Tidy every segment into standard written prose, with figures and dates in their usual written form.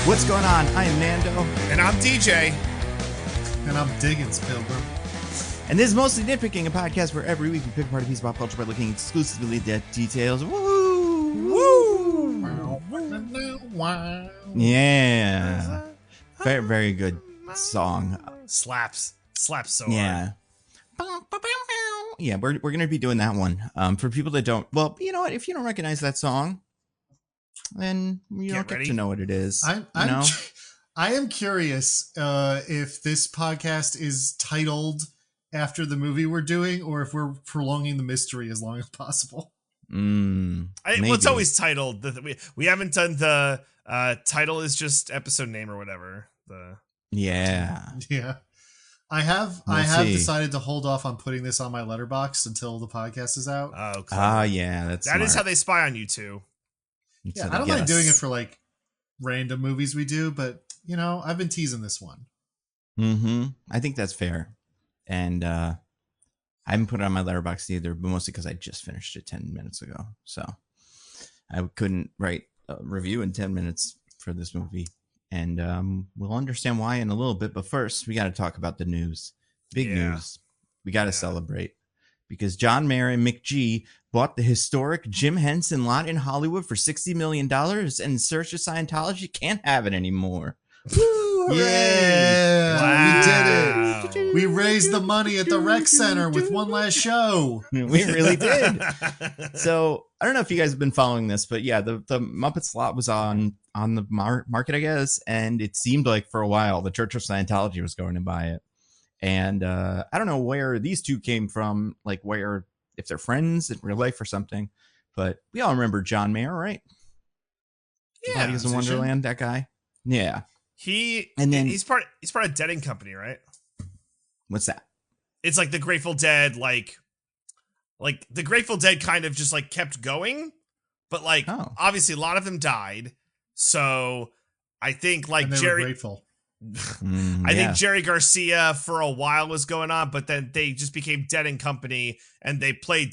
What's going on? I am Nando. And I'm DJ. And I'm Diggins, Pilgrim. And this is Mostly Nitpicking, a podcast where every week we pick apart a piece of pop culture by looking exclusively at details. Woo! Woo! Yeah. Very, very good song. Slaps so yeah. hard. Yeah, we're going to be doing that one. For people that don't, well, you know what? If you don't recognize that song, then you don't get to know what it is. I am curious if this podcast is titled after the movie we're doing, or if we're prolonging the mystery as long as possible. Well, it's always titled. We haven't done the title is just episode name or whatever. Yeah. I have decided to hold off on putting this on my letterbox until the podcast is out. Oh, yeah, that smart. Is how they spy on you two. Yeah, I don't mind doing it for like random movies we do, but you know, I've been teasing this one. I think that's fair. And I haven't put it on my letterbox either, but mostly because I just finished it 10 minutes ago. So I couldn't write a review in 10 minutes for this movie. And we'll understand why in a little bit. But first, we got to talk about the news. Big news. We got to celebrate. Because John Mayer and McG bought the historic Jim Henson lot in Hollywood for $60 million, and Search of Scientology can't have it anymore. Yeah, wow. We did it. We raised the money at the rec center with one last show. We really did. So I don't know if you guys have been following this, but yeah, the Muppet slot was on the market, I guess, and it seemed like for a while the Church of Scientology was going to buy it. And I don't know where these two came from, like where, if they're friends in real life or something, but we all remember John Mayer, right? Yeah, Bodies in Wonderland, that guy. Yeah. He's part of Dead and Company, right? What's that? It's like the Grateful Dead, like the Grateful Dead kind of just like kept going, but like obviously a lot of them died. So I think like Jerry grateful. I think Jerry Garcia for a while was going on, but then they just became Dead and Company and they played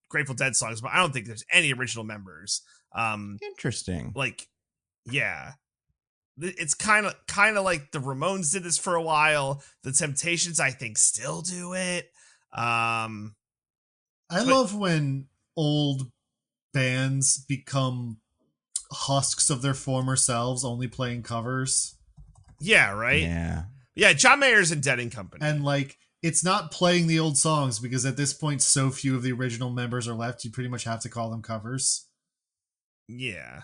Grateful Dead songs, but I don't think there's any original members. Interesting. Like, yeah. It's kind of like the Ramones did this for a while. The Temptations, I think, still do it. I love when old bands become husks of their former selves, only playing covers. Yeah, right? Yeah, John Mayer's in Dead and Company. And like, it's not playing the old songs because at this point, so few of the original members are left, you pretty much have to call them covers. Yeah.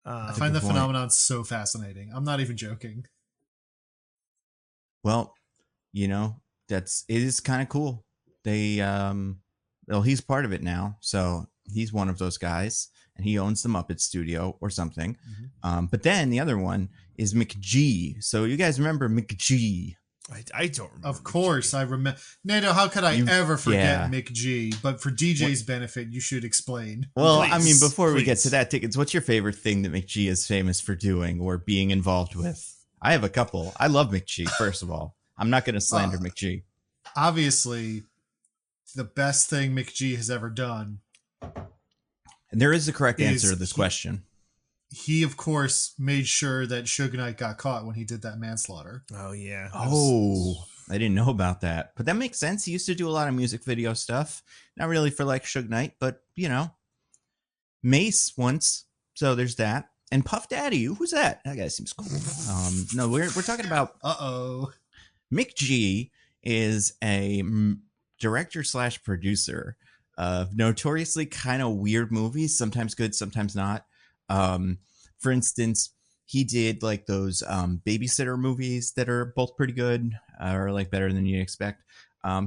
I find the phenomenon so fascinating. I'm not even joking. Well, you know, it is kind of cool. They, well, he's part of it now, so he's one of those guys, and he owns the Muppet Studio or something. But then the other one is McG. So you guys remember McG? I don't remember. Of course, I remember. Nando, how could I ever forget McG? But for DJ's benefit, you should explain. Well, please, I mean, before we get to that, Tickets, what's your favorite thing that McG is famous for doing or being involved with? I have a couple. I love McG, first of all. I'm not going to slander McG. Obviously, the best thing McG has ever done. And there is a correct answer to this question. He, of course, made sure that Suge Knight got caught when he did that manslaughter. Oh, yeah. Oh, I didn't know about that. But that makes sense. He used to do a lot of music video stuff. Not really for like Suge Knight, but, you know, Mace once. So there's that. And Puff Daddy. Who's that? That guy seems cool. No, we're talking about... Mick G is a director / producer of notoriously kind of weird movies. Sometimes good, sometimes not. For instance, he did like those babysitter movies that are both pretty good or like better than you'd expect.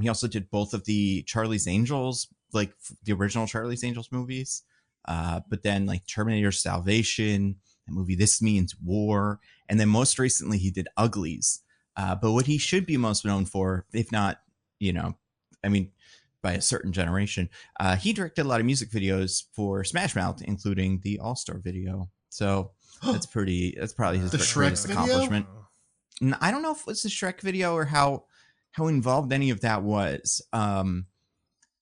He also did both of the Charlie's Angels, like the original Charlie's Angels movies. But then like Terminator Salvation, the movie This Means War. And then most recently he did Uglies. But what he should be most known for, if not, you know, I mean, by a certain generation, he directed a lot of music videos for Smash Mouth, including the All-Star video. So that's probably his greatest accomplishment. And I don't know if it was the Shrek video or how involved any of that was.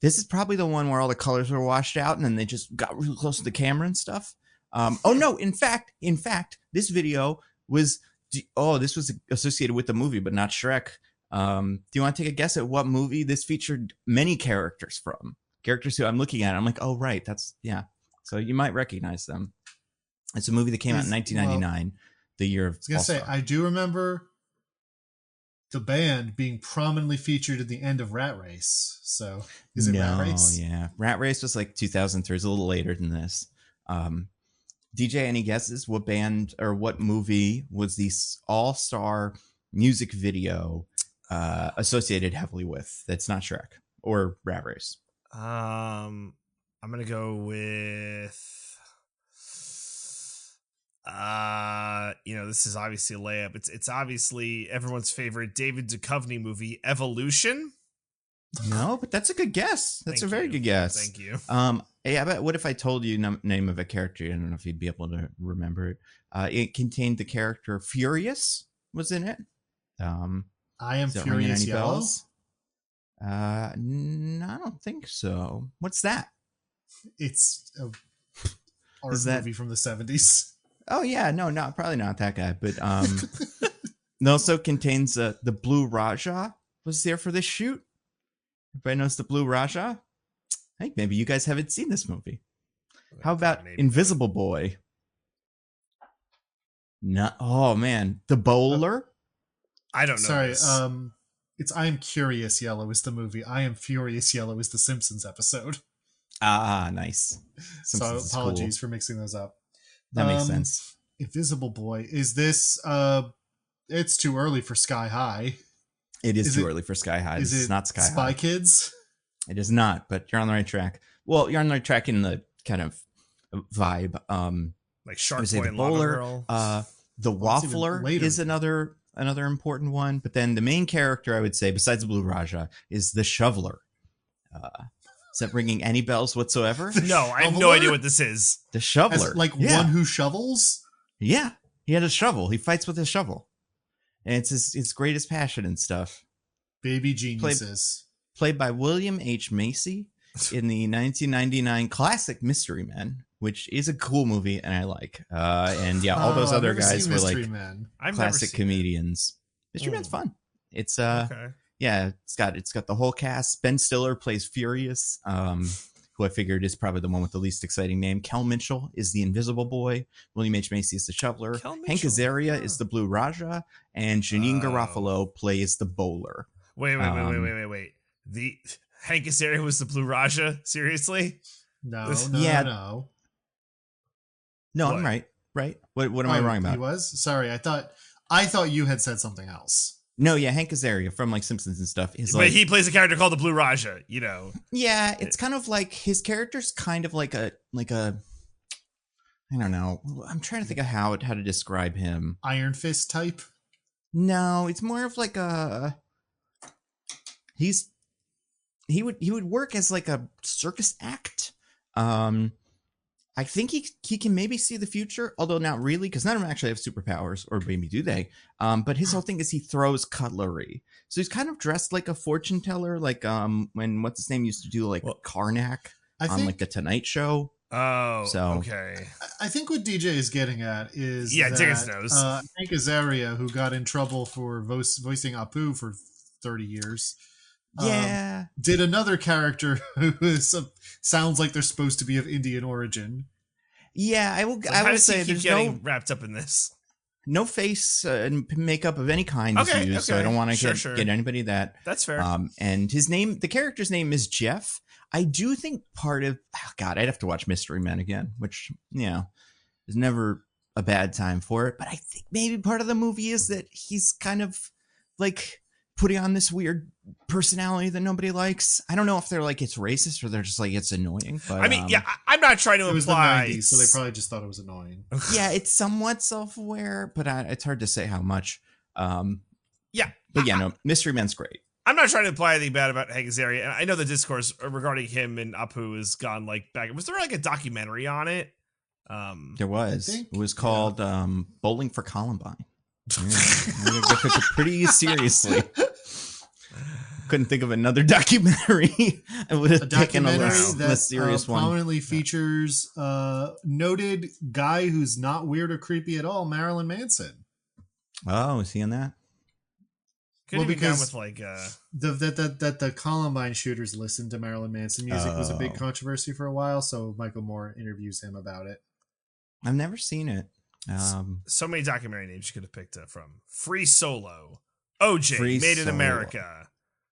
This is probably the one where all the colors were washed out and then they just got really close to the camera and stuff. Oh no! In fact, this video was this was associated with the movie, but not Shrek. Do you want to take a guess at what movie this featured many characters from? Characters who I'm looking at, I'm like, oh right, that's So you might recognize them. It's a movie that came out in 1999, the year of. I was gonna say, I do remember the band being prominently featured at the end of Rat Race. So is it Rat Race? Yeah, Rat Race was like 2003. It's a little later than this. DJ, any guesses what band or what movie was the all-star music video associated heavily with? That's not Shrek or Rat Race. I'm gonna go with this is obviously a layup. It's obviously everyone's favorite David Duchovny movie, Evolution. No, but that's a good guess. That's a very good guess. Thank you. Yeah, but what if I told you name of a character? I don't know if you'd be able to remember it. It contained the character Furious was in it. I Am Furious Yellow? Bells? No, I don't think so. What's that? It's a art movie from the 70s. Oh yeah, no, probably not that guy. But it also contains the Blue Raja was there for this shoot. Everybody knows the Blue Raja. I think maybe you guys haven't seen this movie. How about Invisible Boy? No, oh man, The Bowler. I don't know. Sorry, this. It's I Am Curious Yellow is the movie. I Am Furious Yellow is the Simpsons episode. Ah, nice. Simpsons so apologies for mixing those up. That makes sense. Invisible Boy. Is this it's too early for Sky High. It is too early for Sky High. This is not Sky High. Spy Kids? It is not, but you're on the right track. Well, you're on the right track in the kind of vibe. Like Shark Boy and Lava Girl. The Waffler is another important one. But then the main character, I would say, besides the Blue Raja, is the Shoveler. Is that ringing any bells whatsoever? No, I have no idea what this is. The Shoveler. One who shovels? Yeah. He had a shovel. He fights with a shovel. And it's his greatest passion and stuff. Baby geniuses. Played by William H. Macy in the 1999 classic Mystery Men, which is a cool movie and I like. And yeah, all those other guys were like classic comedians. Mystery Men's fun. It's yeah, it's got the whole cast. Ben Stiller plays Furious, who I figured is probably the one with the least exciting name. Kel Mitchell is the Invisible Boy. William H. Macy is the Shoveler. Hank Azaria is the Blue Raja, and Janine Garofalo plays the Bowler. Wait. The Hank Azaria was the Blue Raja? Seriously? No. No, what? I'm right. Right? What am I wrong about? He was? Sorry, I thought you had said something else. No, yeah, Hank Azaria from like Simpsons and stuff. But he plays a character called the Blue Raja, you know. Yeah, it's kind of like his character's kind of like a I don't know. I'm trying to think of how to describe him. Iron Fist type? No, it's more of like a he would work as like a circus act. I think he can maybe see the future, although not really, because none of them actually have superpowers, or maybe do they? But his whole thing is he throws cutlery, so he's kind of dressed like a fortune teller, like when what's his name used to do Karnak on like the Tonight Show. Oh, so okay. I think what DJ is getting at is Diggins knows. Hank Azaria, who got in trouble for voicing Apu for 30 years. Did another character who sounds like they're supposed to be of Indian origin. Yeah, I would say there's no wrapped up in this. No face and makeup of any kind is used, so I don't want to get anybody that. That's fair. And the character's name is Jeff. I do think part of I'd have to watch Mystery Men again, which is never a bad time for it. But I think maybe part of the movie is that he's kind of like putting on this weird personality that nobody likes. I don't know if they're like it's racist or they're just like it's annoying. But I mean, I'm not trying to imply. It was the 90s, so they probably just thought it was annoying. Yeah, it's somewhat self-aware, but it's hard to say how much. Mystery Men's great. I'm not trying to imply anything bad about Hank Azaria, and I know the discourse regarding him and Apu has gone back. Was there a documentary on it? There was. It was called Bowling for Columbine. Yeah, I took it pretty seriously. couldn't think of another documentary. I would have taken a that less serious one. Prominently features noted guy who's not weird or creepy at all, Marilyn Manson. Oh, is he in that? Well, because with like the Columbine shooters listened to Marilyn Manson music was a big controversy for a while. So Michael Moore interviews him about it. I've never seen it. So many documentary names you could have picked from. Free Solo, OJ, Free Made in America.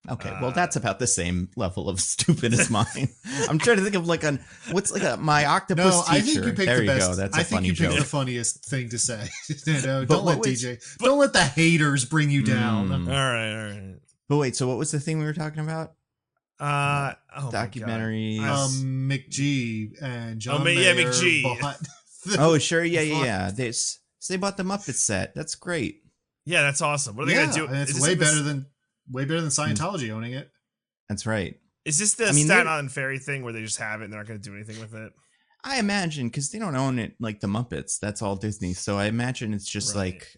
Okay, well that's about the same level of stupid as mine. I'm trying to think of my octopus teacher. I think you picked there the best. You go. That's I a think funny you picked joke. the funniest thing to say. Don't let the haters bring you down. All right. But wait, so what was the thing we were talking about? Documentaries. McG and John Mayer. Yeah, McG. Oh, sure, yeah. They bought the Muppet set. That's great. Yeah, that's awesome. What are they gonna do? It's way better than Scientology owning it. That's right. Is this the Staten Island Ferry thing where they just have it and they're not going to do anything with it? I imagine, because they don't own it like the Muppets. That's all Disney. So I imagine it's just like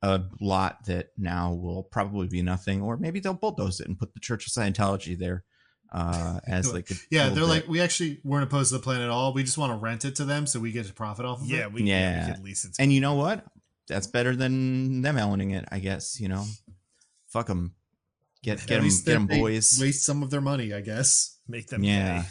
a lot that now will probably be nothing, or maybe they'll bulldoze it and put the Church of Scientology there as like a they're like, we actually weren't opposed to the plan at all. We just want to rent it to them so we get to profit off of it. We could lease it. And you know what? That's better than them owning it, I guess. Fuck them. Get them, boys. Waste some of their money, I guess. Make them pay.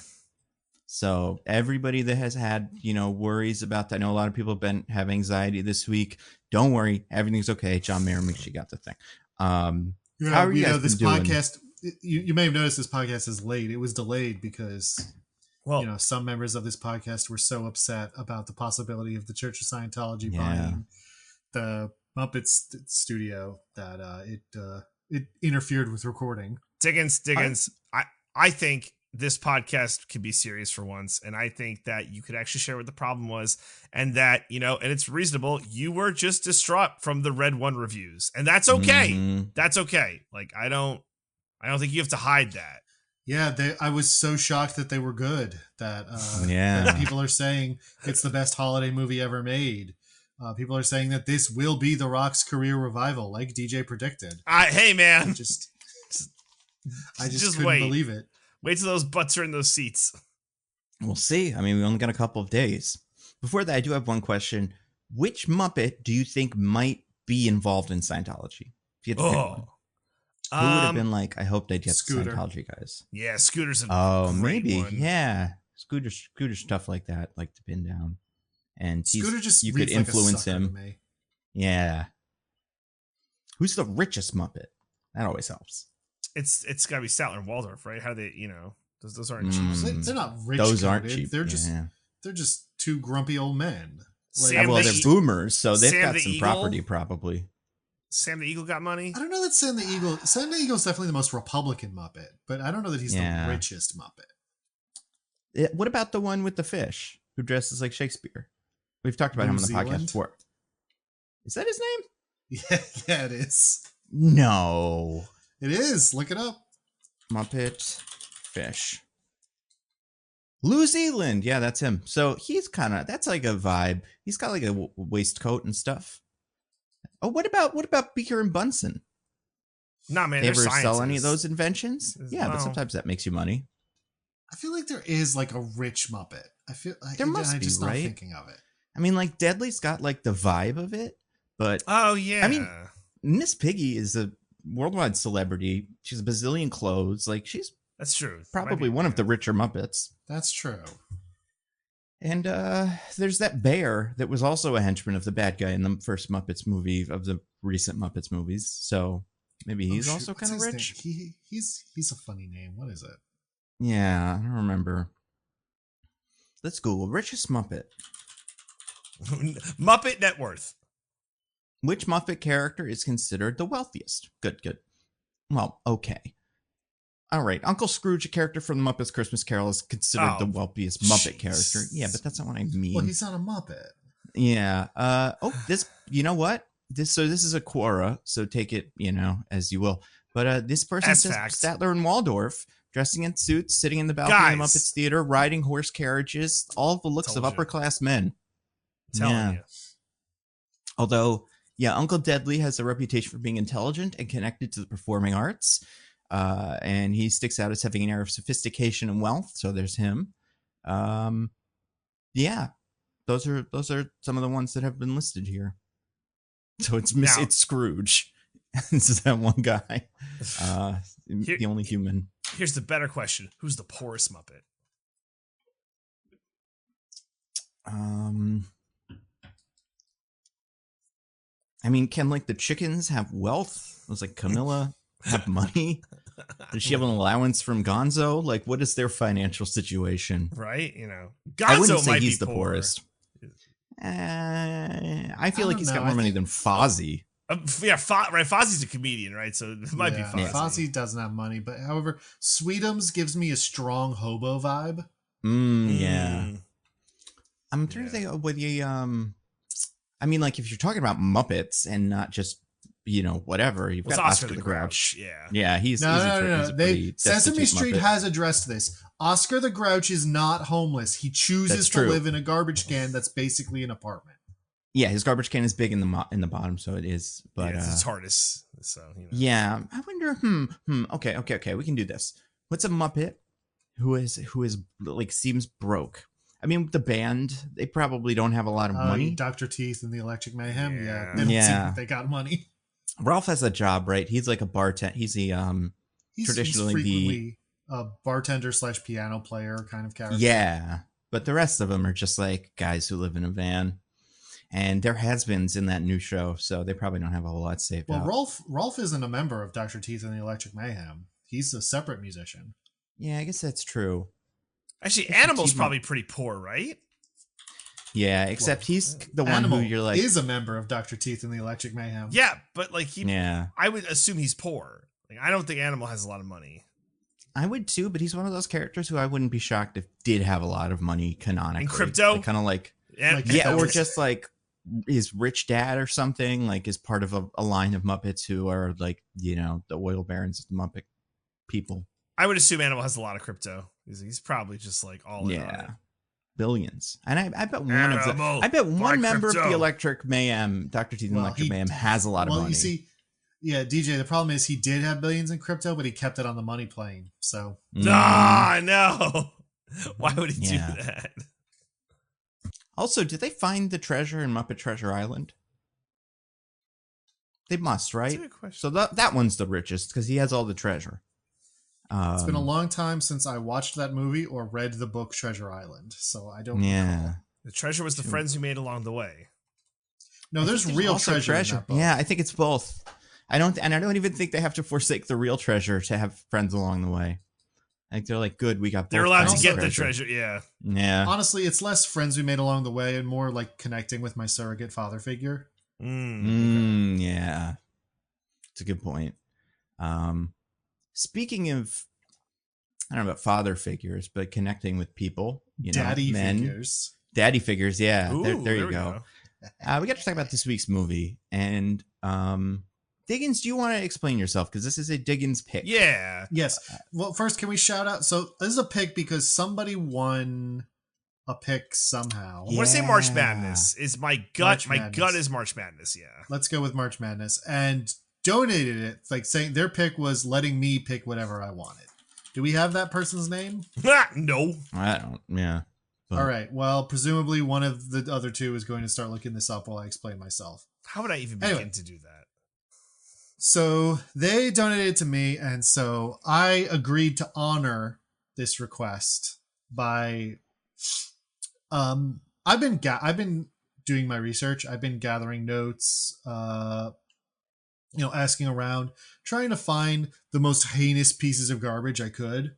So everybody that has had, worries about that. I know a lot of people have anxiety this week. Don't worry. Everything's okay. John Mayer makes you got the thing. How are you guys this doing? Podcast, you may have noticed this podcast is late. It was delayed because, some members of this podcast were so upset about the possibility of the Church of Scientology buying the Muppet studio that it interfered with recording. Diggins. I think this podcast could be serious for once, and I think that you could actually share what the problem was, and that and it's reasonable. You were just distraught from the Red One reviews, and that's okay. Mm-hmm. That's okay. Like I don't think you have to hide that. Yeah, I was so shocked that they were good. That people are saying it's the best holiday movie ever made. People are saying that this will be The Rock's career revival, like DJ predicted. Hey, man. I just couldn't believe it. Wait till those butts are in those seats. We'll see. I mean, we only got a couple of days. Before that, I do have one question. Which Muppet do you think might be involved in Scientology? If you had to pick one. Who would have been like, I hope they get the Scientology guys? Yeah, Scooter's a great maybe. one. Yeah. Scooter stuff like that, like to pin down. And Scooter just you could influence like him. Yeah. Who's the richest Muppet? That always helps. It's got to be Statler and Waldorf, right? How they, those aren't cheap. They're not rich. Those aren't cheap. They're just two grumpy old men. They're boomers, so they've got some property probably. Sam the Eagle got money? I don't know that Sam the Eagle. Sam the Eagle's definitely the most Republican Muppet, but I don't know that he's the richest Muppet. What about the one with the fish who dresses like Shakespeare? We've talked about him on the podcast before. Is that his name? Yeah, it is. No. It is. Look it up. Muppet fish. New Zealand. Yeah, that's him. So he's that's like a vibe. He's got like a waistcoat and stuff. Oh, what about Beaker and Bunsen? Nah, man. They ever sell any of those inventions? Yeah, but sometimes that makes you money. I feel like there is like a rich Muppet. I feel like there must be, right? Not thinking of it. I mean, like Deadly's got like the vibe of it, but oh yeah. I mean, Miss Piggy is a worldwide celebrity. She's a bazillion clothes. Like that's true. Probably one of the richer Muppets. That's true. And there's that bear that was also a henchman of the bad guy in the first Muppets movie of the recent Muppets movies. So maybe he's also kind of rich. He's a funny name. What is it? Yeah, I don't remember. Let's Google richest Muppet. Muppet net worth. Which Muppet character is considered the wealthiest? Good. Well, okay. All right. Uncle Scrooge, a character from the Muppets Christmas Carol, is considered the wealthiest Muppet character. Yeah, but that's not what I mean. Well, he's not a Muppet. Yeah. This, you know what? This is a Quora, so take it, as you will. But this person says Statler and Waldorf, dressing in suits, sitting in the balcony of the Muppets Theater, riding horse carriages, all the looks of upper-class men. Telling you. Although, Uncle Deadly has a reputation for being intelligent and connected to the performing arts. and he sticks out as having an air of sophistication and wealth. So there's him. Yeah, those are some of the ones that have been listed here. So it's Scrooge. This is that one guy, the only human. Here's the better question: who's the poorest Muppet? I mean, can like the chickens have wealth? Was like Camilla have money? Does she have an allowance from Gonzo? Like, what is their financial situation? Right? You know, Gonzo I wouldn't say he's the poorest. I feel like he's got more money than Fozzie. Yeah, right. Fozzie's a comedian, right? So it might be Fozzie. Fozzie doesn't have money, but however, Sweetums gives me a strong hobo vibe. Yeah. I'm trying to think with the I mean, like if you're talking about Muppets and not just whatever, you've got Oscar the Grouch. Yeah, he's no. Sesame Street Muppet. Has addressed this. Oscar the Grouch is not homeless. He chooses to live in a garbage can that's basically an apartment. Yeah, his garbage can is big in the bottom, so it is. But it's his hardest. So yeah, I wonder. Okay, we can do this. What's a Muppet who is like seems broke? I mean, the band, they probably don't have a lot of money. Dr. Teeth and the Electric Mayhem, they don't seem like they got money. Ralph has a job, right? He's like a bartender. He's traditionally frequently a bartender / piano player kind of character. Yeah, but the rest of them are just like guys who live in a van. And there has-beens in that new show, so they probably don't have a whole lot saved out. Well, Rolf isn't a member of Dr. Teeth and the Electric Mayhem. He's a separate musician. Yeah, I guess that's true. Actually, Animal's probably pretty poor, right? Yeah, except he's the one Animal who you're like... is a member of Dr. Teeth and the Electric Mayhem. Yeah, but like I would assume he's poor. Like, I don't think Animal has a lot of money. I would too, but he's one of those characters who I wouldn't be shocked if did have a lot of money canonically. In crypto? Kind of like... or just like... his rich dad or something, like is part of a line of Muppets who are like, the oil barons of the Muppet people. I would assume Animal has a lot of crypto. He's probably just like all in on it. Billions. And I bet one member of the Electric Mayhem, Dr. Teeth and Electric Mayhem, has a lot of money. Well, you see, DJ, the problem is he did have billions in crypto, but he kept it on the money plane. So no. Why would he do that? Also, did they find the treasure in Muppet Treasure Island? They must, right? That's a good question. So that one's the richest because he has all the treasure. It's been a long time since I watched that movie or read the book Treasure Island, so I don't know. The treasure was the friends you made along the way. No, there's real treasure in that book. Yeah, I think it's both. I don't even think they have to forsake the real treasure to have friends along the way. I think they're like, good, we got both. They're allowed to get the treasure, yeah. Honestly, it's less friends we made along the way and more like connecting with my surrogate father figure. Yeah. It's a good point. Speaking of, I don't know about father figures, but connecting with people, daddy figures. Daddy figures, yeah. Ooh, there you go. We got to talk about this week's movie. And Diggins, do you want to explain yourself? Because this is a Diggins pick. Yeah. Yes. Well, first, can we shout out? So this is a pick because somebody won a pick somehow. I want to say March Madness is my gut. My gut is March Madness. Yeah. Let's go with March Madness. And donated it, like saying their pick was letting me pick whatever I wanted. Do we have that person's name? No. I don't. Yeah. But. All right. Well, presumably one of the other two is going to start looking this up while I explain myself. How would I even begin to do that? So they donated to me, and so I agreed to honor this request by I've been doing my research. I've been gathering notes, asking around, trying to find the most heinous pieces of garbage I could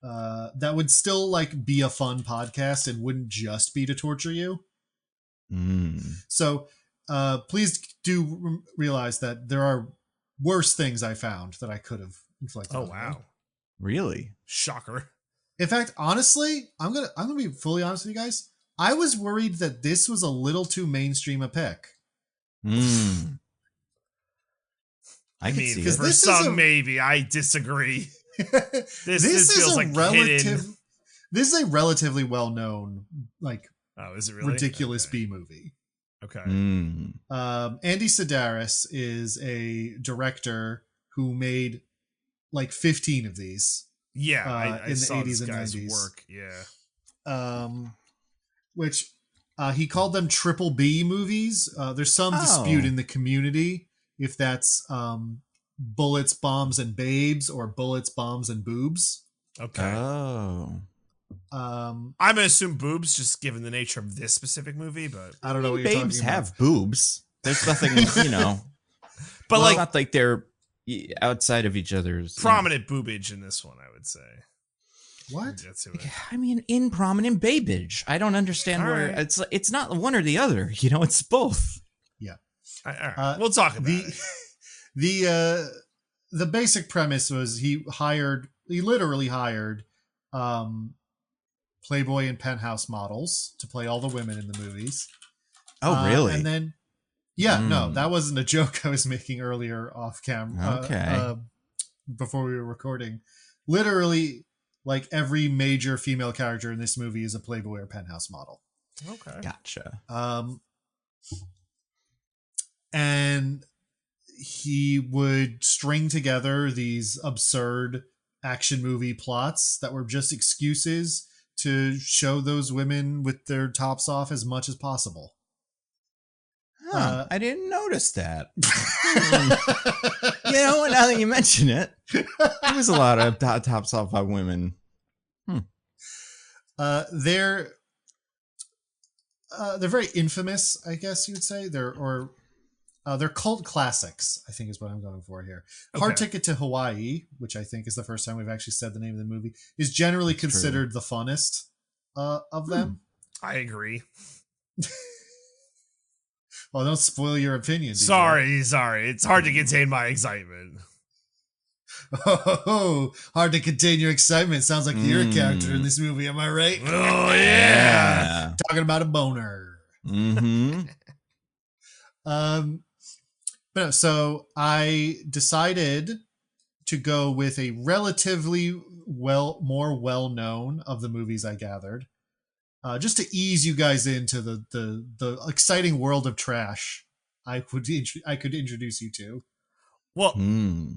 that would still like be a fun podcast and wouldn't just be to torture you. So please do realize that there are worse things I found that I could have inflicted. Oh wow! Really? Shocker. In fact, honestly, I'm gonna be fully honest with you guys. I was worried that this was a little too mainstream a pick. I can see because for some maybe I disagree. This feels like hidden. This is a relatively well known is it really? Ridiculous B movie. Okay. Andy Sedaris is a director who made like 15 of these. Yeah, I in the saw 80s this and guy's 90s. work. Yeah. Which he called them triple B movies. There's some dispute in the community if that's bullets, bombs, and babes or bullets, bombs, and boobs. Okay. Oh. I'm gonna assume boobs, just given the nature of this specific movie, but I don't know what you're talking about. Babes have boobs. There's nothing, but well, not like they're outside of each other's. Prominent boobage in this one, I would say. What? I mean, in prominent babage. I don't understand where it's not one or the other. It's both. Yeah. All right. We'll talk about it. The basic premise was he literally hired Playboy and Penthouse models to play all the women in the movies. Oh, really? And then, no, that wasn't a joke I was making earlier off camera. Okay. Before we were recording. Literally, like every major female character in this movie is a Playboy or Penthouse model. Okay. Gotcha. And he would string together these absurd action movie plots that were just excuses to show those women with their tops off as much as possible. I didn't notice that. Now that you mention it, there was a lot of tops off by women. They're very infamous, I guess you'd say. They're cult classics, I think is what I'm going for here. Okay. Hard Ticket to Hawaii, which I think is the first time we've actually said the name of the movie, is generally considered the funnest of them. I agree. Well, don't spoil your opinion. Sorry. It's hard to contain my excitement. Oh, hard to contain your excitement. Sounds like you're a character in this movie. Am I right? Oh, yeah. Talking about a boner. Mm-hmm. But no, so I decided to go with a relatively more well-known of the movies I gathered. Just to ease you guys into the exciting world of trash I could introduce you to. Well,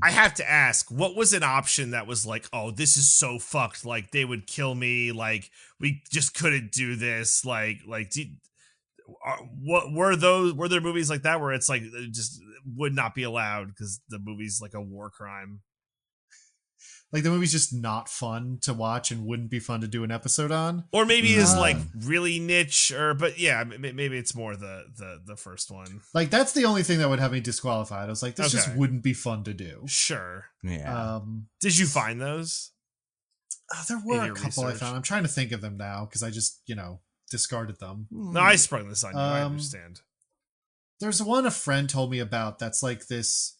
I have to ask, what was an option that was like, oh, this is so fucked, like they would kill me, like we just couldn't do this, what were there movies like that where it's like it just would not be allowed because the movie's like a war crime? Like the movie's just not fun to watch and wouldn't be fun to do an episode on, or maybe is like really niche, but yeah, maybe it's more the first one. Like that's the only thing that would have me disqualified. I was like, this just wouldn't be fun to do. Sure. Yeah. Did you find those? There were a couple research I found. I'm trying to think of them now because I just discarded them. No, I sprung this on you. I understand. There's one a friend told me about that's like this,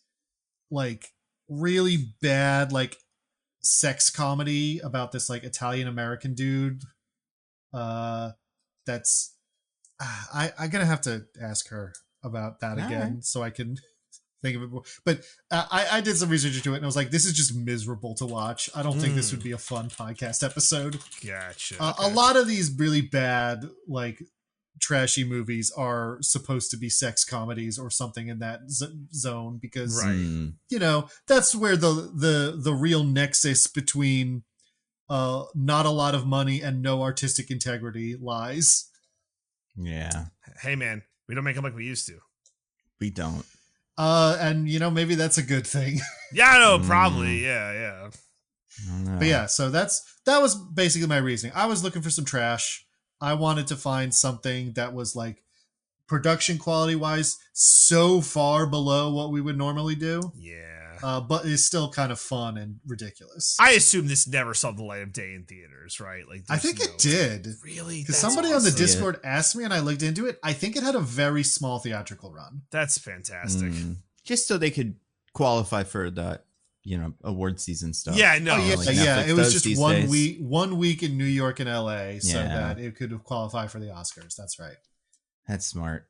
like really bad, like sex comedy about this like Italian American dude. That's I'm gonna have to ask her about that again so I can think of it more. But I did some research into it and I was like, this is just miserable to watch. I don't think this would be a fun podcast episode. Gotcha. A lot of these really bad like trashy movies are supposed to be sex comedies or something in that zone because that's where the real nexus between not a lot of money and no artistic integrity lies. Yeah. Hey man, we don't make them like we used to. We don't. And maybe that's a good thing. Yeah, no, probably. Yeah. But yeah, so that was basically my reasoning. I was looking for some trash. I wanted to find something that was like production quality wise so far below what we would normally do. Yeah. But it's still kind of fun and ridiculous. I assume this never saw the light of day in theaters, right? Like I think it did. Really? Because somebody on the Discord asked me and I looked into it. I think it had a very small theatrical run. That's fantastic. Just so they could qualify for the award season stuff. Yeah, no. It was just 1 week in New York and LA so that it could qualify for the Oscars. That's right. That's smart.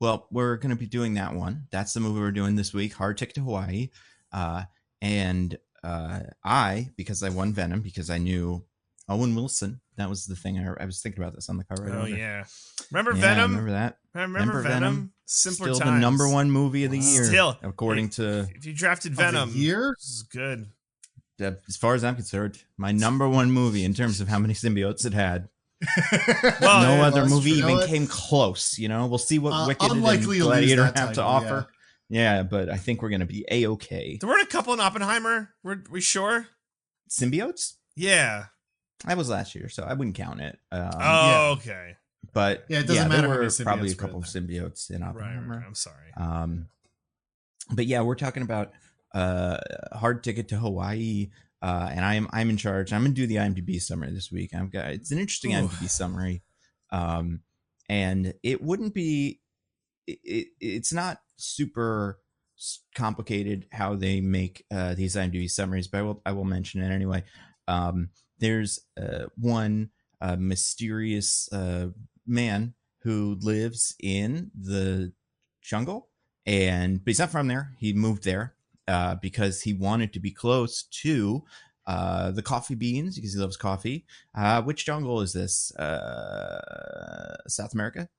Well, we're going to be doing that one. That's the movie we're doing this week, Hard Ticket to Hawaii. And because I won Venom, because I knew Owen Wilson. That was the thing. I was thinking about this on the car right over. Yeah. Remember Yeah, Venom? Remember that? Remember Venom? Simpler Still times. the #1 movie of the year. Still, according to if you drafted Venom, year, this is good. As far as I'm concerned, my #1 movie in terms of how many symbiotes it had. Well, no other well, movie you know even what? came close. We'll see what Wicked and unlikely to lose Gladiator that have to title, offer. Yeah, but I think we're gonna be a-okay. There weren't a couple in Oppenheimer. Were we sure? Symbiotes? Yeah. That was last year, so I wouldn't count it. Okay. But it doesn't matter. There how were many probably a symbiotes were couple in of there. symbiotes in Oppenheimer. Right. I'm sorry. But yeah, we're talking about Hard Ticket to Hawaii, and I'm in charge. I'm gonna do the IMDb summary this week. It's an interesting IMDb summary, and it wouldn't be. It's not super complicated how they make these IMDb summaries, but I will mention it anyway. There's one mysterious man who lives in the jungle, but he's not from there. He moved there because he wanted to be close to the coffee beans because he loves coffee. Which jungle is this? South America,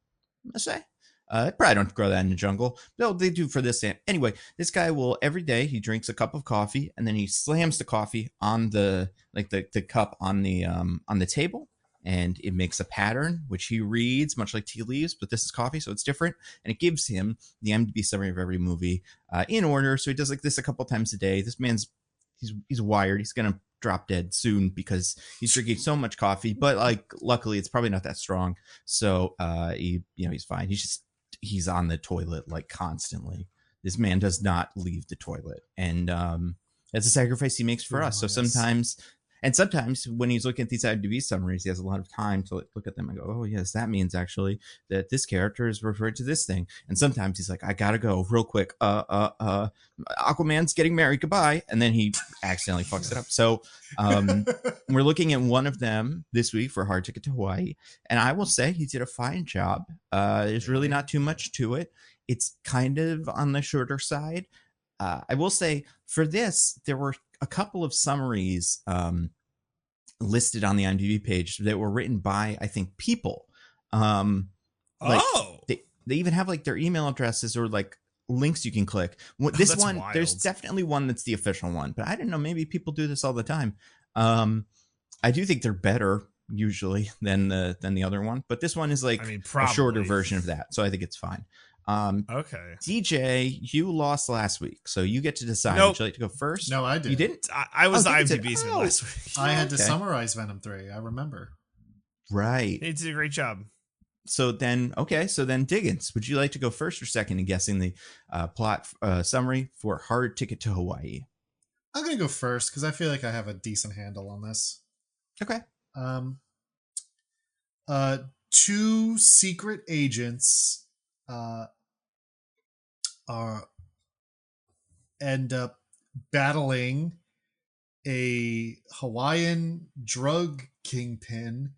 let's say. Probably don't grow that in the jungle. No, they do for this. Anyway, this guy will every day he drinks a cup of coffee and then he slams the coffee on the cup on the table, and it makes a pattern which he reads much like tea leaves, but this is coffee, so it's different, and it gives him the IMDb summary of every movie in order. So he does like this a couple times a day. This man's he's wired. He's gonna drop dead soon because he's drinking so much coffee, but like luckily it's probably not that strong, so he's fine. He's on the toilet like constantly. This man does not leave the toilet, and that's a sacrifice he makes for us. So sometimes when he's looking at these IMDb summaries, he has a lot of time to look at them and go, oh yes, that means actually that this character is referred to this thing. And sometimes he's like, I gotta go real quick. Aquaman's getting married, goodbye. And then he accidentally fucks it up. So we're looking at one of them this week for Hard Ticket to Hawaii, and I will say he did a fine job. There's really not too much to it. It's kind of on the shorter side. I will say for this, there were a couple of summaries listed on the IMDb page that were written by, I think, people. They even have like their email addresses or like links you can click. This one, wild. There's definitely one that's the official one, but I don't know. Maybe people do this all the time. I do think they're better usually than the other one, but this one is like a shorter version of that, so I think it's fine. Okay. DJ, you lost last week, so you get to decide. Nope. Would you like to go first? No, I did. You didn't? I was the IMDb's last week. I had to summarize Venom 3. I remember. Right. He did a great job. So then Diggins, would you like to go first or second in guessing the plot summary for Hard Ticket to Hawaii? I'm going to go first because I feel like I have a decent handle on this. Okay. Two secret agents end up battling a Hawaiian drug kingpin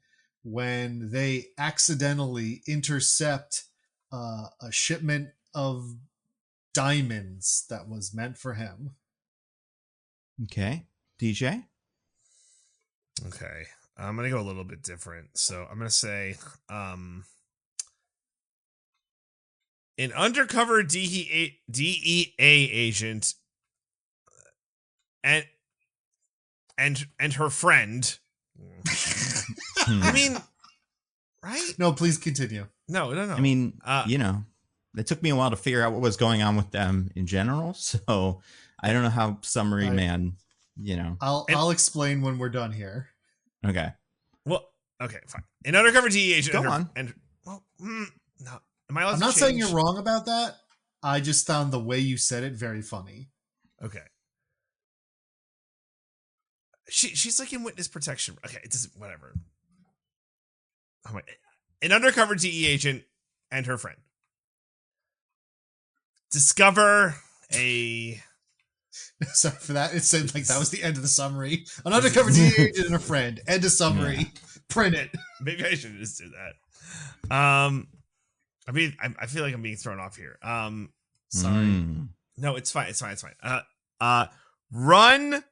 when they accidentally intercept a shipment of diamonds that was meant for him. Okay. DJ? Okay. I'm going to go a little bit different. So I'm going to say an undercover DEA agent and her friend. I mean, right? No, please continue. No. I mean, it took me a while to figure out what was going on with them in general, so I don't know how summary man, I'll explain when we're done here. Okay. Well, okay, fine. An undercover DEA agent. Go on. No. Am I allowed I'm to not change? saying you're wrong about that. I just found the way you said it very funny. Okay. She's like in witness protection. Okay, it doesn't. Whatever. Oh my! An undercover DEA agent and her friend discover a. Sorry for that. It said like that was the end of the summary. An undercover DEA agent and a friend. End of summary. Yeah. Print it. Maybe I should just do that. I mean, I feel like I'm being thrown off here. Sorry. No, it's fine. It's fine. Run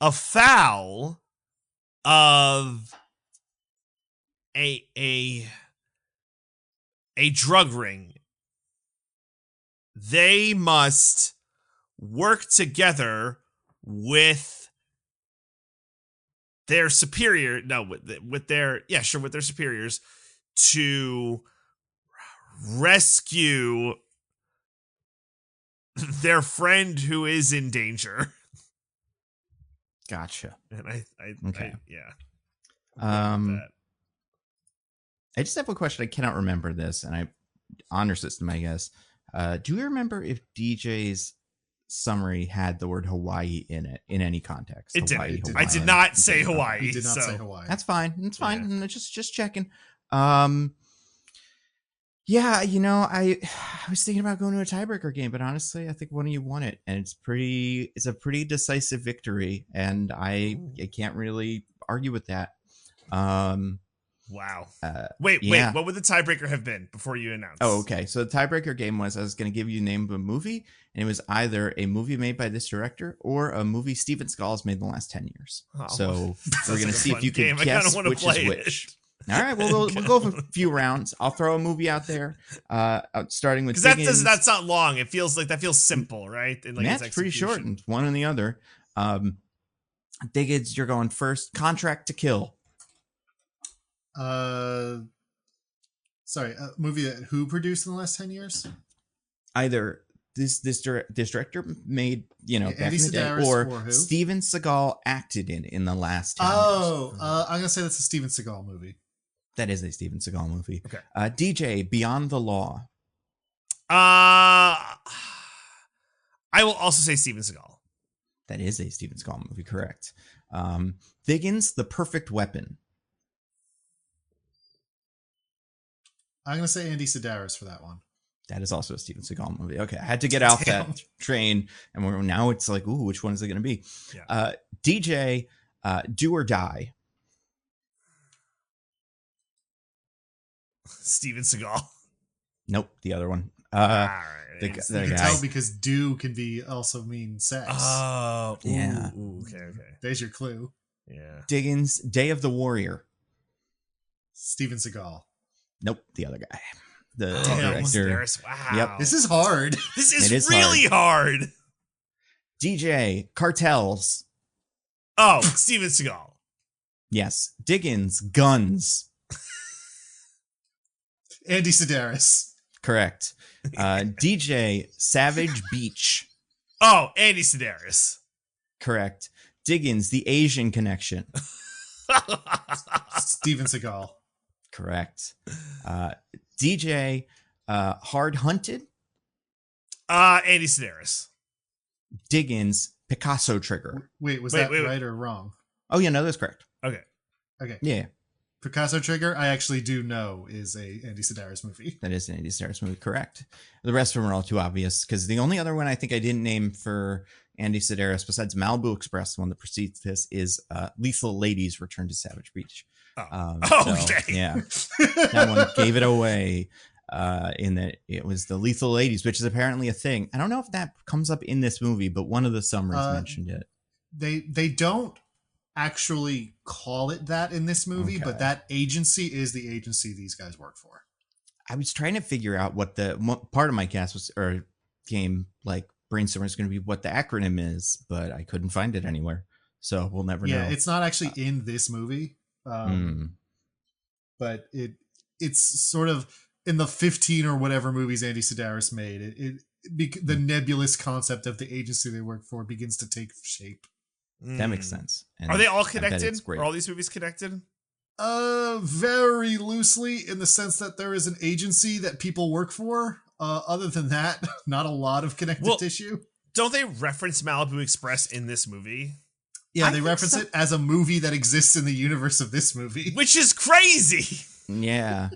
afoul of a drug ring, they must work together with their superior, with their superiors to rescue their friend who is in danger. Gotcha. And Okay. I I just have a question. I cannot remember this, and I honor system, I guess. Do you remember if DJ's summary had the word Hawaii in it in any context? It Hawaii, didn't. Hawaii. I did not say Hawaii. He did not say Hawaii. That's fine. It's fine. Yeah. I'm just checking. Yeah, you know, I was thinking about going to a tiebreaker game, but honestly, I think one of you won it, and it's a pretty decisive victory, and I can't really argue with that. Wow. Wait, what would the tiebreaker have been before you announced? Oh, okay. So the tiebreaker game was I was going to give you the name of a movie, and it was either a movie made by this director or a movie Steven Seagal's made in the last 10 years. Oh, so we're going to see if you game. can guess which is which. All right, well, we'll go for a few rounds. I'll throw a movie out there, starting with because that's not long. It feels like that feels simple, right? And like that's pretty short, and one and the other. Diggins, you're going first. Contract to Kill. Sorry, a movie that who produced in the last 10 years? Either this director made, you know, back Andy in the day, Sedaris or who? Steven Seagal acted in the last 10 years. I'm gonna say that's a Steven Seagal movie. That is a Steven Seagal movie. Okay. DJ, Beyond the Law. I will also say Steven Seagal. That is a Steven Seagal movie, correct. Diggins, The Perfect Weapon. I'm gonna say Andy Sedaris for that one. That is also a Steven Seagal movie. Okay, I had to get off that train, and now it's like, ooh, which one is it going to be? Yeah. DJ, Do or Die. Steven Seagal. Nope, the other one. All right. The You guy. can tell because do can be also mean sex. Oh, Yeah. Ooh, okay. There's your clue. Yeah. Diggins, Day of the Warrior. Steven Seagal. Nope, the other guy. The Damn, director. wow. Yep. This is hard. This is It is really hard. DJ, Cartels. Oh, Steven Seagal. Yes. Diggins, Guns. Andy Sedaris. Correct. DJ, Savage Beach. Oh, Andy Sedaris. Correct. Diggins, The Asian Connection. Steven Seagal. Correct. DJ, Hard Hunted. Andy Sedaris. Diggins, Picasso Trigger. Wait, right or wrong? Oh, yeah, no, that's correct. Okay. Yeah, Picasso Trigger, I actually do know is a Andy Sedaris movie. that is an Andy Sedaris movie. Correct. The rest of them are all too obvious because the only other one I think I didn't name for Andy Sedaris besides Malibu Express, the one that precedes this, is Lethal Ladies Return to Savage Beach. Okay. Yeah, that one gave it away in that it was the Lethal Ladies, which is apparently a thing. I don't know if that comes up in this movie, but one of the summaries mentioned it. They don't actually call it that in this movie, but that agency is the agency these guys work for. I was trying to figure out what part of my cast was, or game like brainstorming is going to be what the acronym is, but I couldn't find it anywhere. So we'll never know. Yeah, it's not actually in this movie. But it's sort of in the 15 or whatever movies Andy Sedaris made. The nebulous concept of the agency they work for begins to take shape. That makes sense. And are they all connected? Are all these movies connected? Very loosely, in the sense that there is an agency that people work for. Other than that, not a lot of connective tissue. Don't they reference Malibu Express in this movie? Yeah, they reference it as a movie that exists in the universe of this movie. Which is crazy. Yeah.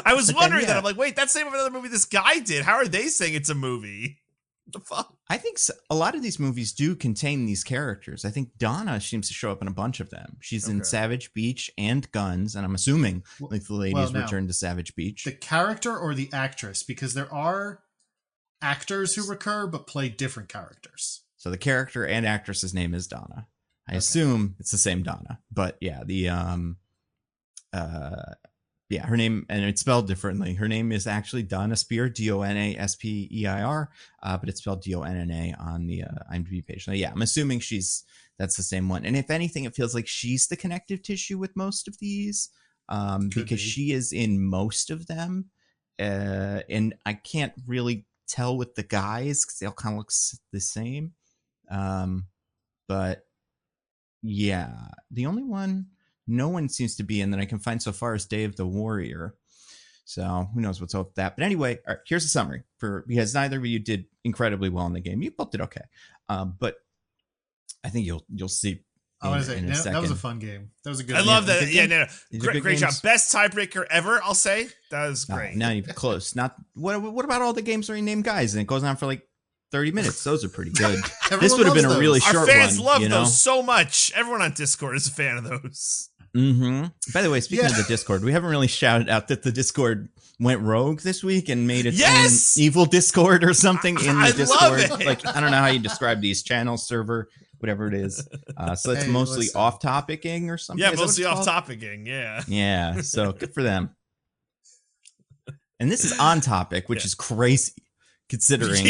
I was wondering that. I'm like, wait, that's the name of another movie this guy did. How are they saying it's a movie? What the fuck? I think a lot of these movies do contain these characters. I think Donna seems to show up in a bunch of them. She's in Savage Beach and Guns, and I'm assuming like the ladies return to Savage Beach. The character or the actress? Because there are actors who recur but play different characters. So the character and actress's name is Donna. I assume it's the same Donna, but yeah, her name, and it's spelled differently. Her name is actually Donna Spear, Donaspeir, but it's spelled Donna on the IMDb page. So yeah, I'm assuming that's the same one. And if anything, it feels like she's the connective tissue with most of these, because she is in most of them. And I can't really tell with the guys because they all kind of look the same. But yeah, the only one no one seems to be in that I can find so far is Day of the Warrior. So who knows what's up with that. But anyway, all right, here's a summary because neither of you did incredibly well in the game. You both did okay. But I think you'll see. I want to say that was a fun game. That was a good game. I love that. Yeah, no. Great job. Games. Best tiebreaker ever, I'll say. That was great. Not even close. Not what about all the games where you name guys and it goes on for like 30 minutes? Those are pretty good. This would have been a really short one. Our fans love those so much. Everyone on Discord is a fan of those. Mm-hmm. By the way, speaking of the Discord, we haven't really shouted out that the Discord went rogue this week and made its own evil Discord or something in the Discord. Love it. Like, I don't know how you describe these channels, server, whatever it is. So it's mostly off-topicing or something. Yeah, mostly off-topicing, yeah. Yeah, so good for them. And this is on topic, which is crazy. Considering,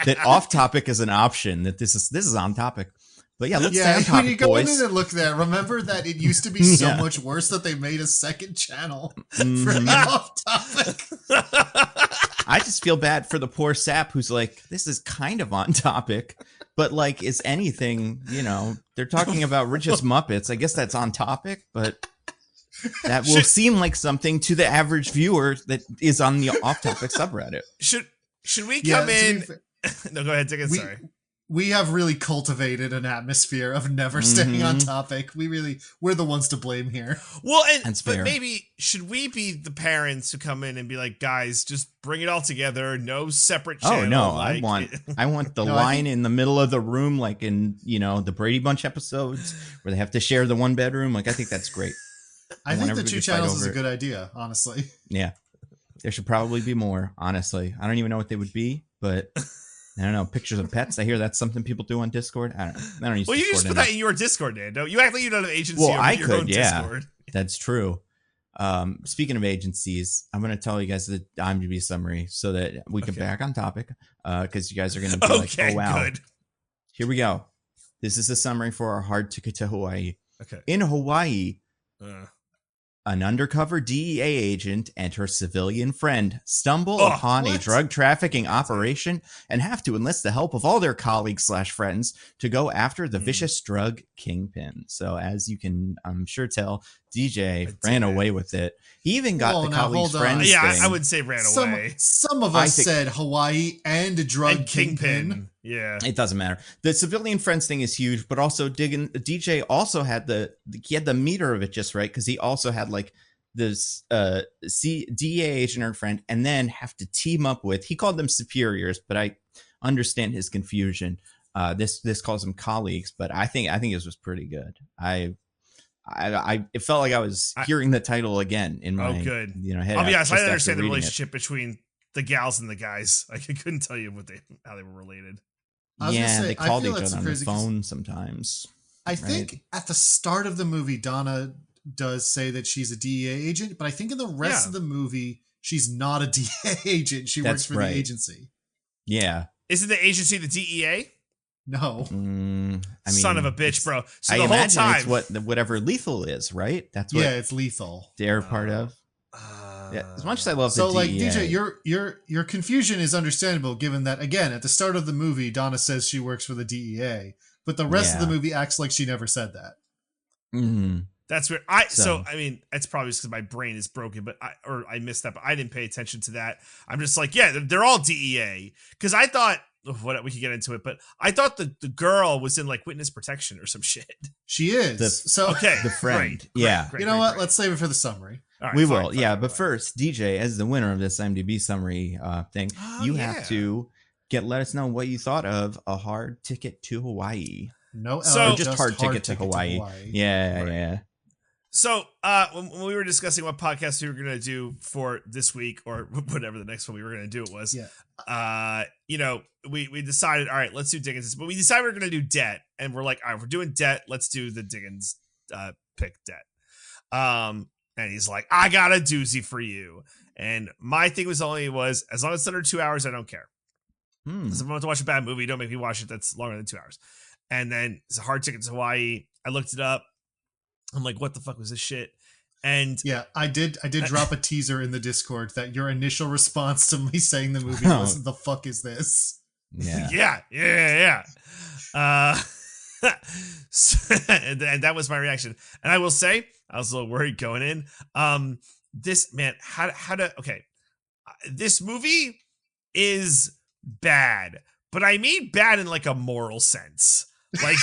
that off topic is an option, that this is on topic. But yeah, let's stay on topic, when you go boys. in and look there, remember that it used to be so much worse that they made a second channel for off topic. I just feel bad for the poor sap who's like, this is kind of on topic, but like, is anything, they're talking about richest Muppets. I guess that's on topic, but that will seem like something to the average viewer that is on the off topic subreddit. Should we come in? No, go ahead, Diggins. Sorry. We have really cultivated an atmosphere of never staying on topic. We're the ones to blame here. Well, but maybe should we be the parents who come in and be like, guys, just bring it all together, no separate channel. Oh no, I want the line in the middle of the room, like in the Brady Bunch episodes where they have to share the one bedroom. Like I think that's great. I think the 2 channels is a good idea, honestly. Yeah. There should probably be more, honestly. I don't even know what they would be, but I don't know. Pictures of pets. I hear that's something people do on Discord. I don't know. I don't use Discord. Well, you just put that in your Discord, Nando. You act like you don't have agency over your own Discord. That's true. Speaking of agencies, I'm going to tell you guys the IMDb summary so that we can back on topic because you guys are going to be like, oh, wow. Good. Here we go. This is a summary for our hard ticket to Hawaii. Okay. In Hawaii, an undercover DEA agent and her civilian friend stumble upon a drug trafficking operation and have to enlist the help of all their colleagues/friends to go after the vicious drug kingpin. So as you can, I'm sure tell, DJ ran away with it. He even got the colleagues friends. Yeah, thing. I would say ran away. Some of us said Hawaii and drug kingpin. Yeah, it doesn't matter. The civilian friends thing is huge, but also DJ also had the meter of it just right because he also had like this DEA agent or friend, and then have to team up with. He called them superiors, but I understand his confusion. This calls them colleagues, but I think this was pretty good. It felt like I was hearing the title again in my good. Head. I'll be honest, I didn't understand the relationship between the gals and the guys. I couldn't tell you how they were related. They called each other on the phone sometimes. I think at the start of the movie, Donna does say that she's a DEA agent, but I think in the rest of the movie, she's not a DEA agent. She works for the agency. Yeah. Isn't the agency the DEA? No. Son of a bitch, bro. So I the whole time, it's whatever lethal is, right? That's what. Yeah, it's lethal. They're part of. As much as I love so, the DEA. DJ, your confusion is understandable, given that again at the start of the movie, Donna says she works for the DEA, but the rest of the movie acts like she never said that. Mm-hmm. That's where so I mean, it's probably just because my brain is broken, but I missed that, but I didn't pay attention to that. I'm just like, yeah, they're all DEA because I thought. What we could get into it, but I thought the girl was in like witness protection or some shit. She is. The friend. Great, you know what? Let's save it for the summary. Right, we will. But first, DJ, as the winner of this IMDb summary thing, you have to let us know what you thought of A Hard Ticket to Hawaii. No, just hard ticket to Hawaii. Yeah. So when we were discussing what podcast we were going to do for this week or whatever the next one we were going to do it was, we decided, all right, let's do Diggins. But we decided we are going to do Debt. And we're like, all right, we're doing Debt. Let's do the Diggins pick Debt. And he's like, I got a doozy for you. And my thing was as long as it's under 2 hours, I don't care. Because if I want to watch a bad movie, don't make me watch it that's longer than 2 hours. And then it's a hard ticket to Hawaii. I looked it up. I'm like, what the fuck was this shit? And yeah, I did drop a teaser in the Discord that your initial response to me saying the movie was, the fuck is this? Yeah. And that was my reaction. And I will say, I was a little worried going in. This movie is bad, but I mean bad in like a moral sense. Like,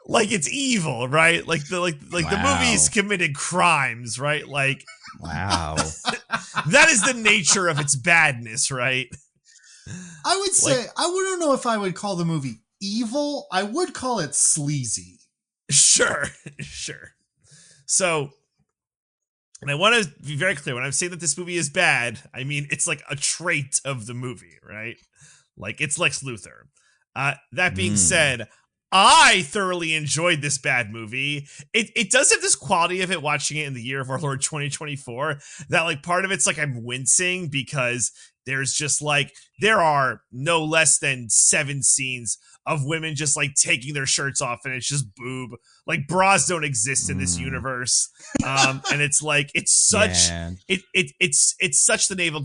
like it's evil, right? Like the movie's committed crimes, right? Like, wow, that is the nature of its badness, right? I would say, I don't know if I would call the movie evil. I would call it sleazy. Sure. So, and I want to be very clear when I'm saying that this movie is bad, I mean it's like a trait of the movie, right? Like it's Lex Luthor. That being said, I thoroughly enjoyed this bad movie. It does have this quality of it watching it in the year of our Lord 2024 that like part of it's like I'm wincing because there's just like there are no less than 7 scenes of women just like taking their shirts off and it's just boob. Like bras don't exist in this universe. And it's like it's such it's such the male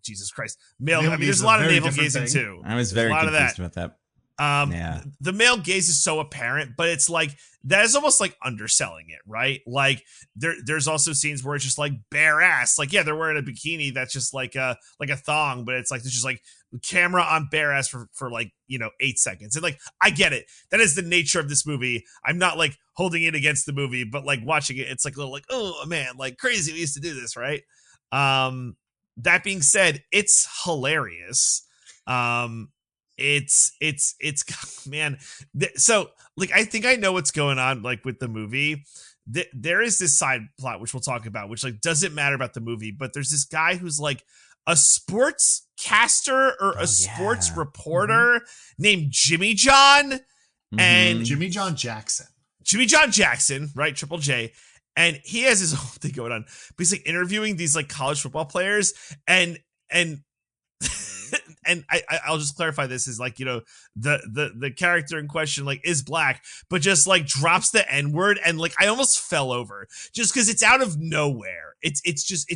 Jesus Christ. Male I mean there's a lot of navel gazing too. I was very confused about that. The male gaze is so apparent, but it's like that is almost like underselling it, right? Like there's also scenes where it's just like bare ass, like yeah, they're wearing a bikini that's just like a thong, but it's like there's just like camera on bare ass for like 8 seconds, and like I get it, that is the nature of this movie. I'm not like holding it against the movie, but like watching it, it's like a little like oh man, like crazy we used to do this, right? That being said, it's hilarious. It's man. So like, I think I know what's going on like with the movie. There is this side plot, which we'll talk about, which like doesn't matter about the movie, but there's this guy who's like a sports caster or a sports reporter named Jimmy John and Jimmy John Jackson, right? Triple J. And he has his own thing going on, but he's like interviewing these like college football players and and I'll just clarify this is like, the character in question like is black, but just like drops the N-word and like I almost fell over just because it's out of nowhere. It's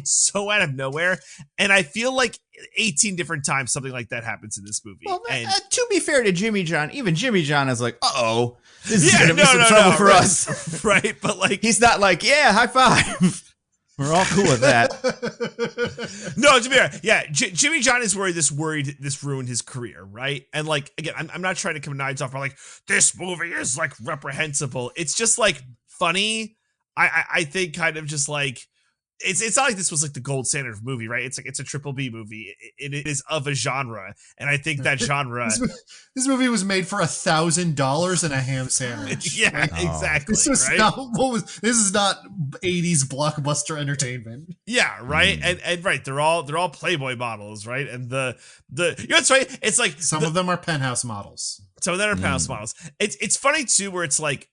so out of nowhere. And I feel like 18 different times something like that happens in this movie. Well, and to be fair to Jimmy John, even Jimmy John is like, this is gonna be some trouble for us. Right. But like he's not like, yeah, high five. We're all cool with that. No, to be fair, yeah, Jimmy John is worried this ruined his career, right? And like again, I'm not trying to come knives off, but like this movie is like reprehensible. It's just like funny. I think kind of just like it's not like this was like the gold standard of movie, right? It's like it's a triple B movie. It is of a genre, and I think that genre. This movie was made for $1,000 and a ham sandwich. Yeah, exactly. This was right? This is not 80s blockbuster entertainment. Yeah, right. And right, they're all Playboy models, right? And the it's right. It's like some of them are penthouse models. Some of them are penthouse models. It's funny too, where it's like.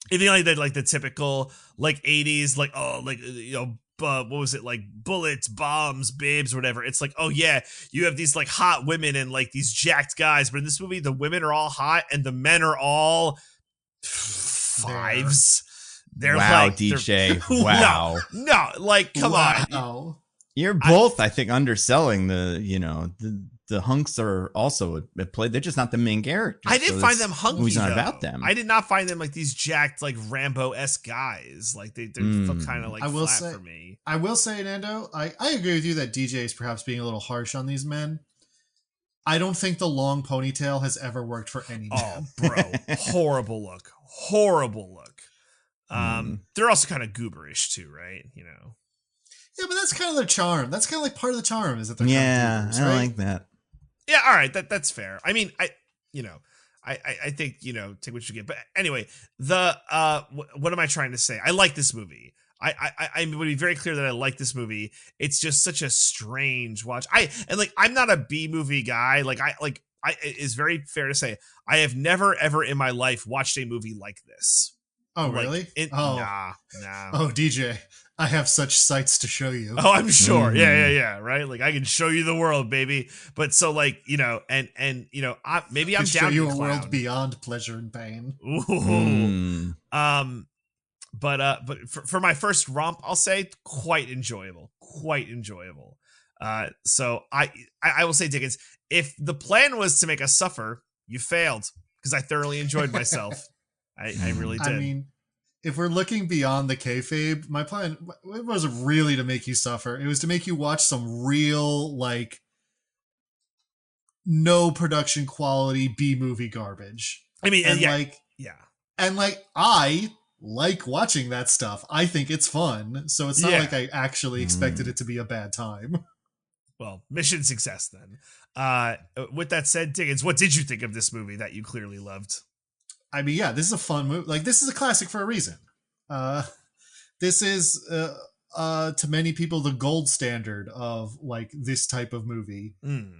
If you like the typical like 80s like what was it like bullets, bombs, babes, or whatever. It's like oh yeah, you have these like hot women and like these jacked guys, but in this movie the women are all hot and the men are all fives. They're wow, like DJ. Wow, no, like come on. You're both, I think, underselling the hunks are also played. They're just not the main characters. I didn't find them hunky. Movie's not about them. I did not find them like these jacked, like Rambo-esque guys. Like they're kind of like flat for me. I will say, Nando, I agree with you that DJ is perhaps being a little harsh on these men. I don't think the long ponytail has ever worked for any man. Oh, bro, horrible look. They're also kind of gooberish too, right? Yeah, but that's kind of their charm. That's kind of like part of the charm is that they're kind of gooberish, right? I like that. Yeah, all right, that's fair. I mean, I think, take what you get. But anyway, what am I trying to say? I like this movie. I would be very clear that I like this movie. It's just such a strange watch. I'm not a B movie guy. It's very fair to say I have never ever in my life watched a movie like this. Oh, really? Nah. Oh, DJ, I have such sights to show you. Oh, I'm sure. Yeah. Right. Like I can show you the world, baby. But so maybe I'm down show you to a world beyond pleasure and pain. Ooh. But for my first romp, I'll say quite enjoyable. So I will say, Diggins, if the plan was to make us suffer, you failed, because I thoroughly enjoyed myself. I really did. I mean, if we're looking beyond the kayfabe, my plan wasn't really to make you suffer. It was to make you watch some real, no production quality B movie garbage. I mean, and yeah. And I like watching that stuff. I think it's fun. So it's not like I actually expected it to be a bad time. Well, mission success then. With that said, Diggins, what did you think of this movie that you clearly loved? I mean, yeah, this is a fun movie. This is a classic for a reason. This is, to many people, the gold standard of this type of movie,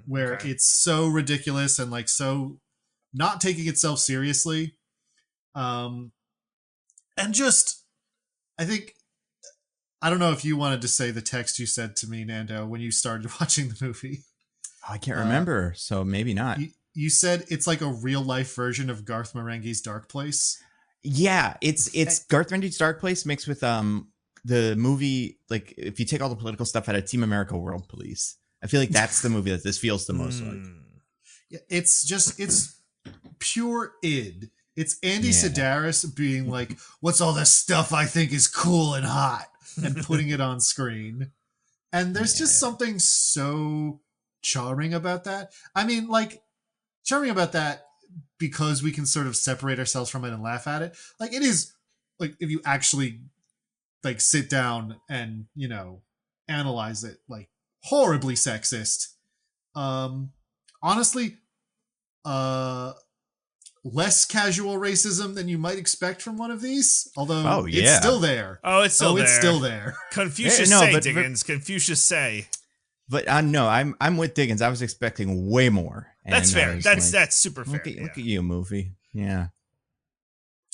where it's so ridiculous and so not taking itself seriously. And just, I think, I don't know if you wanted to say the text you said to me, Nando, when you started watching the movie. I can't remember, so maybe not. You said it's like a real life version of Garth Marenghi's Dark Place. Yeah, it's Garth Marenghi's Dark Place mixed with the movie. If you take all the political stuff out of Team America World Police, I feel like that's the movie that this feels the most like. Yeah, it's pure id. It's Andy Sedaris being like, "What's all this stuff I think is cool and hot?" and putting it on screen. And there's just something so charming about that. I mean, charming about that because we can sort of separate ourselves from it and laugh at it. It is, if you actually, sit down and, analyze it, horribly sexist. Honestly, less casual racism than you might expect from one of these, although it's still there. Oh, it's still there. It's still there. Confucius say, Diggins. Confucius say. But no, I'm with Diggins. I was expecting way more. That's fair. That's super fair. Look at you, movie. Yeah.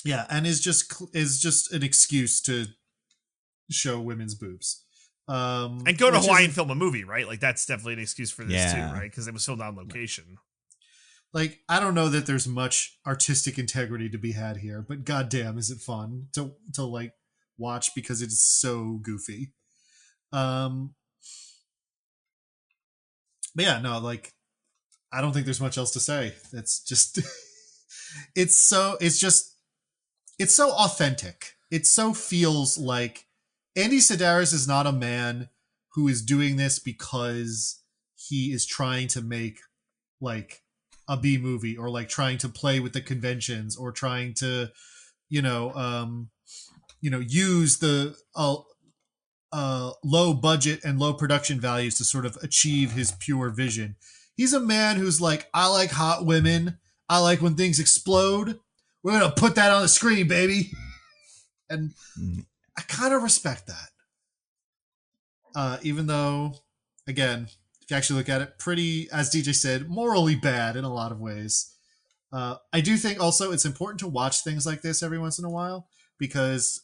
Yeah, and is just an excuse to show women's boobs. And go to Hawaii and film a movie, right? That's definitely an excuse for this too, right? Because it was filmed on location. I don't know that there's much artistic integrity to be had here, but goddamn, is it fun to watch because it is so goofy. But yeah, no, I don't think there's much else to say. It's just, it's so authentic. It so feels like Andy Sedaris is not a man who is doing this because he is trying to make a B movie or trying to play with the conventions or trying to, use the low budget and low production values to sort of achieve his pure vision. He's a man who's I like hot women. I like when things explode. We're going to put that on the screen, baby. And I kind of respect that. Even though, again, if you actually look at it, pretty, as DJ said, morally bad in a lot of ways. I do think also it's important to watch things like this every once in a while because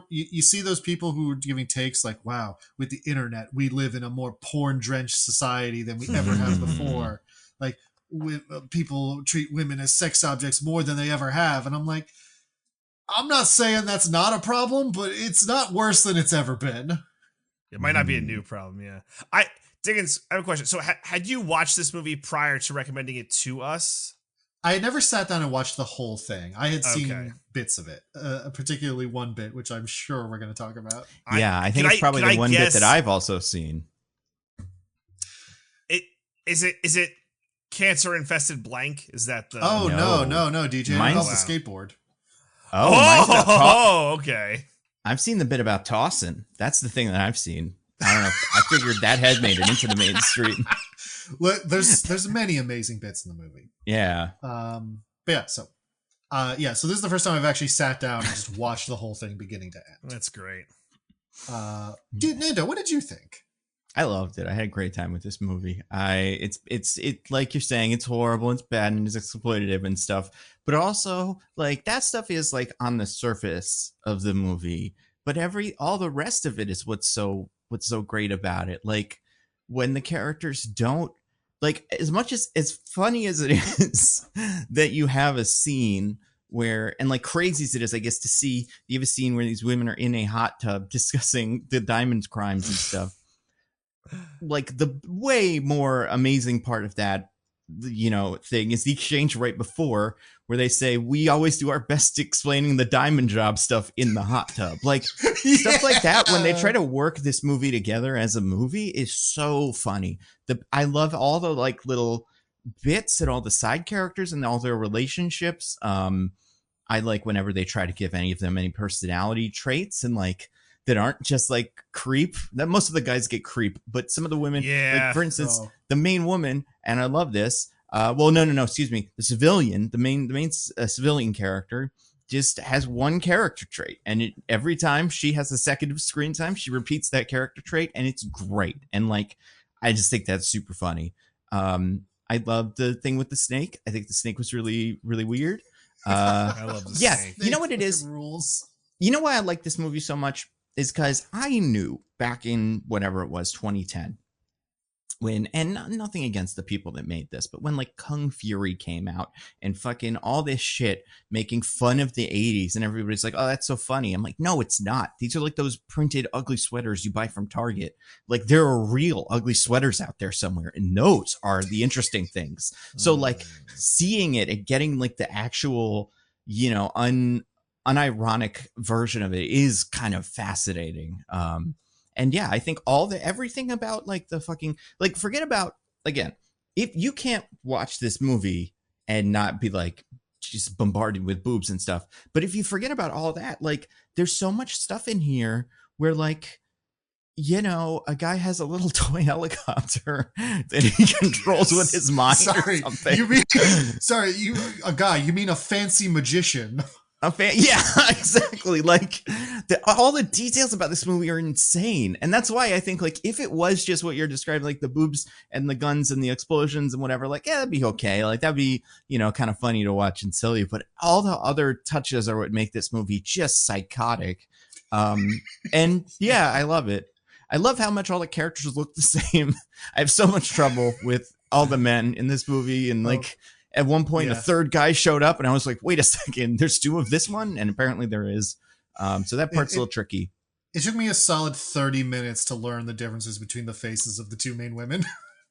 you see those people who are giving takes wow, with the internet, we live in a more porn-drenched society than we ever have before. People treat women as sex objects more than they ever have. And I'm I'm not saying that's not a problem, but it's not worse than it's ever been. It might not be a new problem, yeah. Diggins, I have a question. So had you watched this movie prior to recommending it to us? I had never sat down and watched the whole thing. I had seen bits of it, particularly one bit, which I'm sure we're going to talk about. Yeah, I think it's probably the one bit that I've also seen. Is it cancer-infested blank? Is that the... Oh, no, DJ. Mine's the skateboard. Oh, okay. I've seen the bit about tossing. That's the thing that I've seen. I don't know. I figured that had made it into the mainstream. There's many amazing bits in the movie. Yeah. But yeah, so so this is the first time I've actually sat down and just watched the whole thing beginning to end. That's great. Dude, Nando, what did you think? I loved it. I had a great time with this movie. It's like you're saying, it's horrible, it's bad, and it's exploitative and stuff. But also, like, that stuff is like on the surface of the movie. But all the rest of it is what's so great about it. Like, when the characters don't, like, as much as funny as it is that you have a scene where, and like crazy as it is, I guess, to see, you have a scene where these women are in a hot tub discussing the Diamonds crimes and stuff. Like, the way more amazing part of that, thing is the exchange right before where they say, we always do our best explaining the diamond job stuff in the hot tub. Like, stuff like that, when they try to work this movie together as a movie, is so funny. I love all the like little bits and all the side characters and all their relationships. I like whenever they try to give any of them any personality traits and like that aren't just like creep. That most of the guys get creep, but some of the women, like, for instance, the main woman, and I love this. Excuse me. The civilian, the main civilian character just has one character trait, and every time she has a second of screen time, she repeats that character trait, and it's great. And like, I just think that's super funny. I love the thing with the snake. I think the snake was really, really weird. I love the snake. You know what it is? Rules. You know why I like this movie so much is because I knew back in whatever it was, 2010, and nothing against the people that made this, but when like Kung Fury came out and fucking all this shit making fun of the 80s and everybody's like, oh, that's so funny. I'm like, no, it's not. These are like those printed ugly sweaters you buy from Target. Like, there are real ugly sweaters out there somewhere, and those are the interesting things. So like seeing it and getting like the actual, unironic version of it is kind of fascinating. And yeah, I think everything about like the fucking, like, forget about, again, if you can't watch this movie and not be like just bombarded with boobs and stuff, but if you forget about all that, like, there's so much stuff in here where, like, a guy has a little toy helicopter that he controls with his mind. Sorry, or something. You mean a fancy magician? Yeah, exactly. Like, all the details about this movie are insane, and that's why I think, like, if it was just what you're describing, like the boobs and the guns and the explosions and whatever, like, yeah, that'd be okay. Like, that'd be, kind of funny to watch and silly. But all the other touches are what make this movie just psychotic. And yeah, I love it. I love how much all the characters look the same. I have so much trouble with all the men in this movie, and like. At one point, a third guy showed up, and I was like, wait a second, there's two of this one? And apparently there is. So that part's a little tricky. It took me a solid 30 minutes to learn the differences between the faces of the two main women.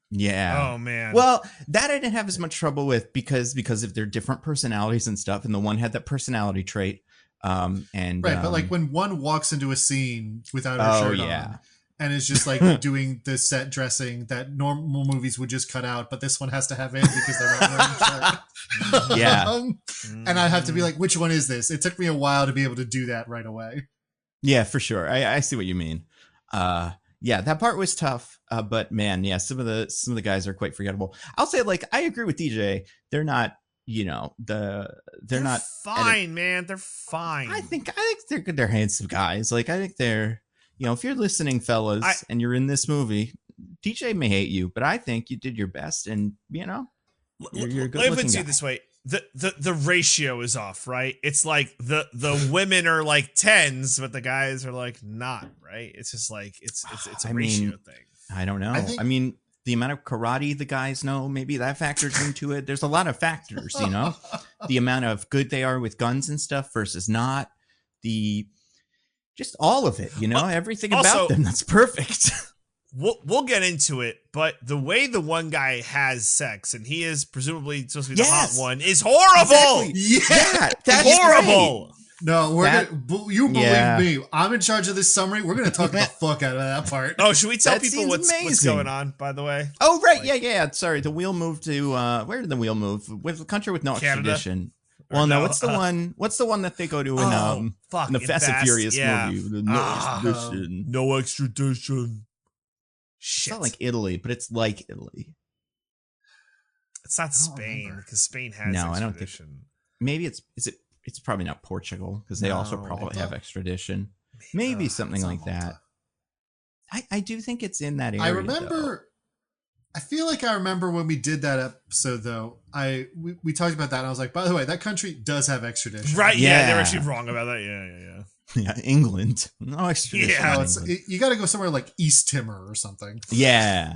Yeah. Oh, man. Well, that I didn't have as much trouble with because of their different personalities and stuff, and the one had that personality trait. But like when one walks into a scene without her shirt on, and it's just like doing the set dressing that normal movies would just cut out, but this one has to have in because they're not wearing a shirt. Yeah. And I have to be like, which one is this? It took me a while to be able to do that right away. Yeah, for sure. I see what you mean. Yeah, that part was tough. But man, yeah, some of the guys are quite forgettable. I'll say, like, I agree with DJ. They're not, they're not fine, man. They're fine. I think they're handsome guys. Like, I think they're, if you're listening, fellas, and you're in this movie, DJ may hate you, but I think you did your best, and you're a good. Let me see it this way: the ratio is off, right? It's like the women are like 10s, but the guys are like not, right? It's just like it's a ratio thing. I don't know. I mean, the amount of karate the guys know, maybe that factors into it. There's a lot of factors, the amount of good they are with guns and stuff versus not. Just all of it, everything about them. That's perfect. We'll get into it, but the way the one guy has sex, and he is presumably supposed to be the hot one, is horrible. Exactly. Yeah, that's horrible. Great. No, you believe me. I'm in charge of this summary. We're gonna talk the fuck out of that part. Oh, should we tell people what's going on? By the way. Oh right, yeah. Sorry, the wheel moved to where did the wheel move? With a country with no extradition. Well, no. What's the one? What's the one that they go to in the Fast and Furious movie? No extradition. No extradition. Shit. It's not like Italy, but it's like Italy. It's not Spain because Spain has extradition. I don't think. Maybe it's probably not Portugal because they also probably have extradition. Maybe something like that. I do think it's in that area. I remember. I feel like I remember when we did that episode, though. We talked about that, and I was like, by the way, that country does have extradition. Right? Yeah, they're actually wrong about that. Yeah. Yeah, England. No extradition. Yeah, you got to go somewhere like East Timor or something. Yeah.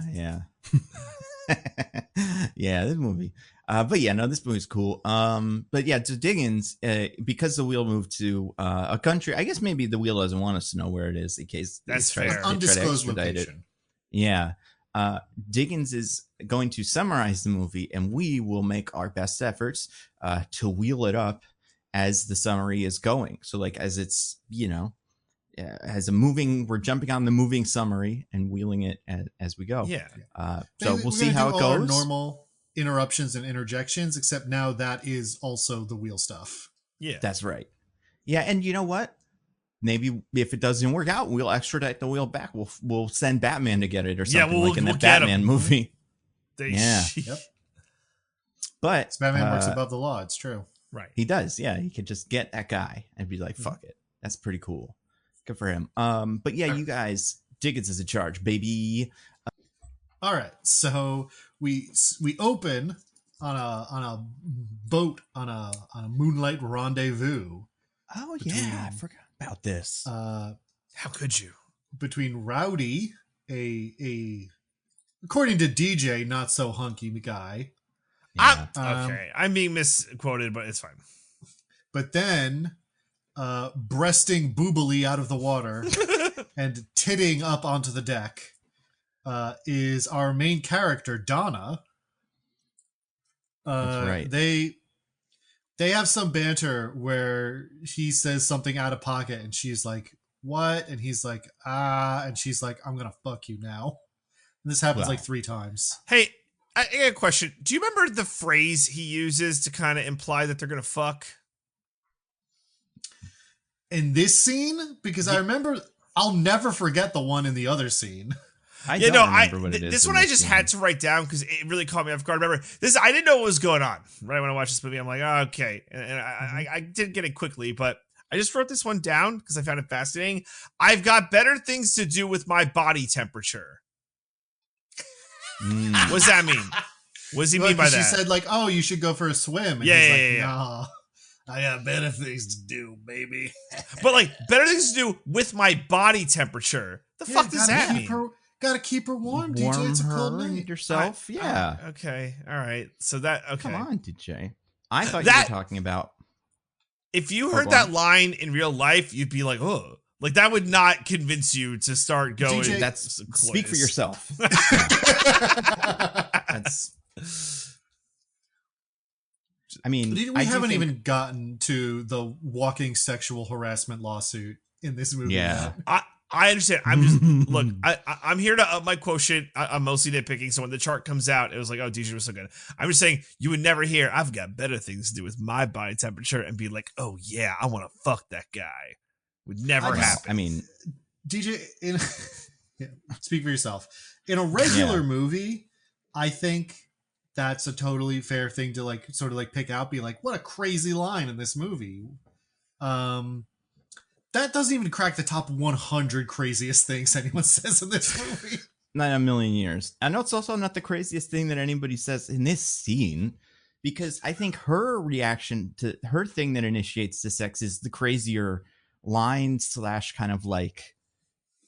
Yeah, this movie. But yeah, no, this movie's cool. But yeah, to Diggins, because the wheel moved to a country, I guess maybe the wheel doesn't want us to know where it is in case that's fair. Undisclosed location. Yeah. Diggins is going to summarize the movie, and we will make our best efforts to wheel it up as the summary is going. So like as it's, we're jumping on the moving summary and wheeling it as we go. Yeah. So we'll see how it goes. Our normal interruptions and interjections, except now that is also the wheel stuff. Yeah. That's right. Yeah, and you know what? Maybe if it doesn't work out, we'll extradite the wheel back. We'll send Batman to get it or something like in the Batman movie. Yep. But Batman works above the law. It's true. Right. He does. Yeah. He could just get that guy and be like, fuck it. That's pretty cool. Good for him. But yeah, you guys, Diggins is in charge, baby. All right. So we open on a boat on a moonlight rendezvous. Oh yeah, I forgot about this. How could you? Between Rowdy, a according to DJ, not so hunky guy. Yeah. Okay, I'm being misquoted, but it's fine. But then, breasting boobily out of the water and titting up onto the deck, is our main character, Donna. That's right. They have some banter where he says something out of pocket and she's like, what? And he's like, and she's like, I'm gonna fuck you now. And this happens like 3 times. Hey, I got a question. Do you remember the phrase he uses to kind of imply that they're gonna fuck? In this scene? Because I remember, I'll never forget the one in the other scene. I don't remember what it is. This one I just had to write down because it really caught me off guard. Remember this? I didn't know what was going on right when I watched this movie. I'm like, oh, okay, and I did get it quickly, but I just wrote this one down because I found it fascinating. I've got better things to do with my body temperature. What does that mean? What does he mean by that? She said like, oh, you should go for a swim. And he's like, nah, I got better things to do, baby. But like better things to do with my body temperature. The fuck does that mean? Gotta keep her warm, DJ. It's a cold night. Yourself, yeah. Okay, all right. So that Come on, DJ. I thought you were talking about. If you heard that line in real life, you'd be like, oh, like that would not convince you to start going. DJ, that's speak for yourself. That's. I mean, we haven't even gotten to the walking sexual harassment lawsuit in this movie. Yeah. Yet. I understand. I'm just look. I'm here to up my quotient. I'm mostly nitpicking. So when the chart comes out, it was like, "Oh, DJ was so good." I'm just saying you would never hear. I've got better things to do with my body temperature, and be like, "Oh yeah, I want to fuck that guy." Would never happen. I mean, DJ, speak for yourself. In a regular movie, I think that's a totally fair thing to like, sort of like pick out. Be like, "What a crazy line in this movie." That doesn't even crack the top 100 craziest things anyone says in this movie. Not in a million years. I know it's also not the craziest thing that anybody says in this scene, because I think her reaction to her thing that initiates the sex is the crazier line / kind of like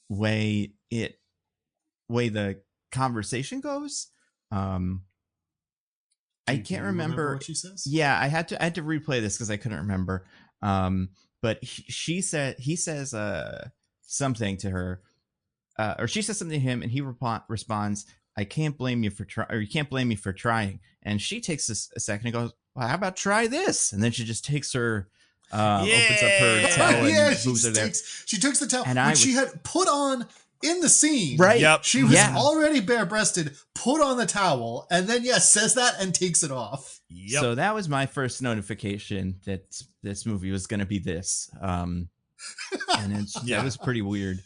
way the conversation goes. I can't remember what she says. Yeah, I had to replay this because I couldn't remember. But he says something to her, or she says something to him, and he responds, "I can't blame you for you can't blame me for trying." And she takes a second and goes, "Well, how about try this?" And then she just takes her, opens up her towel and moves her there. She takes the towel, which she had put on in the scene. Right. Yep. She was already bare-breasted, put on the towel, and then says that and takes it off. Yep. So that was my first notification that this movie was going to be this. And that was pretty weird.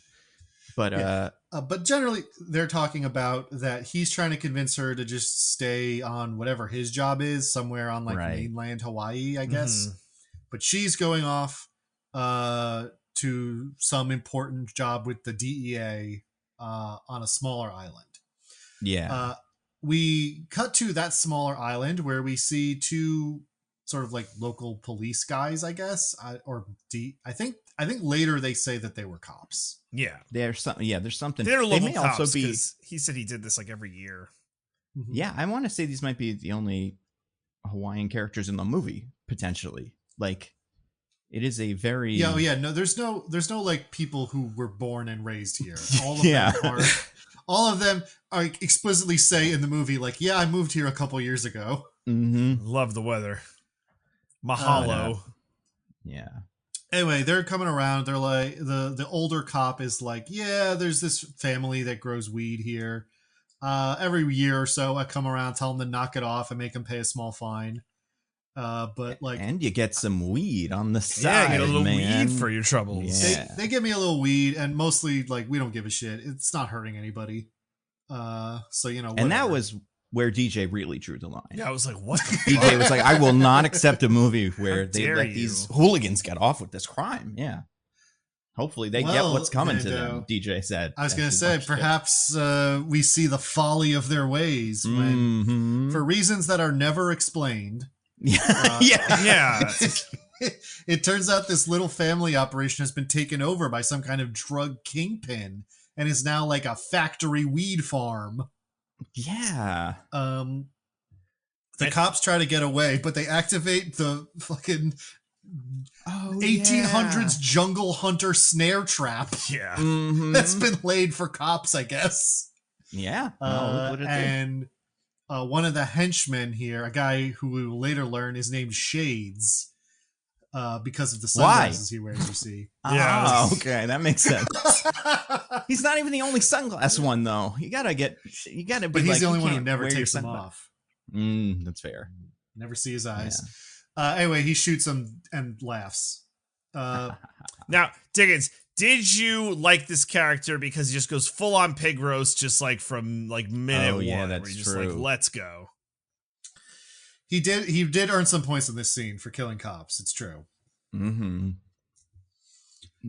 But but generally, they're talking about that he's trying to convince her to just stay on whatever his job is, somewhere on like Right. mainland Hawaii, I guess. Mhm. But she's going off to some important job with the DEA on a smaller island. yeah. We cut to that smaller island where we see two sort of like local police guys, I guess, I think later they say that they were cops. Yeah. There's something. Yeah, there's something. They're They local may cops also be. because he said he did this like every year. Mhm. Yeah, I want to say these might be the only Hawaiian characters in the movie potentially. Like, it is a very Yeah. No, there's no like people who were born and raised here. Yeah. All of them are explicitly say in the movie, like, yeah, I moved here a couple years ago. Mm-hmm. Love the weather. Mahalo. Yeah. Anyway, they're coming around. They're like, the older cop is like, yeah, there's this family that grows weed here. Every year or so, I come around, tell them to knock it off, and make them pay a small fine. But like, And you get some weed on the Yeah, side, get a little man. weed for your troubles. Yeah. they give me a little weed, and mostly like we don't give a shit. It's not hurting anybody. So you know, And that whatever. was where DJ really drew the line. Yeah, I was like, what the DJ fuck? was like, I will not accept a movie where they dare let you. these hooligans get off with this crime. Yeah. Hopefully they get Well, what's coming to Nando, them, DJ said. I was as going he to say, watched it. perhaps we see the folly of their ways when, Mhm. for reasons that are never explained. yeah. Yeah. It turns out this little family operation has been taken over by some kind of drug kingpin and is now like a factory weed farm. Yeah. The cops try to get away, but they activate the fucking Oh, 1800s jungle hunter snare trap Yeah. Mhm. that's been laid for cops, I guess. Yeah. No, what did it do? And one of the henchmen here, a guy who we will later learn is named Shades, because of the sunglasses he wears, you see. Yeah. Oh, okay. That makes sense. He's not even the only sunglass one, though. You gotta be But he's like, the only you one who can't never wear your takes them sunglass. off. That's fair. Never see his eyes. Anyway, he shoots him and laughs. Now, Diggins, did you like this character because he just goes full on pig roast, just like from like minute Oh, yeah, one, that's where he's just like, true. let's go. He did earn some points in this scene for killing cops. It's true. Mm-hmm.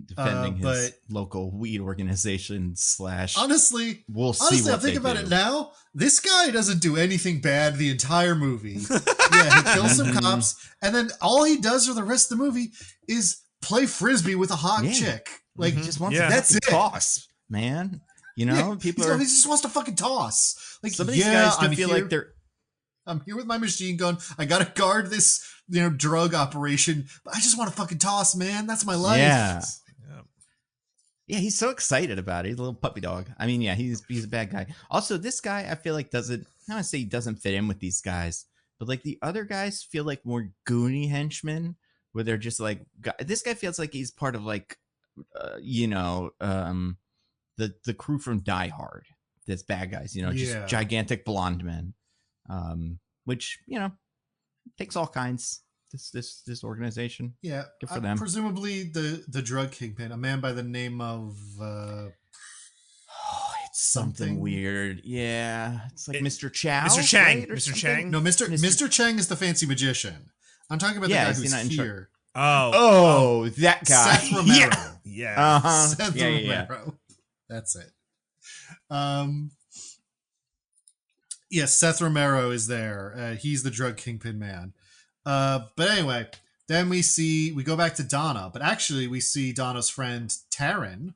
Defending his but- local weed organization / Honestly, we'll see I'm what thinking they about do. it now. This guy doesn't do anything bad the entire movie. Yeah, he kills some cops, and then all he does for the rest of the movie is play frisbee with a hot Yeah. chick. Like, He just wants Yeah. to That's fucking it. toss, man. You know, yeah, people he are. just wants to fucking toss. Like, Some of these yeah, guys do I'm feel here, like they're. I'm here with my machine gun. I gotta guard this, drug operation. But I just want to fucking toss, man. That's my life. Yeah. Yeah. Yeah, he's so excited about it. He's a little puppy dog. I mean, yeah, he's a bad guy. Also, this guy, I feel like doesn't. I don't want to say he doesn't fit in with these guys, but like the other guys feel like more goony henchmen, where they're just like. This guy feels like he's part of like, the crew from Die Hard. This bad guys, Yeah. just gigantic blonde men, which takes all kinds. This organization. Yeah, Good for them. Presumably the drug kingpin, a man by the name of It's something weird. Yeah, it's like Mr. Chow. Mr. Chang. right, or Mr. something? Chang. no Mr. Chang is the fancy magician. I'm talking about Yeah, the is guy he who's not in charge? here. Oh. That guy. Seth Romero. Yeah. Yeah. Uh-huh. Seth Yeah, yeah, yeah. Romero. That's it. Yes, Seth Romero is there. He's the drug kingpin man. But anyway, then we go back to Donna, but actually we see Donna's friend Taryn,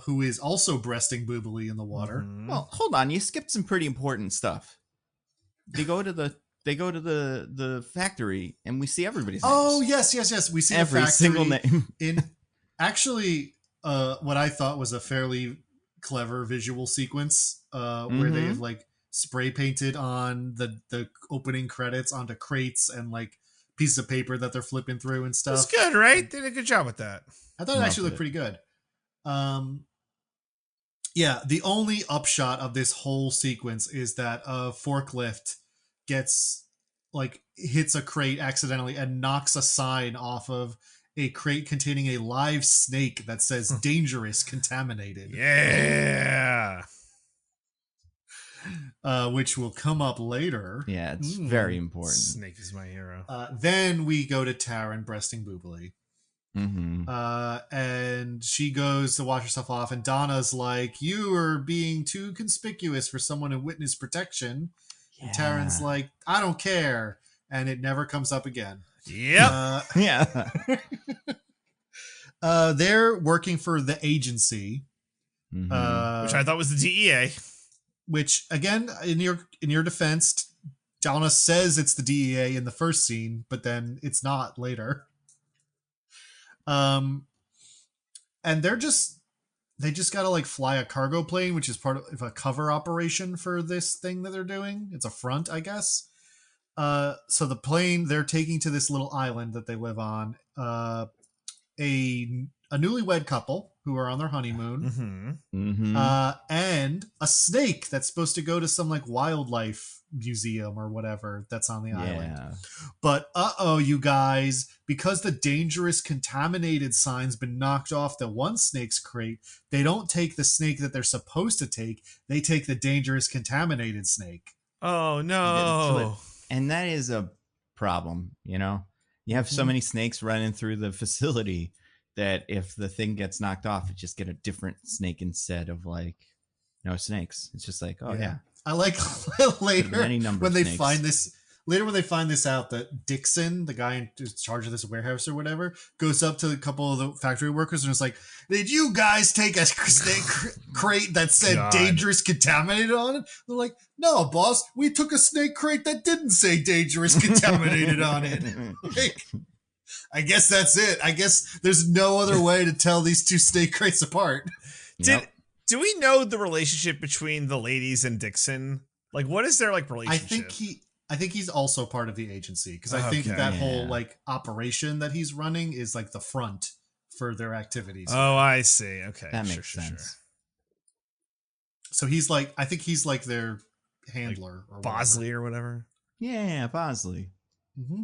who is also breasting boobily in the water. Mhm. Well, hold on. You skipped some pretty important stuff. They go to the factory, and we see everybody's Oh names. yes. We see Every a factory single name. in actually what I thought was a fairly clever visual sequence where they Mhm. have like spray painted on the opening credits onto crates and like pieces of paper that they're flipping through and That's stuff. good, right? They did a good job with that. I thought it Loved actually looked it. pretty good. Yeah, the only upshot of this whole sequence is that a forklift hits a crate accidentally and knocks a sign off of a crate containing a live snake that says dangerous, contaminated. Yeah. Which will come up later. Yeah, it's very important. Snake is my hero. Then we go to Taryn breasting Boobily. Mm-hmm. And she goes to wash herself off, and Donna's like, "You are being too conspicuous for someone in witness protection." Yeah. And Taryn's like, "I don't care," and it never comes up again. Yep. Yeah. They're working for the agency, which I thought was the DEA. Which, again, in your defense, Donna says it's the DEA in the first scene, but then it's not later. And they just gotta like fly a cargo plane, which is part of a cover operation for this thing that they're doing. It's a front, I guess. So the plane they're taking to this little island that they live on, a newlywed couple who are on their honeymoon, and a snake that's supposed to go to some like wildlife museum or whatever that's on the island. But you guys, because the dangerous contaminated sign's been knocked off the one snake's crate, they don't take the snake that they're supposed to take. They take the dangerous contaminated snake. Oh no. And that is a problem, you know? You have so many snakes running through the facility that if the thing gets knocked off, you just get a different snake instead of like no snakes. It's just like, oh yeah. I like later when they find this. Later, when they find this out, that Dixon, the guy in charge of this warehouse or whatever, goes up to a couple of the factory workers and is like, "Did you guys take a snake crate that said dangerous contaminated on it?" They're like, "No, boss, we took a snake crate that didn't say dangerous contaminated on it." Like, I guess that's it. I guess there's no other way to tell these two snake crates apart. Do we know the relationship between the ladies and Dixon? Like, what is their like relationship? I think he's also part of the agency, because I think that whole like operation that he's running is like the front for their activities. Oh, I see. Okay, that makes sense. Sure. So he's like, I think he's like their handler, like or Bosley or whatever. Yeah, Bosley. Mm-hmm.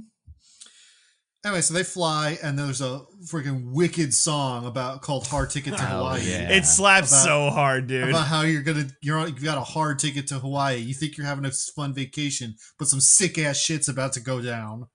Anyway, so they fly, and there's a freaking wicked song called "Hard Ticket to Hawaii." Yeah. It slaps so hard, dude. About how you've got a hard ticket to Hawaii. You think you're having a fun vacation, but some sick ass shit's about to go down.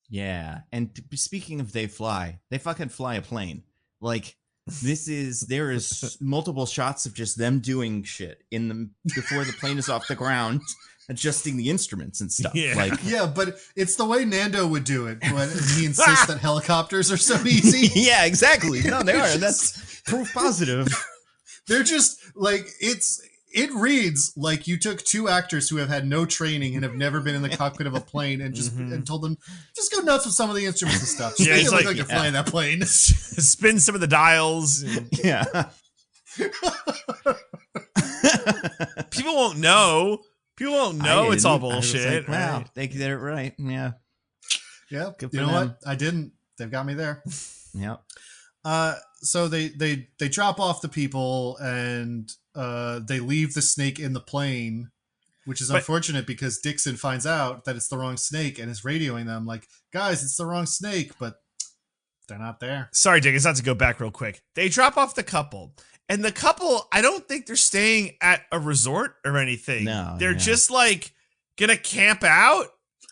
Yeah, and speaking of they fucking fly a plane. Like there is multiple shots of just them doing shit before the plane is off the ground. Adjusting the instruments and stuff. Yeah, but it's the way Nando would do it when he insists that helicopters are so easy. Yeah, exactly. No, they are. That's proof positive. They're just like, it reads like you took two actors who have had no training and have never been in the cockpit of a plane and just and told them, just go nuts with some of the instruments and stuff. Just make it look like you're flying that plane. Spin some of the dials. Yeah. People won't know. People won't know it's all bullshit. Like, wow, right. They did it right. Yeah. Yeah. You know what? I didn't. They've got me there. Yep. So they drop off the people and they leave the snake in the plane, which is unfortunate because Dixon finds out that it's the wrong snake and is radioing them like, "Guys, it's the wrong snake," but they're not there. Sorry, Diggins, not to go back real quick. They drop off the couple. And the couple, I don't think they're staying at a resort or anything. No, they're just like gonna camp out.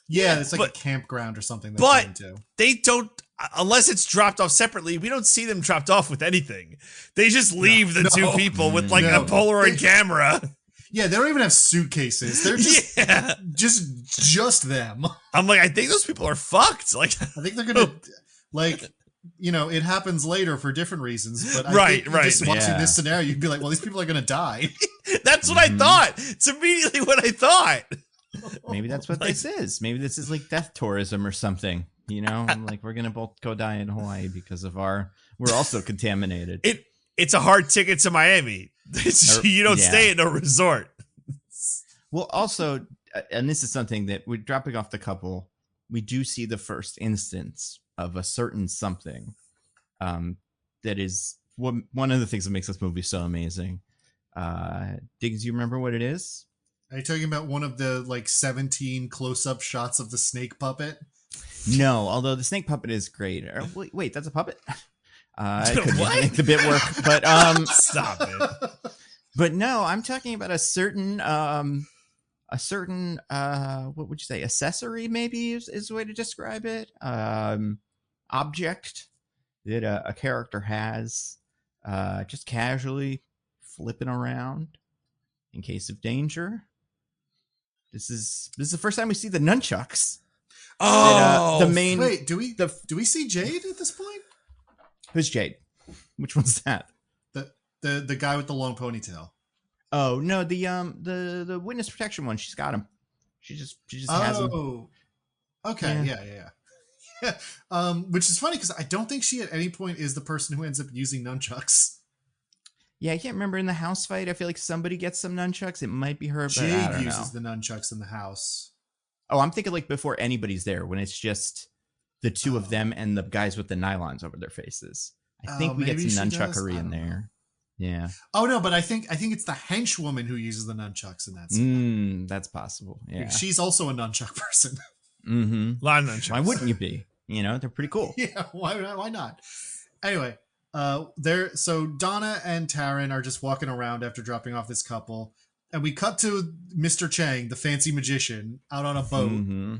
Yeah, it's like a campground or something. But they don't, unless it's dropped off separately. We don't see them dropped off with anything. They just leave the two people with like a Polaroid camera. Yeah, they don't even have suitcases. They're just just them. I'm like, I think those people are fucked. Like, I think they're gonna like. You know, it happens later for different reasons, but just watching this scenario, you'd be like, well, these people are going to die. That's what I thought. It's immediately what I thought. Maybe that's what this is. Maybe this is like death tourism or something. You know, like we're going to both go die in Hawaii because of we're also contaminated. It's a hard ticket to Miami. You don't stay at no resort. Well, also, and this is something that we're dropping off the couple. We do see the first instance of a certain something that is one of the things that makes this movie so amazing. Diggins, you remember what it is? Are you talking about one of the like 17 close-up shots of the snake puppet? No, although the snake puppet is great. Wait, that's a puppet? I could What? make the bit work, but Stop it. but no, I'm talking about a certain what would you say, accessory maybe is the way to describe it, object that a character has just casually flipping around in case of danger. This is the first time we see the nunchucks. The main. Wait, do we see Jade at this point? Who's Jade? Which one's that? The guy with the long ponytail. Oh no, the witness protection one. She's got him. She just has him. Oh, okay, yeah. Which is funny because I don't think she at any point is the person who ends up using nunchucks. Yeah, I can't remember in the house fight. I feel like somebody gets some nunchucks. It might be her, but I Jade don't uses know. the nunchucks in the house. Oh, I'm thinking like before anybody's there, when it's just the two of them and the guys with the nylons over their faces. I think we get some nunchuckery in there. Yeah. Oh no, but I think it's the henchwoman who uses the nunchucks in that scene. That's possible. Yeah. She's also a nunchuck person. Mm-hmm. A lot of nunchucks. Why wouldn't you be? You know, they're pretty cool. Yeah, why not? Anyway, so Donna and Taryn are just walking around after dropping off this couple, and we cut to Mr. Chang, the fancy magician, out on a boat. Mm-hmm.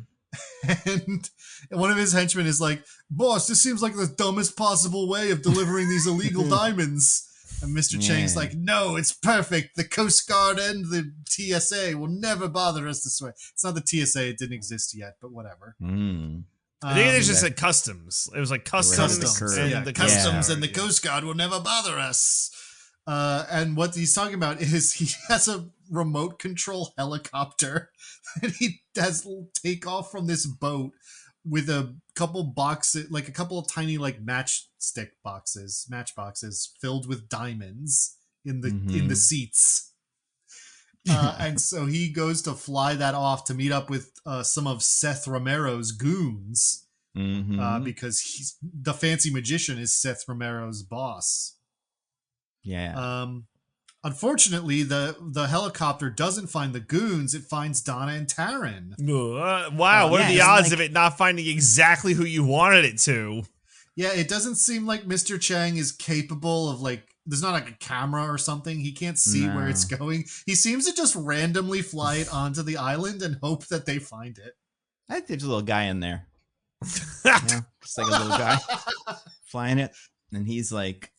And one of his henchmen is like, "Boss, this seems like the dumbest possible way of delivering these illegal diamonds." And Mr. Chang's like, "No, it's perfect. The Coast Guard and the TSA will never bother us this way." It's not the TSA. It didn't exist yet, but whatever. I think they just said customs. It was like customs and the customs and the Coast Guard will never bother us. And what he's talking about is he has a remote control helicopter and he has take off from this boat with a couple boxes, like a couple of tiny like matchboxes filled with diamonds in the seats. And so he goes to fly that off to meet up with some of Seth Romero's goons, because the fancy magician is Seth Romero's boss. Yeah. Unfortunately, the helicopter doesn't find the goons; it finds Donna and Taryn. Wow, what are the odds of it not finding exactly who you wanted it to? Yeah, it doesn't seem like Mr. Chang is capable of there's not like a camera or something. He can't see where it's going. He seems to just randomly fly it onto the island and hope that they find it. I think there's a little guy in there. Just like a little guy flying it. And he's like,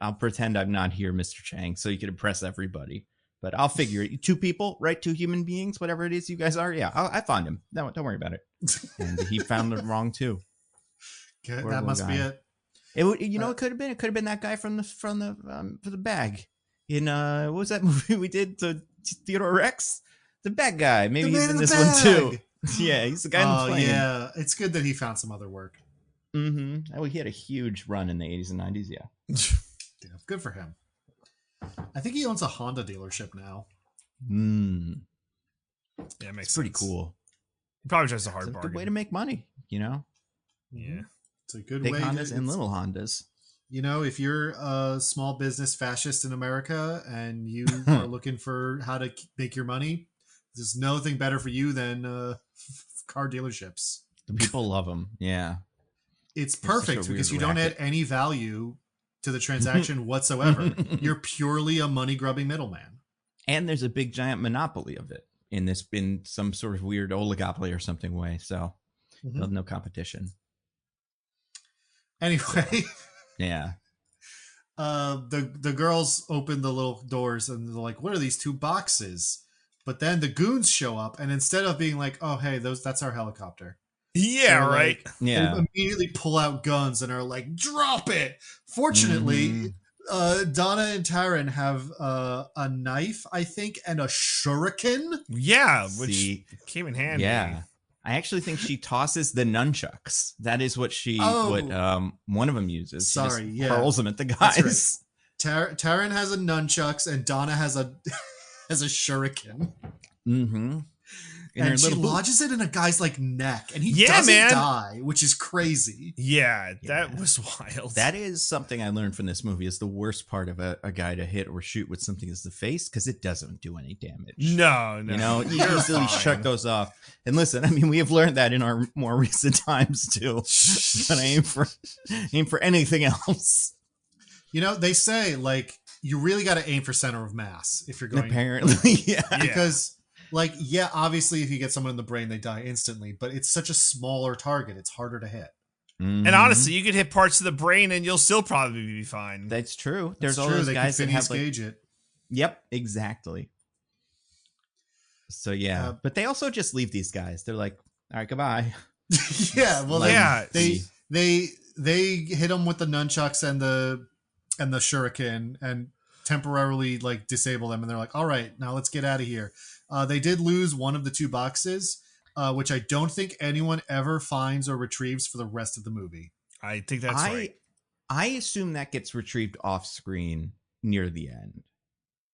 "I'll pretend I'm not here, Mr. Chang, so you can impress everybody. But I'll figure it. 2 people, right? 2 human beings, whatever it is you guys are. Yeah, I found him. No, don't worry about it." And he found it wrong too. Okay, that must be it. It could have been. It could have been that guy from the bag in what was that movie we did? The Theodore Rex, the bad guy. Maybe he's in this one too. Yeah, he's the guy in the plane. Yeah, it's good that he found some other work. Mm-hmm. Oh, he had a huge run in the 80s and 90s. Yeah. Yeah, good for him. I think he owns a Honda dealership now. Yeah, it makes it's pretty sense. Cool. He probably tries a hard It's a bargain. good way to make money, Yeah. It's a good Big way. Hondas and little Hondas. If you're a small business fascist in America and you are looking for how to make your money, there's nothing better for you than car dealerships. The people love them. Yeah. It's perfect because you don't add any value to the transaction whatsoever. You're purely a money grubbing middleman. And there's a big giant monopoly of it in some sort of weird oligopoly or something way. So no competition. Anyway. Yeah. The girls open the little doors and they're like, "What are these 2 boxes?" But then the goons show up, and instead of being like, "Oh, hey, that's our helicopter." Yeah, right. They immediately pull out guns and are like, "Drop it!" Fortunately, Donna and Taryn have a knife, I think, and a shuriken. Yeah, which came in handy. Yeah. I actually think she tosses the nunchucks. That is what one of them uses. Sorry, she just hurls them at the guys. Right. Taryn has a nunchucks and Donna has a shuriken. Mm-hmm. in her and she little boot. lodges it in a guy's like neck, and he Yeah, doesn't man. die, which is crazy. Yeah, that was wild. That is something I learned from this movie. Is the worst part of a guy to hit or shoot with something is the face, because it doesn't do any damage. No. You know, you You're easily fine. shut those off. And listen, I mean, we have learned that in our more recent times too. But aim for anything else. You know, they say like you really got to aim for center of mass if you're going. Apparently, yeah. Because like, yeah, obviously if you get someone in the brain, they die instantly, but it's such a smaller target. It's harder to hit. Mhm. And honestly, you could hit parts of the brain and you'll still probably be fine. That's true. There's It's all true. those They guys can that Phineas have like, Gage it. yep, exactly. So yeah, but they also just leave these guys. They're like, all right, goodbye. Yeah, well, Yeah. they hit them with the nunchucks and the shuriken and temporarily like disable them, and they're like, all right, now let's get out of here. They did lose one of the two boxes, which I don't think anyone ever finds or retrieves for the rest of the movie. I think that's right. I assume that gets retrieved off screen near the end.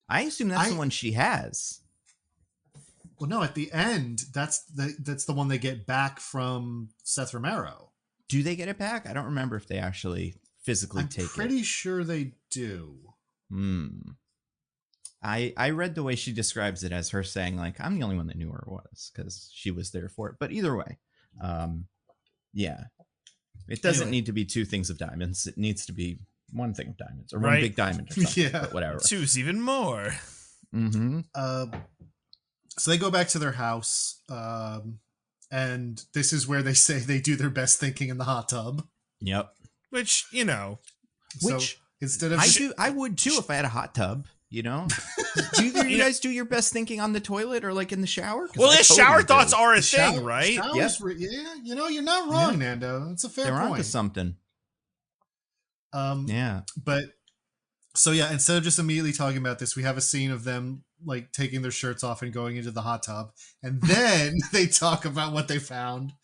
I assume that's the one she has. Well, no, at the end, that's the one they get back from Seth Romero. Do they get it back? I don't remember if they actually physically I'm take it. pretty sure they do. I read the way she describes it as her saying like, I'm the only one that knew where it was because she was there for it. But either way, yeah, it doesn't need to be two things of diamonds. It needs to be one thing of diamonds or one big diamond or something. Yeah, but whatever. Two's even more. Mm-hmm. So they go back to their house, and this is where they say they do their best thinking in the hot tub. Yep. Which, you know. So instead of I would too if I had a hot tub. You know, do you guys do your best thinking on the toilet or like in the shower? Well, shower thoughts are a thing, right? Yep. Yeah, you know, you're not wrong, Nando. It's a fair point. They're onto something. Yeah. But so yeah, instead of just immediately talking about this, we have a scene of them like taking their shirts off and going into the hot tub, and then they talk about what they found,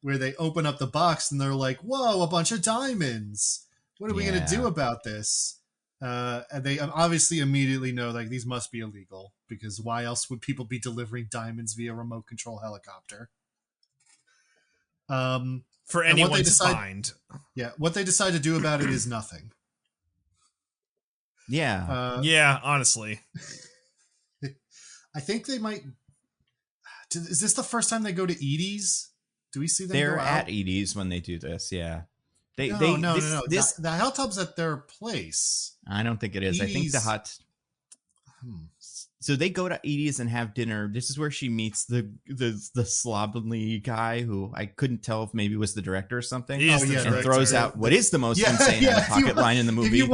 where they open up the box and they're like, "Whoa, a bunch of diamonds! What are we gonna do about this?" And they obviously immediately know like these must be illegal, because why else would people be delivering diamonds via remote control helicopter? For anyone to find. Yeah, what they decide to do about it is nothing. Yeah. Yeah, honestly. I think they might. Is this the first time they go to Edie's? Do we see them? They're go at out? Edie's when they do this. Yeah. No. The hot tub's at their place. I don't think it is. Edie's. I think the hot. So they go to Edie's and have dinner. This is where she meets the slovenly guy who I couldn't tell if maybe was the director or something. And throws out what is the most insane out-of-pocket line in the movie.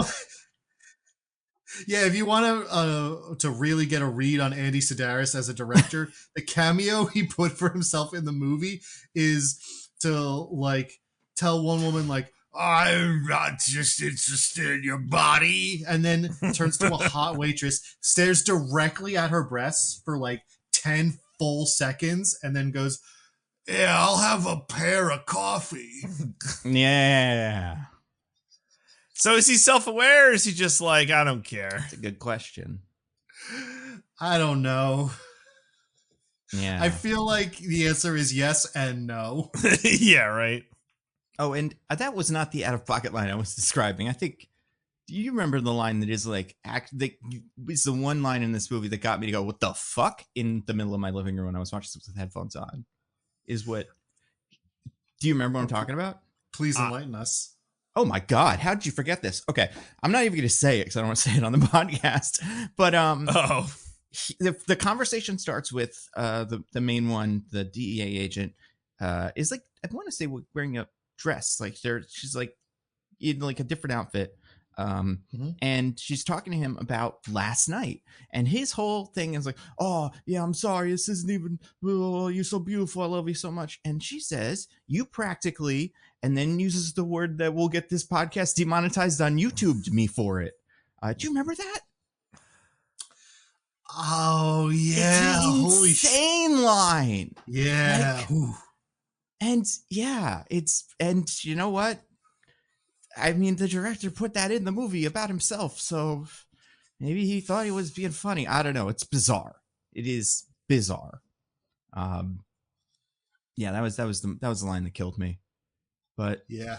If you want to really get a read on Andy Sedaris as a director, the cameo he put for himself in the movie is to like tell one woman like, "I'm not just interested in your body," and then turns to a hot waitress, stares directly at her breasts for like 10 full seconds, and then goes, "Yeah, I'll have a pair of coffee." Yeah. So is he self-aware, or is he just like, I don't care? That's a good question. I don't know. Yeah. I feel like the answer is yes and no. Yeah, right. Oh, and that was not the out-of-pocket line I was describing. I think, do you remember the line that is like, it's the one line in this movie that got me to go, what the fuck? In the middle of my living room when I was watching this with headphones on. Do you remember what I'm talking about? Please enlighten us. Oh my God, how did you forget this? Okay, I'm not even going to say it because I don't want to say it on the podcast. But the conversation starts with the main one, the DEA agent, is like, I want to say wearing a dress, like she's like in like a different outfit, and she's talking to him about last night, and his whole thing is like, "Oh yeah, I'm sorry, this isn't even. Oh, you're so beautiful, I love you so much." And she says, "You practically." And then uses the word that will get this podcast demonetized on YouTube me for it. Do you remember that? Oh yeah, it's an insane line. Yeah, and you know what? I mean, the director put that in the movie about himself, so maybe he thought he was being funny. I don't know. It's bizarre. It is bizarre. Yeah, that was the line that killed me. But yeah,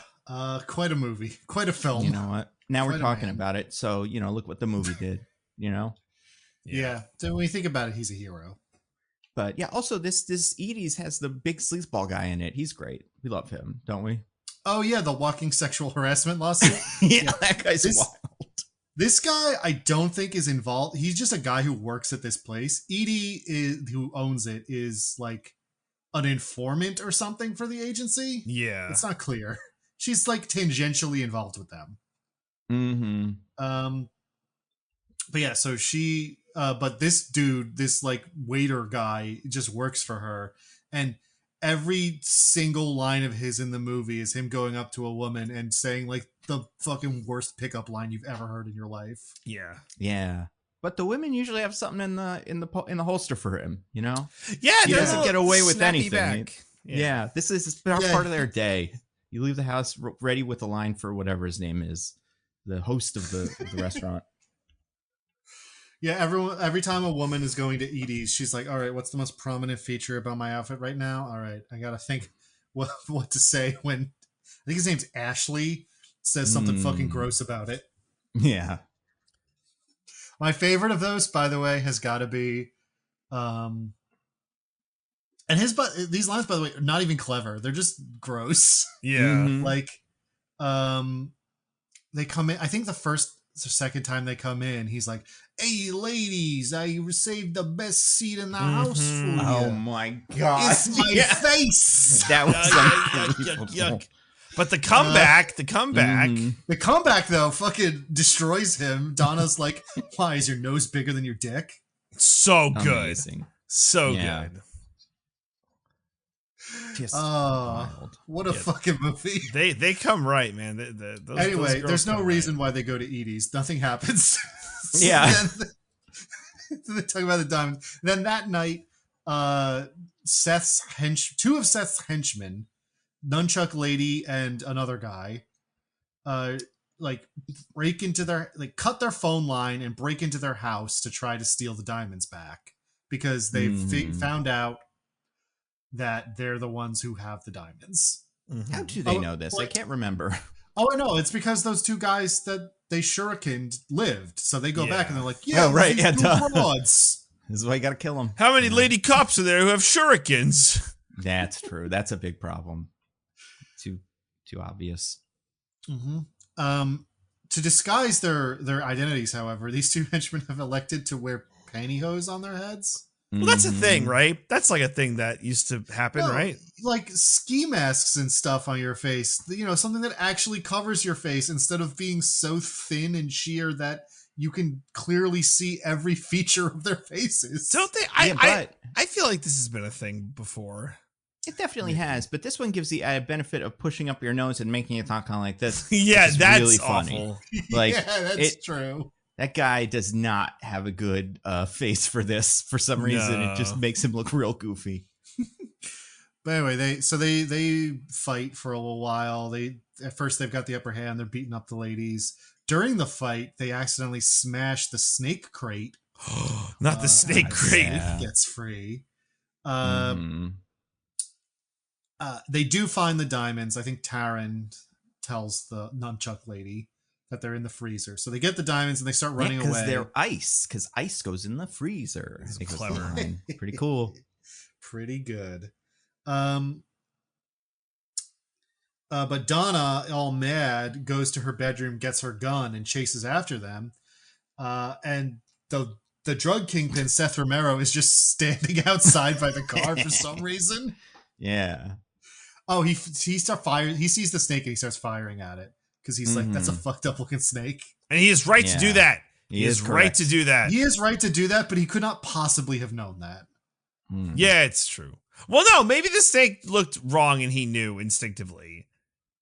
quite a movie, quite a film. You know what? Now Quite we're a talking man. about it, so look what the movie did. Yeah. So when you think about it, he's a hero. But yeah, also this Edie's has the big sleazeball guy in it. He's great. We love him, don't we? Oh yeah, the walking sexual harassment lawsuit. Yeah, that guy's wild. This guy, I don't think is involved. He's just a guy who works at this place. Edie, who owns it, is like an informant or something for the agency. Yeah. It's not clear. She's like tangentially involved with them. Mm-hmm. But yeah, so she, but this dude, this like waiter guy just works for her. And every single line of his in the movie is him going up to a woman and saying like the fucking worst pickup line you've ever heard in your life. Yeah. Yeah. But the women usually have something in the holster for him, Yeah, he doesn't get away with anything. Back. Yeah, this is part of their day. You leave the house ready with a line for whatever his name is, the host of the restaurant. Yeah, every time a woman is going to Edie's, she's like, "All right, what's the most prominent feature about my outfit right now? All right, I gotta think what to say when I think his name's Ashley says something fucking gross about it." Yeah. My favorite of those, by the way, has got to be, and these lines, by the way, are not even clever. They're just gross. Yeah. Mm-hmm. Like, they come in. I think the second time they come in, he's like, "Hey, ladies, I saved the best seat in the house for you. Oh my god, It's my face." That was yuck. But the comeback, The comeback though fucking destroys him. Donna's like, "Why is your nose bigger than your dick?" So good. Amazing. So Yeah. good. Just wild. What a fucking movie. They come right, man. Anyway, there's no reason why they go to Edie's. Nothing happens. Yeah. They talk about the diamonds. Then that night, two of Seth's henchmen, Nunchuck Lady and another guy, break into cut their phone line and break into their house to try to steal the diamonds back because they've found out that they're the ones who have the diamonds. How do they know this? I can't remember. Oh, I know. It's because those two guys that they shurikened lived. So they go back and they're like, "Yeah, oh, right. these Yeah, two broads." This is why you got to kill them. How many lady cops are there who have shurikens? That's true. That's a big problem. Too obvious. Mm-hmm. To disguise their identities, however, these two henchmen have elected to wear pantyhose on their heads. Well, that's a thing, right? That's like a thing that used to happen, right? Like ski masks and stuff on your face. Something that actually covers your face instead of being so thin and sheer that you can clearly see every feature of their faces. Don't they? I feel like this has been a thing before. It definitely has, but this one gives the benefit of pushing up your nose and making it talk kind of like this. Yeah, that's really awful. Funny. Like, yeah, that's true. That guy does not have a good face for this. For some reason, It just makes him look real goofy. But anyway, they fight for a little while. At first they've got the upper hand. They're beating up the ladies. During the fight, they accidentally smash the snake crate. Not the snake crate. Yeah. Gets free. They do find the diamonds. I think Taryn tells the nunchuck lady that they're in the freezer. So they get the diamonds and they start running away. Because they're ice. Because ice goes in the freezer. I think clever. That's the line. Pretty cool. Pretty good. But Donna, all mad, goes to her bedroom, gets her gun, and chases after them. And the drug kingpin, Seth Romero, is just standing outside by the car for some reason. Yeah. Oh, he starts firing. He sees the snake and he starts firing at it because he's like, "That's a fucked up looking snake." And he is right to do that. He is right to do that. He is right to do that, but he could not possibly have known that. Yeah, it's true. Well, no, maybe the snake looked wrong and he knew instinctively.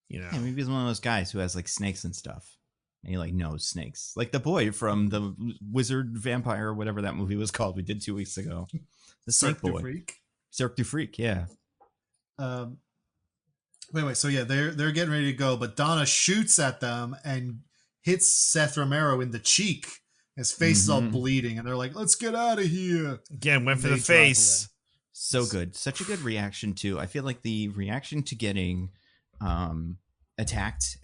Yeah, maybe he's one of those guys who has like snakes and stuff. And he like knows snakes. Like the boy from the Wizard Vampire or whatever that movie was called we did 2 weeks ago. The Snake Boy. Cirque du Freak, yeah. Anyway, so yeah, they're getting ready to go, but Donna shoots at them and hits Seth Romero in the cheek. His face is all bleeding, and they're like, "Let's get out of here." Again, went for the face. So good. Such a good reaction too. I feel like the reaction to getting attacked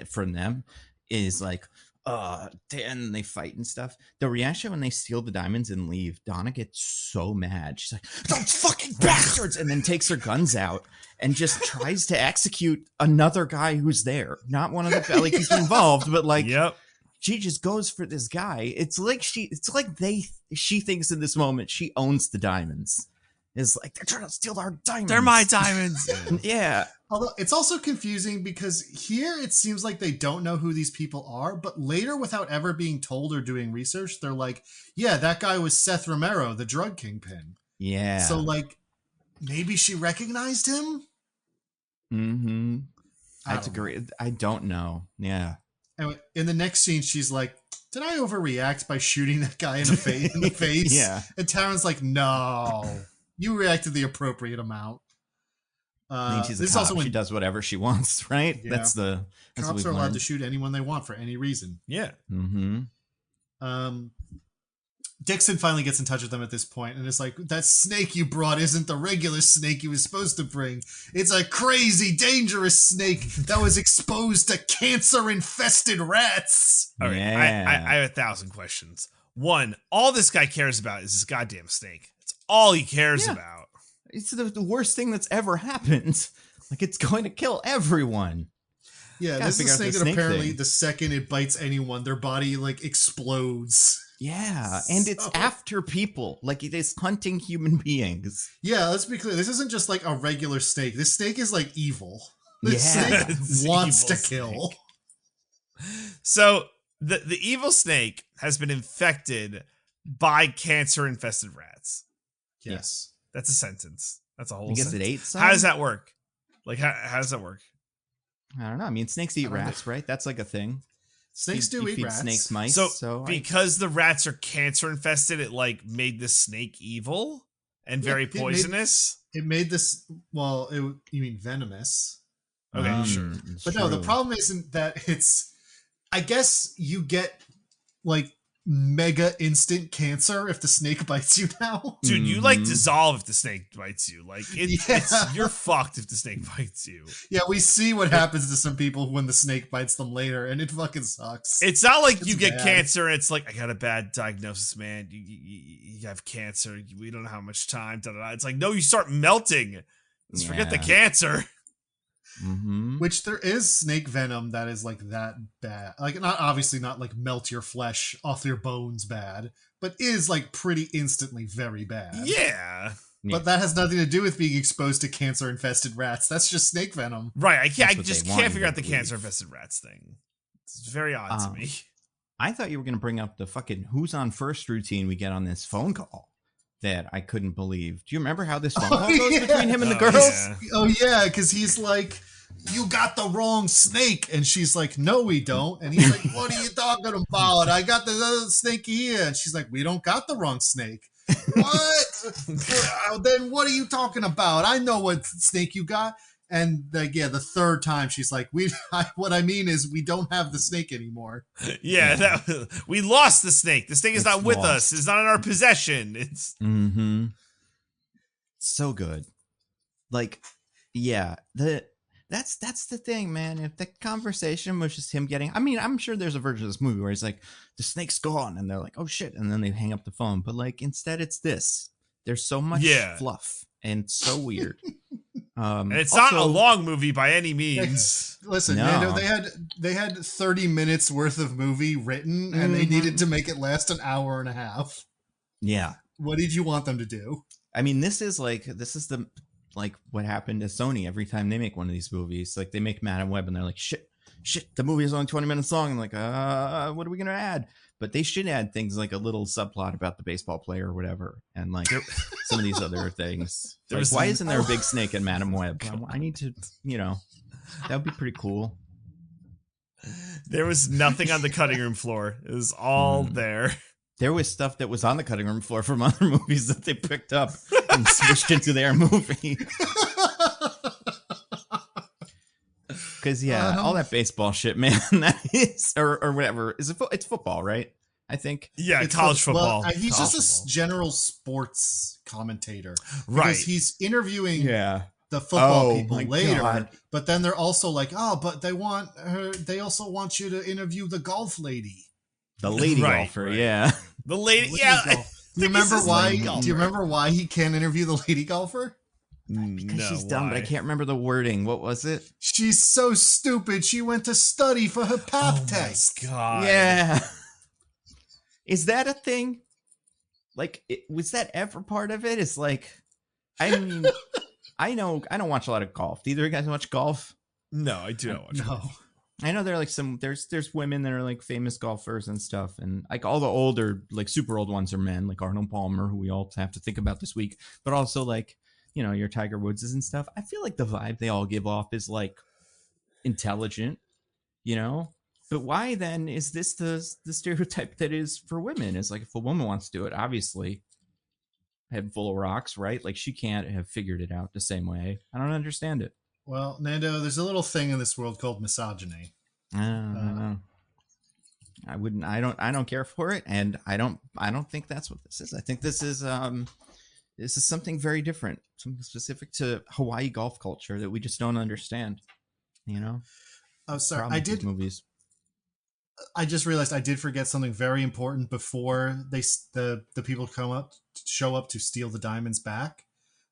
from them is like, and they fight and stuff. The reaction when they steal the diamonds and leave, Donna gets so mad. She's like, those fucking bastards! And then takes her guns out and just tries to execute another guy who's there. Not one of the, like, he's involved, but like, Yep. She just goes for this guy. It's like she thinks in this moment she owns the diamonds. It's like, they're trying to steal our diamonds. They're my diamonds. Yeah. Although it's also confusing because here it seems like they don't know who these people are, but later, without ever being told or doing research, they're like, yeah, that guy was Seth Romero, the drug kingpin. Yeah. So, like, maybe she recognized him? Mm-hmm. That's great. I don't know. Yeah. Anyway, in the next scene, she's like, did I overreact by shooting that guy in the face? Yeah. And Taryn's like, no, you reacted the appropriate amount. I mean, she's a cop. She does whatever she wants, right? Yeah. That's cops are allowed to shoot anyone they want for any reason. Yeah. Mm-hmm. Dixon finally gets in touch with them at this point, and it's like, that snake you brought isn't the regular snake you was supposed to bring. It's a crazy, dangerous snake that was exposed to cancer-infested rats. All right, Yeah. I have 1,000 questions. One, all this guy cares about is this goddamn snake. That's all he cares about. It's the worst thing that's ever happened. Like, it's going to kill everyone. Yeah, this is a snake that apparently the second it bites anyone, their body, like, explodes. Yeah, and it's after people. Like, it is hunting human beings. Yeah, let's be clear. This isn't just like a regular snake. This snake is like evil. This snake wants to kill. So the evil snake has been infected by cancer-infested rats. Yes. That's a sentence. That's a whole I guess sentence. it ate some? How does that work? Like, how does that work? I don't know. I mean, snakes eat rats, right? That's like a thing. Snakes do eat rats. Snakes mice. So because the rats are cancer infested, it like made the snake evil and very poisonous. It made this. Well, you mean venomous? Okay, sure. But no, the problem isn't that it's. I guess you get like mega instant cancer if the snake bites you now. Dude, you like dissolve if the snake bites you. Like you're fucked if the snake bites you. Yeah, we see what happens to some people when the snake bites them later, and it fucking sucks. It's not like you get cancer and it's like, I got a bad diagnosis, man. You have cancer. We don't know how much time. It's like, no, you start melting. Let's forget the cancer. Mm-hmm. Which there is snake venom that is like that bad. Like, not obviously not like melt your flesh off your bones bad, but is like pretty instantly very bad. Yeah. But that has nothing to do with being exposed to cancer-infested rats. That's just snake venom. Right. I just can't figure out the cancer-infested rats thing. It's very odd to me. I thought you were going to bring up the fucking who's on first routine we get on this phone call that I couldn't believe. Do you remember how this phone call goes between him and the girls? Yeah. Oh, yeah, because he's like, you got the wrong snake. And she's like, no, we don't. And he's like, what are you talking about? I got the other snake here. And she's like, we don't got the wrong snake. What? Then what are you talking about? I know what snake you got. And the third time she's like, what I mean is we don't have the snake anymore. Yeah. We lost the snake. The snake is not with us. It's not in our possession. It's so good. Like, yeah, that's the thing, man. If the conversation was just him getting, I mean, I'm sure there's a version of this movie where he's like, the snake's gone, and they're like, oh shit, and then they hang up the phone. But like, instead it's this. There's so much fluff and so weird. And it's also not a long movie by any means. Listen, Nando, they had 30 minutes worth of movie written, and they needed to make it last an hour and a half. Yeah. What did you want them to do? I mean, this is the what happened to Sony every time they make one of these movies. Like, they make Madam Web, and they're like, shit, the movie is only 20 minutes long. I'm like, what are we gonna add? But they should add things like a little subplot about the baseball player or whatever, and like some of these other things. Like, why isn't there a big snake in Madam Web? I need to, that would be pretty cool. There was nothing on the cutting room floor. It was all there. There was stuff that was on the cutting room floor from other movies that they picked up and switched into their movie. Because all that baseball shit, man, that is, or whatever, it's football, right? I think. Yeah, It's college football. Well, he's College just football. a general sports commentator. Right. Because he's interviewing the Oh, football people my later, God. but then they're also like, oh, but they also want you to interview the golf lady. The lady Right, golfer, right. yeah. The lady, Lady yeah. golf. Do you remember This is why? lady golfer. Do you remember why he can't interview the lady golfer? Because No, she's dumb, but I why? can't remember the wording. What was it? She's so stupid. She went to study for her pap test. God. Yeah. Is that a thing? Like, was that ever part of it? It's like, I mean, I don't watch a lot of golf. Do either of you guys watch golf? No, I do not watch No. golf. I know there are like there's women that are like famous golfers and stuff, and like all the older, like super old ones are men, like Arnold Palmer, who we all have to think about this week, but also like, you know, your Tiger Woodses and stuff. I feel like the vibe they all give off is like intelligent, you know? But why then is this the stereotype that is for women? It's like, if a woman wants to do it, obviously, head full of rocks, right? Like, she can't have figured it out the same way. I don't understand it. Well, Nando, there's a little thing in this world called misogyny. I don't know. I don't care for it, and I don't think that's what this is. I think this is something very different, something specific to Hawaii golf culture that we just don't understand. You know? Oh, sorry. Problem with these movies. I just realized I did forget something very important before the people show up to steal the diamonds back,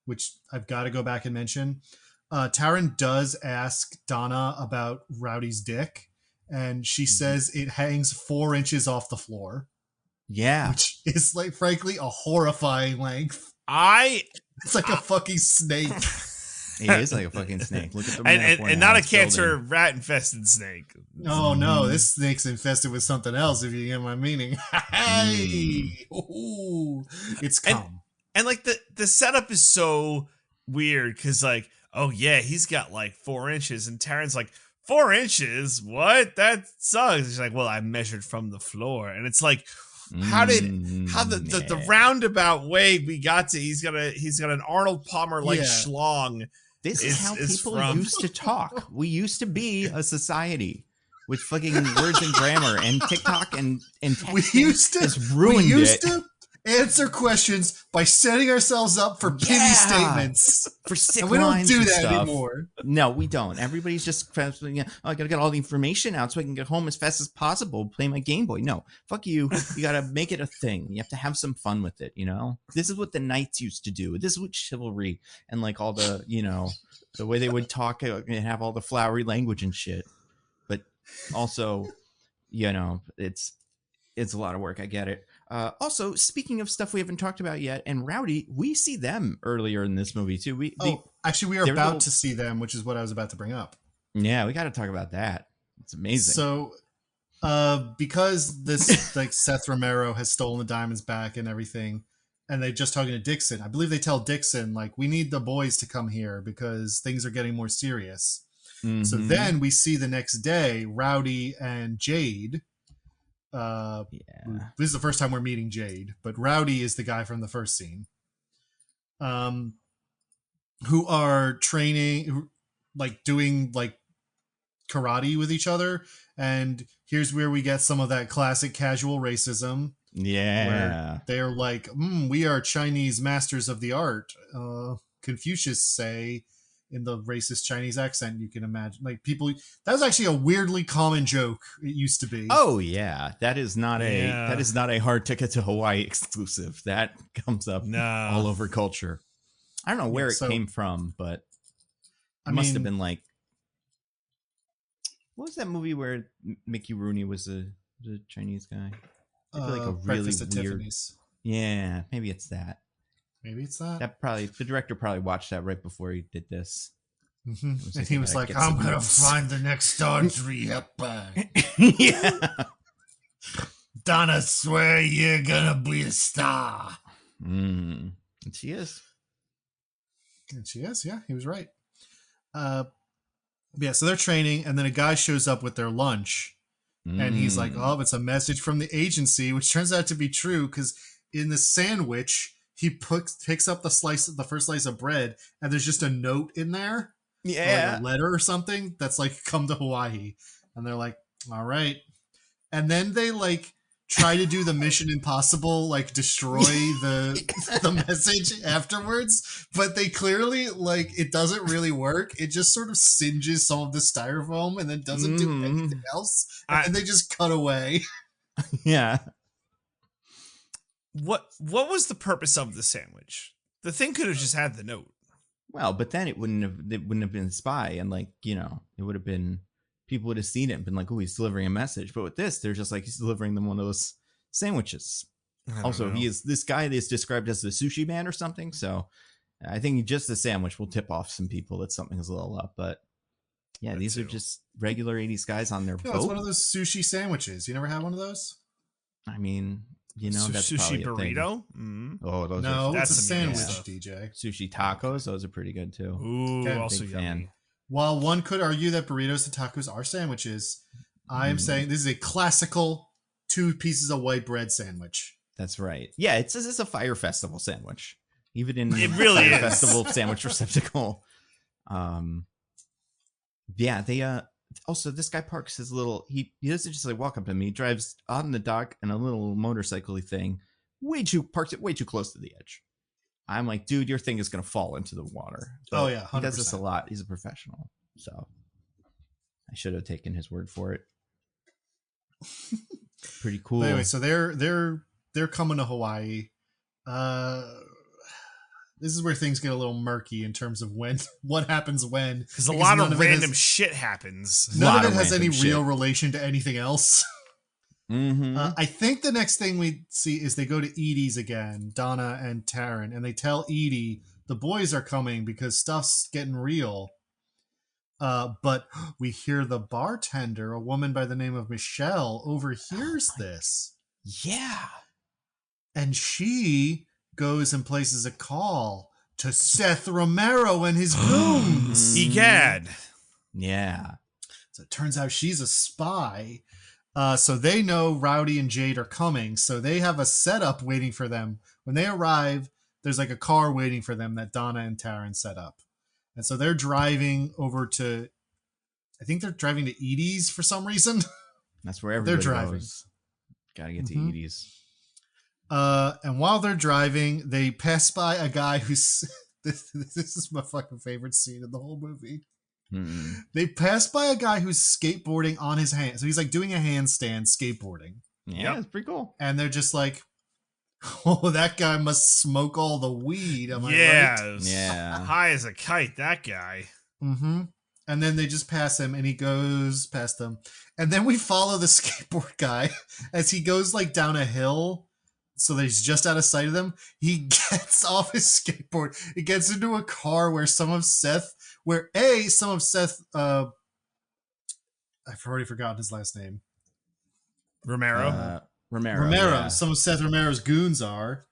which I've got to go back and mention. Taryn does ask Donna about Rowdy's dick, and she says it hangs 4 inches off the floor. Yeah. Which is, like, frankly, a horrifying length. It's like a fucking snake. It is like a fucking snake. Look at the and not a cancer rat infested snake. Oh no, this snake's infested with something else, if you get my meaning. Hey! Ooh, it's calm. And like the setup is so weird because like, oh yeah, he's got like 4 inches, and Taryn's like, 4 inches? What? That sucks. She's like, well, I measured from the floor, and it's like, how the roundabout way we got to he's got an Arnold Palmer like schlong. This is how people used to talk. We used to be a society with fucking words and grammar, and TikTok and texting we used to answer questions by setting ourselves up for pithy statements. For sick and we don't do that stuff anymore. No, we don't. Everybody's just, I gotta get all the information out so I can get home as fast as possible, play my Game Boy. No, fuck you. You gotta make it a thing. You have to have some fun with it, you know? This is what the knights used to do. This is what chivalry and like all the, you know, the way they would talk and have all the flowery language and shit. But also, you know, it's a lot of work. I get it. Also, speaking of stuff we haven't talked about yet, and Rowdy, we see them earlier in this movie too. We are about to see them, which is what I was about to bring up. Yeah, we got to talk about that. It's amazing. So, because this like Seth Romero has stolen the diamonds back and everything, and they're just talking to Dixon. I believe they tell Dixon like, we need the boys to come here because things are getting more serious. Mm-hmm. So then we see the next day Rowdy and Jade. This is the first time we're meeting Jade, but Rowdy is the guy from the first scene. Who are training, like doing like karate with each other, and here's where we get some of that classic casual racism. Yeah, where they're like, "We are Chinese masters of the art." Confucius say in the racist Chinese accent you can imagine. Like people, that was actually a weirdly common joke. It used to be. Oh yeah, that is not a hard ticket to Hawaii exclusive. That comes up all over culture. I don't know where it came from, but it must have been like, what was that movie where Mickey Rooney was a Chinese guy? I feel like a really Breakfast at weird. Tiffany's. Yeah, maybe it's that. Maybe it's that. The director probably watched that right before he did this. Mm-hmm. And he was like, "I'm gonna find the next Audrey Hepburn." Yeah. Donna, swear you're gonna be a star. And she is. And she is. Yeah, he was right. Yeah. So they're training, and then a guy shows up with their lunch, and he's like, "Oh, it's a message from the agency," which turns out to be true because in the sandwich, he picks up the first slice of bread, and there's just a note in there. Yeah. Like a letter or something that's like, "Come to Hawaii." And they're like, "All right." And then they like try to do the Mission Impossible, like destroy the message afterwards, but they clearly like it doesn't really work. It just sort of singes some of the styrofoam and then doesn't do anything else, and they just cut away. Yeah. What was the purpose of the sandwich? The thing could have just had the note. Well, but then it wouldn't have been spy, and like, you know, it would have been, people would have seen it and been like, oh, he's delivering a message. But with this, they're just like, he's delivering them one of those sandwiches. Also, this guy is described as the sushi man or something. So I think just the sandwich will tip off some people that something's a little up. But yeah, these are just regular 80s guys on their boat. It's one of those sushi sandwiches. You never had one of those? I mean, you know, that's sushi probably burrito. Oh, those no, are it's a sandwich, DJ. Sushi tacos, those are pretty good too. Ooh, Okay. also Big yummy. fan. While one could argue that burritos and tacos are sandwiches, I am saying this is a classical 2 pieces of white bread sandwich. That's right. Yeah, it's a Fire Festival sandwich. Even in It really Fire is. Festival sandwich receptacle. Yeah, they also, this guy parks his little, he doesn't just like walk up to me, he drives on the dock in a little motorcycle-y thing, parks it way too close to the edge. I'm like, dude, your thing is going to fall into the water. But Oh, yeah, 100%. he does this a lot. He's a professional. So I should have taken his word for it. Pretty cool. But anyway, so they're coming to Hawaii. This is where things get a little murky in terms of what happens when. Because a lot of random shit happens. None of it has any real relation to anything else. Mm-hmm. I think the next thing we see is they go to Edie's again, Donna and Taryn, and they tell Edie the boys are coming because stuff's getting real. But we hear the bartender, a woman by the name of Michelle, overhears this. Yeah. And she goes and places a call to Seth Romero and his goons. Egad. Yeah. So it turns out she's a spy. So they know Rowdy and Jade are coming. So they have a setup waiting for them. When they arrive, there's like a car waiting for them that Donna and Taryn set up. And so they're driving over to, I think they're driving to Edie's for some reason. That's where everybody driving. goes. Gotta get to Edie's. And while they're driving, they pass by a guy who's, this is my fucking favorite scene in the whole movie. Mm-mm. They pass by a guy who's skateboarding on his hand. So he's like doing a handstand skateboarding. Yeah, it's pretty cool. And they're just like, oh, that guy must smoke all the weed. Am I right? Yeah. High as a kite, that guy. Mm-hmm. And then they just pass him and he goes past them. And then we follow the skateboard guy as he goes like down a hill. So that he's just out of sight of them. He gets off his skateboard. He gets into a car where some of Seth, I've already forgotten his last name. Romero. Romero. Yeah. Some of Seth Romero's goons are.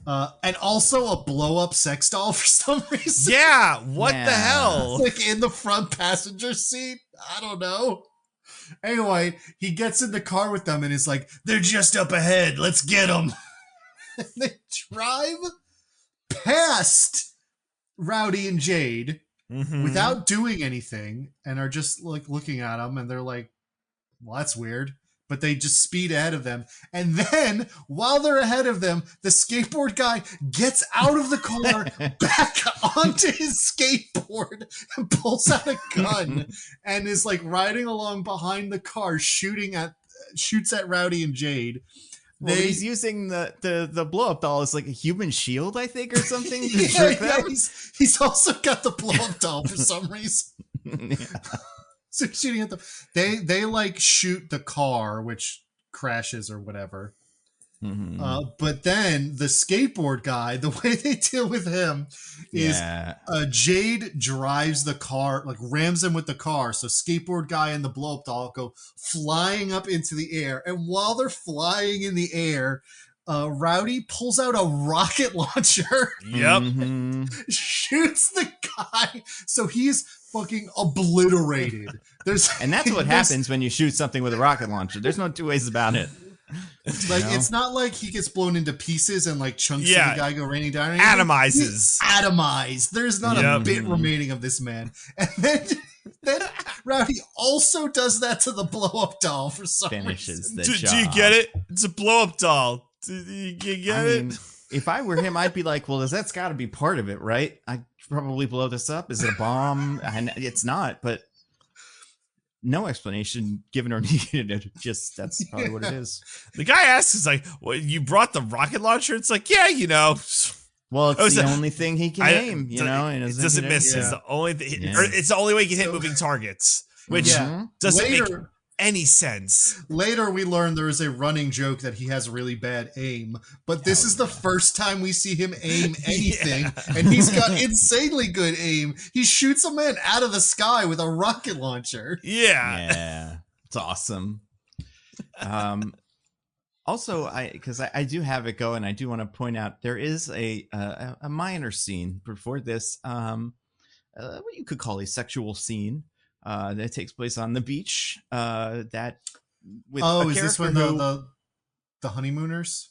And also a blow-up sex doll for some reason. Yeah, what the hell? Like in the front passenger seat. I don't know. Anyway, he gets in the car with them and is like, they're just up ahead. Let's get them. And they drive past Rowdy and Jade without doing anything and are just like looking at them. And they're like, well, that's weird. But they just speed ahead of them. And then while they're ahead of them, the skateboard guy gets out of the car back onto his skateboard and pulls out a gun and is like riding along behind the car, shoots at Rowdy and Jade. Well, he's using the blow up doll as like a human shield, I think, or something. To yeah, jerk them. he's also got the blow up doll for some reason. So shooting at them. They like shoot the car, which crashes or whatever. Mm-hmm. But then the skateboard guy, the way they deal with him is Jade drives the car, like rams him with the car. So skateboard guy and the blow up doll go flying up into the air. And while they're flying in the air, Rowdy pulls out a rocket launcher. Yep. Shoots the guy. So he's fucking obliterated. And that's what happens when you shoot something with a rocket launcher. There's no two ways about it. Like it's not like he gets blown into pieces and like chunks of the guy go raining down. Atomizes. He's atomized. There's not a bit remaining of this man. And then then Rowdy also does that to the blow-up doll for some Finishes reason. the Do job. you get it? It's a blow-up doll. Do you get it? If I were him, I'd be like, well, that's got to be part of it, right? I'd probably blow this up. Is it a bomb? And it's not, but no explanation given or needed. Just that's probably what it is. The guy asks, is like, well, you brought the rocket launcher? It's like, yeah, you know. Well, it's the only thing he can aim, you know? And it doesn't miss. Yeah. It's the only thing. Yeah. Or it's the only way you can hit moving targets, which doesn't make any sense. Later, we learn there is a running joke that he has really bad aim, but this is the first time we see him aim anything, and he's got insanely good aim. He shoots a man out of the sky with a rocket launcher. Yeah, it's awesome. Also, because I do have it going, I do want to point out there is a minor scene before this, what you could call a sexual scene. That takes place on the beach. That with is this when the honeymooners?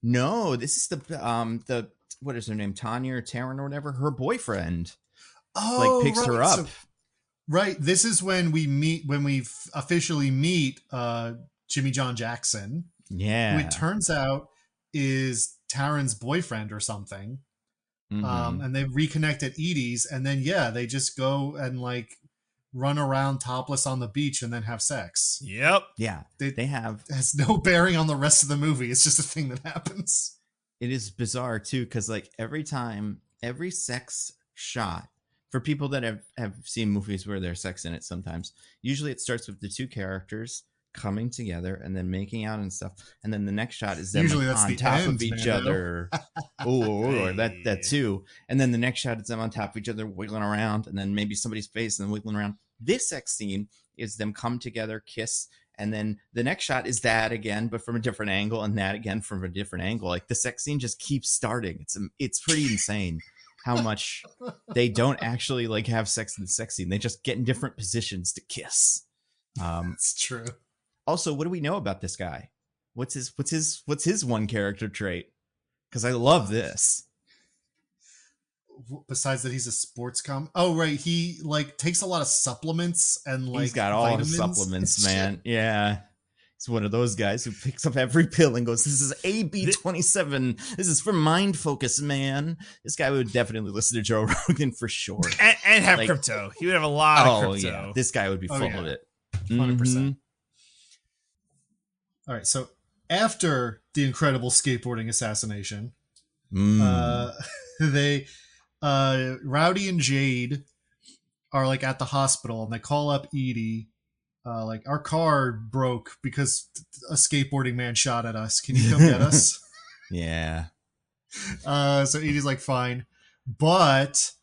No, this is the what is her name, Tanya or Taryn or whatever. Her boyfriend, picks her up. Right. This is when we officially meet Jimmy John Jackson. Yeah, who it turns out is Taryn's boyfriend or something. Mm-hmm. And they reconnect at Edie's, and then they just go and run around topless on the beach and then have sex. Yep. Yeah. They have. It has no bearing on the rest of the movie. It's just a thing that happens. It is bizarre too, because every sex shot, for people that have seen movies where there's sex in it sometimes, usually it starts with the two characters coming together and then making out and stuff, and then the next shot is them usually that's on the top end, of each Nando. other. or that too, and then the next shot is them on top of each other wiggling around, and then maybe somebody's face and then wiggling around. This sex scene is them come together, kiss, and then the next shot is that again, but from a different angle, and that again from a different angle. Like the sex scene just keeps starting. It's pretty insane how much they don't actually have sex in the sex scene. They just get in different positions to kiss. It's true. Also, what do we know about this guy? What's his one character trait? Because I love this. Besides that, he's a sports Oh, right. He takes a lot of supplements and he's got all the supplements, man. Yeah, he's one of those guys who picks up every pill and goes, "This is AB27. This is for mind focus, man." This guy would definitely listen to Joe Rogan for sure, and have crypto. He would have a lot of crypto. Yeah, this guy would be full of it. 100%. Mm-hmm. All right, so after the incredible skateboarding assassination, they Rowdy and Jade are at the hospital, and they call up Edie, our car broke because a skateboarding man shot at us. Can you come get us? Yeah. So Edie's fine, but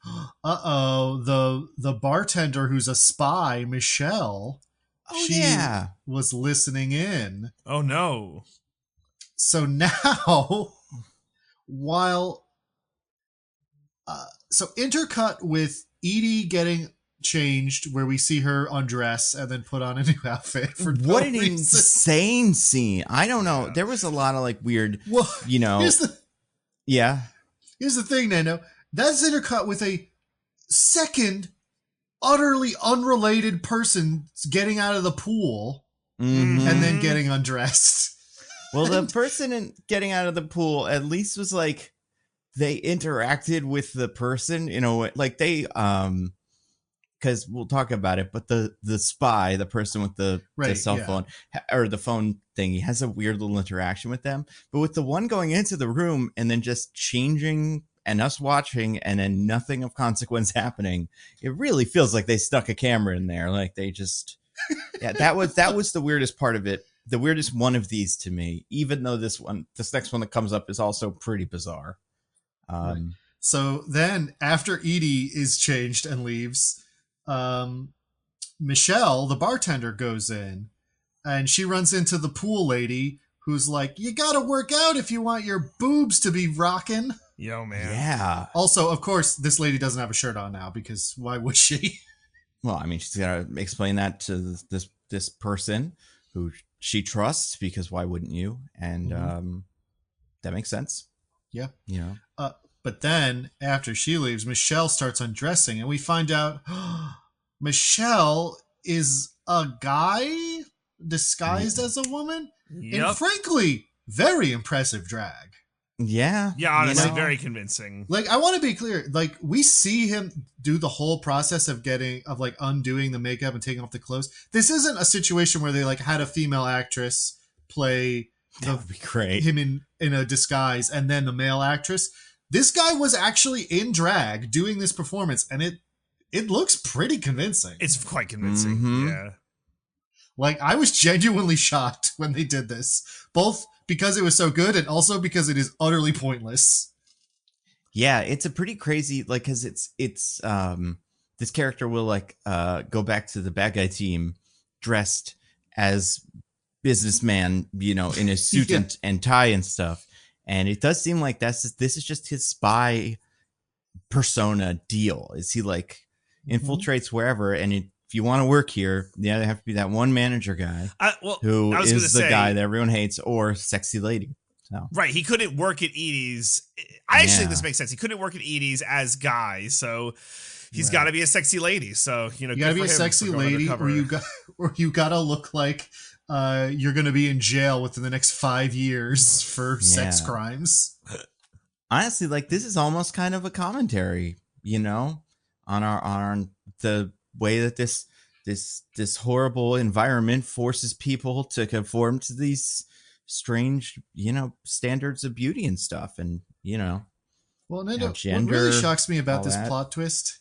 the bartender who's a spy, Michelle. She was listening in. Oh no. So now, intercut with Edie getting changed, where we see her undress and then put on a new outfit for what an insane scene. I don't know. There was a lot of weird, Here's the thing, Nando. That's intercut with a second utterly unrelated person getting out of the pool and then getting undressed. Well, the person getting out of the pool at least was they interacted with the person, they because we'll talk about it, but the spy, the person with the cell phone or the phone thing, he has a weird little interaction with them. But with the one going into the room and then just changing and us watching and then nothing of consequence happening, it really feels like they stuck a camera in there. They just, that was the weirdest part of it. The weirdest one of these to me, even though this next one that comes up is also pretty bizarre. Right. So then after Edie is changed and leaves, Michelle, the bartender, goes in and she runs into the pool lady who's you gotta work out if you want your boobs to be rocking. Yo, man. Yeah. Also, of course, this lady doesn't have a shirt on now because why would she? Well, I mean, she's got to explain that to this person who she trusts, because why wouldn't you? And that makes sense. Yeah. But then after she leaves, Michelle starts undressing and we find out Michelle is a guy disguised as a woman, and Yep. frankly, very impressive drag. Yeah. Yeah, honestly, you know? very convincing. Like, I want to be clear. Like, we see him do the whole process of undoing the makeup and taking off the clothes. This isn't a situation where they like had a female actress play That would be great. him in a disguise and then the male actress. This guy was actually in drag doing this performance, and it looks pretty convincing. It's quite convincing. Mhm. Yeah. Like, I was genuinely shocked when they did this, both because it was so good and also because it is utterly pointless. Yeah, it's a pretty crazy, like, because it's this character will like go back to the bad guy team dressed as businessman, in a suit Yeah. and tie and stuff, and it does seem like this is just his spy persona deal. Is he like infiltrates wherever, and if you want to work here, you either have to be that one manager guy who I was is gonna the say, guy that everyone hates, or sexy lady. So right, he couldn't work at Edie's. I actually think Yeah. this makes sense. He couldn't work at Edie's as guy, so he's Right. got to be a sexy lady. So You gotta be a sexy lady, or you gotta look like you're gonna be in jail within the next 5 years for sex Yeah. crimes. honestly, like, this is almost kind of a commentary, on the way that this horrible environment forces people to conform to these strange, standards of beauty and stuff, and Well, Nando, what gender, really shocks me about all this that. plot twist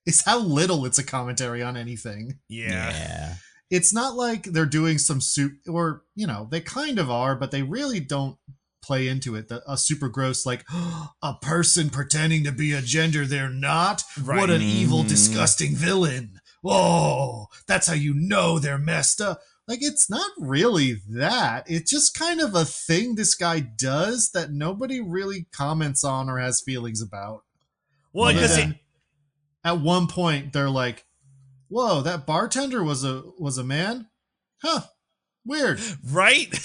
is how little it's a commentary on anything. Yeah. It's not like they're doing some or they kind of are, but they really don't play into it. A super gross, like, a person pretending to be a gender they're not. Right. What an evil, Mhm. disgusting villain. Whoa, that's how you know they're messed up. Like, it's not really that. It's just kind of a thing this guy does that nobody really comments on or has feelings about. Well, Other because than at one point they're like, "Whoa, that bartender was a man? Huh. Weird." right.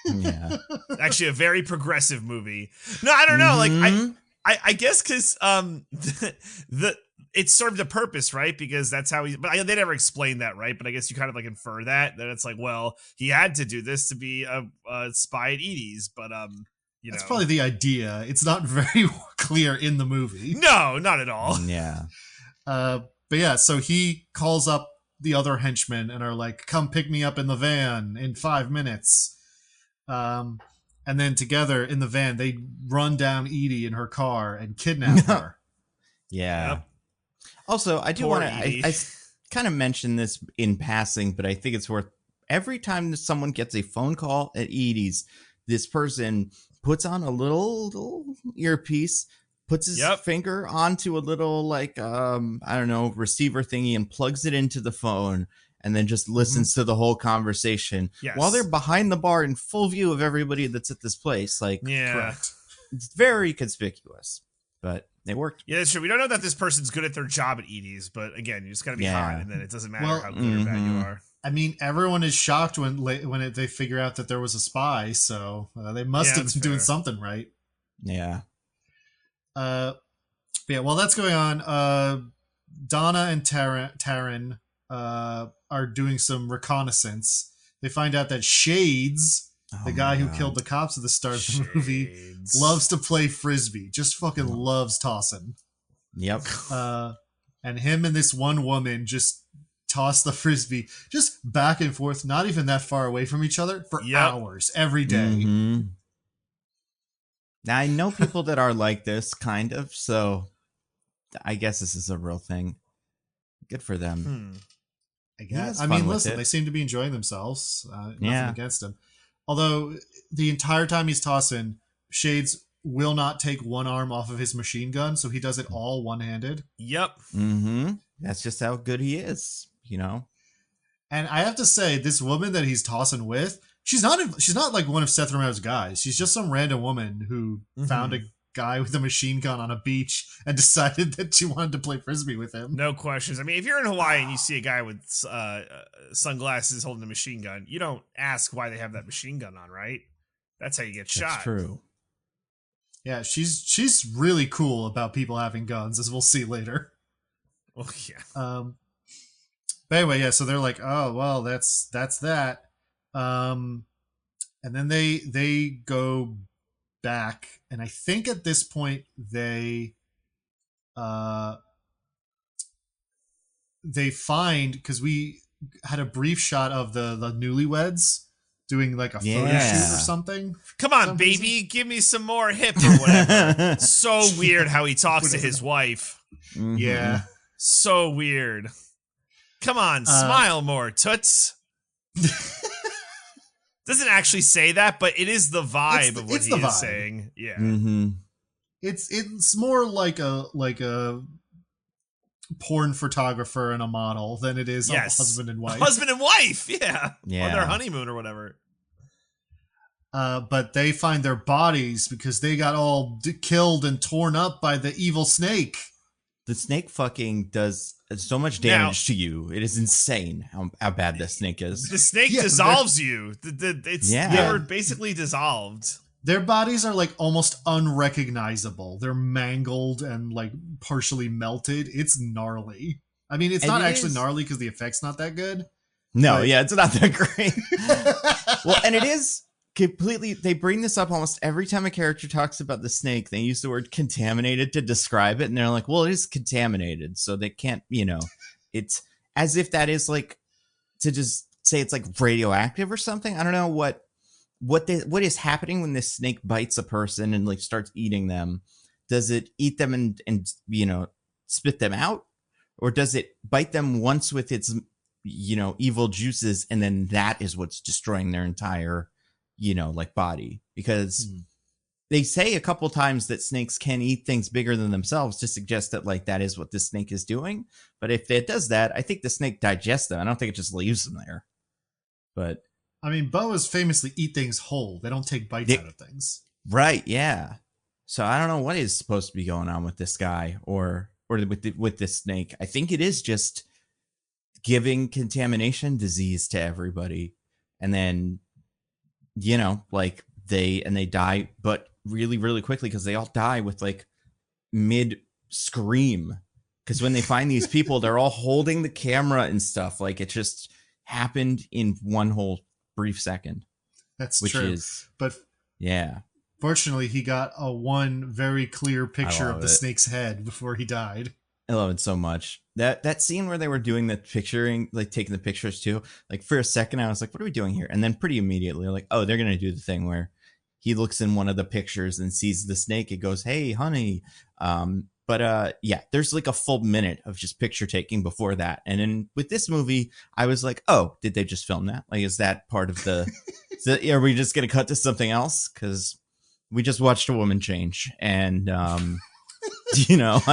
Yeah. Actually, a very progressive movie. No, I don't know. Mhm. Like, I guess because the it served a purpose, right? Because that's how but they never explained that, right? But I guess you kind of like infer that it's like, well, he had to do this to be a spy at Edie's, but That's probably the idea. It's not very clear in the movie. no, not at all. Yeah. But yeah, so he calls up the other henchmen and are like, "Come pick me up in the van in 5 minutes." And then together in the van, they run down Edie in her car and kidnap her. Yeah. Yep. Also, I do Poor want to. Edie. I kind of mentioned this in passing, but I think it's worth. Every time that someone gets a phone call at Edie's, this person puts on a little earpiece, puts his Yep. finger onto a little, like, I don't know, receiver thingy, and plugs it into the phone, and then just listens to the whole conversation Yes. while they're behind the bar in full view of everybody that's at this place. Like, Yeah. Correct. it's very conspicuous, but it worked. Yeah, that's true. We don't know that this person's good at their job at Edie's, but again, you just got to be Yeah. hot, and then it doesn't matter Well, how good or bad you mhm. are. I mean, everyone is shocked when they figure out that there was a spy, so they must Yeah, have that's been doing fair. something right. Yeah. But yeah, while that's going on, Donna and Taryn are doing some reconnaissance. They find out that Shades, the Oh guy my who God. killed the cops at the start of the movie, Shades. loves to play frisbee. Just fucking loves tossing. Yep. And him and this one woman just toss the frisbee just back and forth, not even that far away from each other, for Yep. hours every day. Mhm. Now, I know people that are like this, kind of, so I guess this is a real thing. Good for them. I He guess. has I fun mean, with listen, it. they seem to be enjoying themselves. Nothing Yeah. against them. Although the entire time he's tossing, Shades will not take one arm off of his machine gun, so he does it all one-handed. Yep. Mm-hmm. That's just how good he is, And I have to say, this woman that he's tossing with, she's not like one of Seth Romero's guys. She's just some random woman who found a guy with a machine gun on a beach and decided that she wanted to play frisbee with him. No questions. I mean, if you're in Hawaii and you see a guy with sunglasses holding a machine gun, you don't ask why they have that machine gun on, right? That's how you get shot. That's true. Yeah, she's really cool about people having guns, as we'll see later. Well, yeah. But anyway, yeah. So they're like, oh well, that's that. And then they go back, and I think at this point they find, because we had a brief shot of the newlyweds doing like a photo shoot or something. Come on, baby, give me some more hip or whatever. So weird how he talks to his wife. Mm-hmm. Yeah. So weird. Come on, smile more, toots. Doesn't actually say that, but it is the vibe of what he is saying. Yeah. Mm-hmm. It's more like a porn photographer and a model than it is a husband and wife. Husband and wife, yeah. Yeah. On their honeymoon or whatever. But they find their bodies because they got all killed and torn up by the evil snake. The snake fucking does so much damage to you. It is insane how bad the snake is. The snake dissolves you. They were basically dissolved. Their bodies are like almost unrecognizable. They're mangled and like partially melted. It's gnarly. I mean, it's not actually gnarly because the effect's not that good. No, yeah, it's not that great. Well, and it is completely, they bring this up almost every time a character talks about the snake. They use the word contaminated to describe it, and they're like, well, it is contaminated, so they can't, it's as if that is like to just say it's like radioactive or something. I don't know what is happening when this snake bites a person and like starts eating them. Does it eat them and spit them out, or does it bite them once with its evil juices, and then that is what's destroying their entire like body? Because they say a couple times that snakes can eat things bigger than themselves to suggest that like that is what this snake is doing. But if it does that, I think the snake digests them. I don't think it just leaves them there. But I mean, boas famously eat things whole. They don't take bites out of things. Right, yeah. So I don't know what is supposed to be going on with this guy or with this snake. I think it is just giving contamination disease to everybody. And then, like they die, but really, really quickly, because they all die with like mid scream. Because when they find these people, they're all holding the camera and stuff. Like it just happened in one whole brief second. That's true. But yeah, fortunately, he got one very clear picture of the snake's head before he died. I love it so much. That scene where they were doing the picturing, like taking the pictures too. Like for a second, I was like, "What are we doing here?" And then pretty immediately, like, "Oh, they're gonna do the thing where he looks in one of the pictures and sees the snake. It goes, 'Hey, honey.'" But there's like a full minute of just picture taking before that. And then with this movie, I was like, oh, did they just film that? Like, is that part of the, are we just going to cut to something else? Because we just watched a woman change. And, I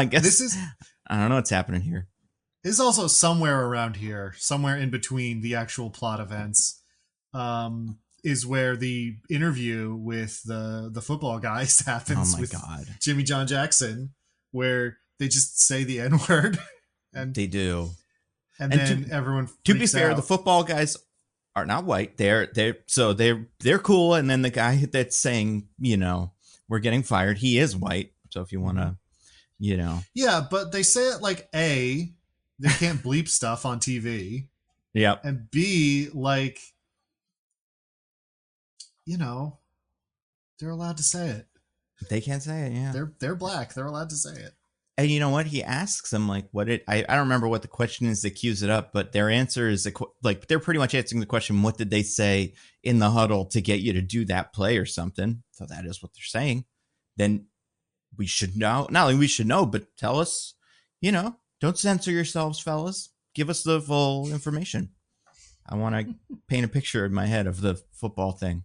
guess I don't know what's happening here. It's also somewhere around here, somewhere in between the actual plot events, is where the interview with the football guys happens with Jimmy John Jackson, where they just say the N-word. And they do. And then everyone freaks to be fair, out. The football guys are not white. They're cool. And then the guy that's saying, we're getting fired, he is white. So if you want to, Yeah, but they say it like A, they can't bleep stuff on TV. Yeah. And B, like, they're allowed to say it. They can't say it, yeah. They're black. They're allowed to say it. And you know what? He asks them, like, I don't remember what the question is that cues it up, but their answer is, like, they're pretty much answering the question, what did they say in the huddle to get you to do that play or something? So that is what they're saying. Then we should know. Not only we should know, but tell us, don't censor yourselves, fellas. Give us the full information. I want to paint a picture in my head of the football thing.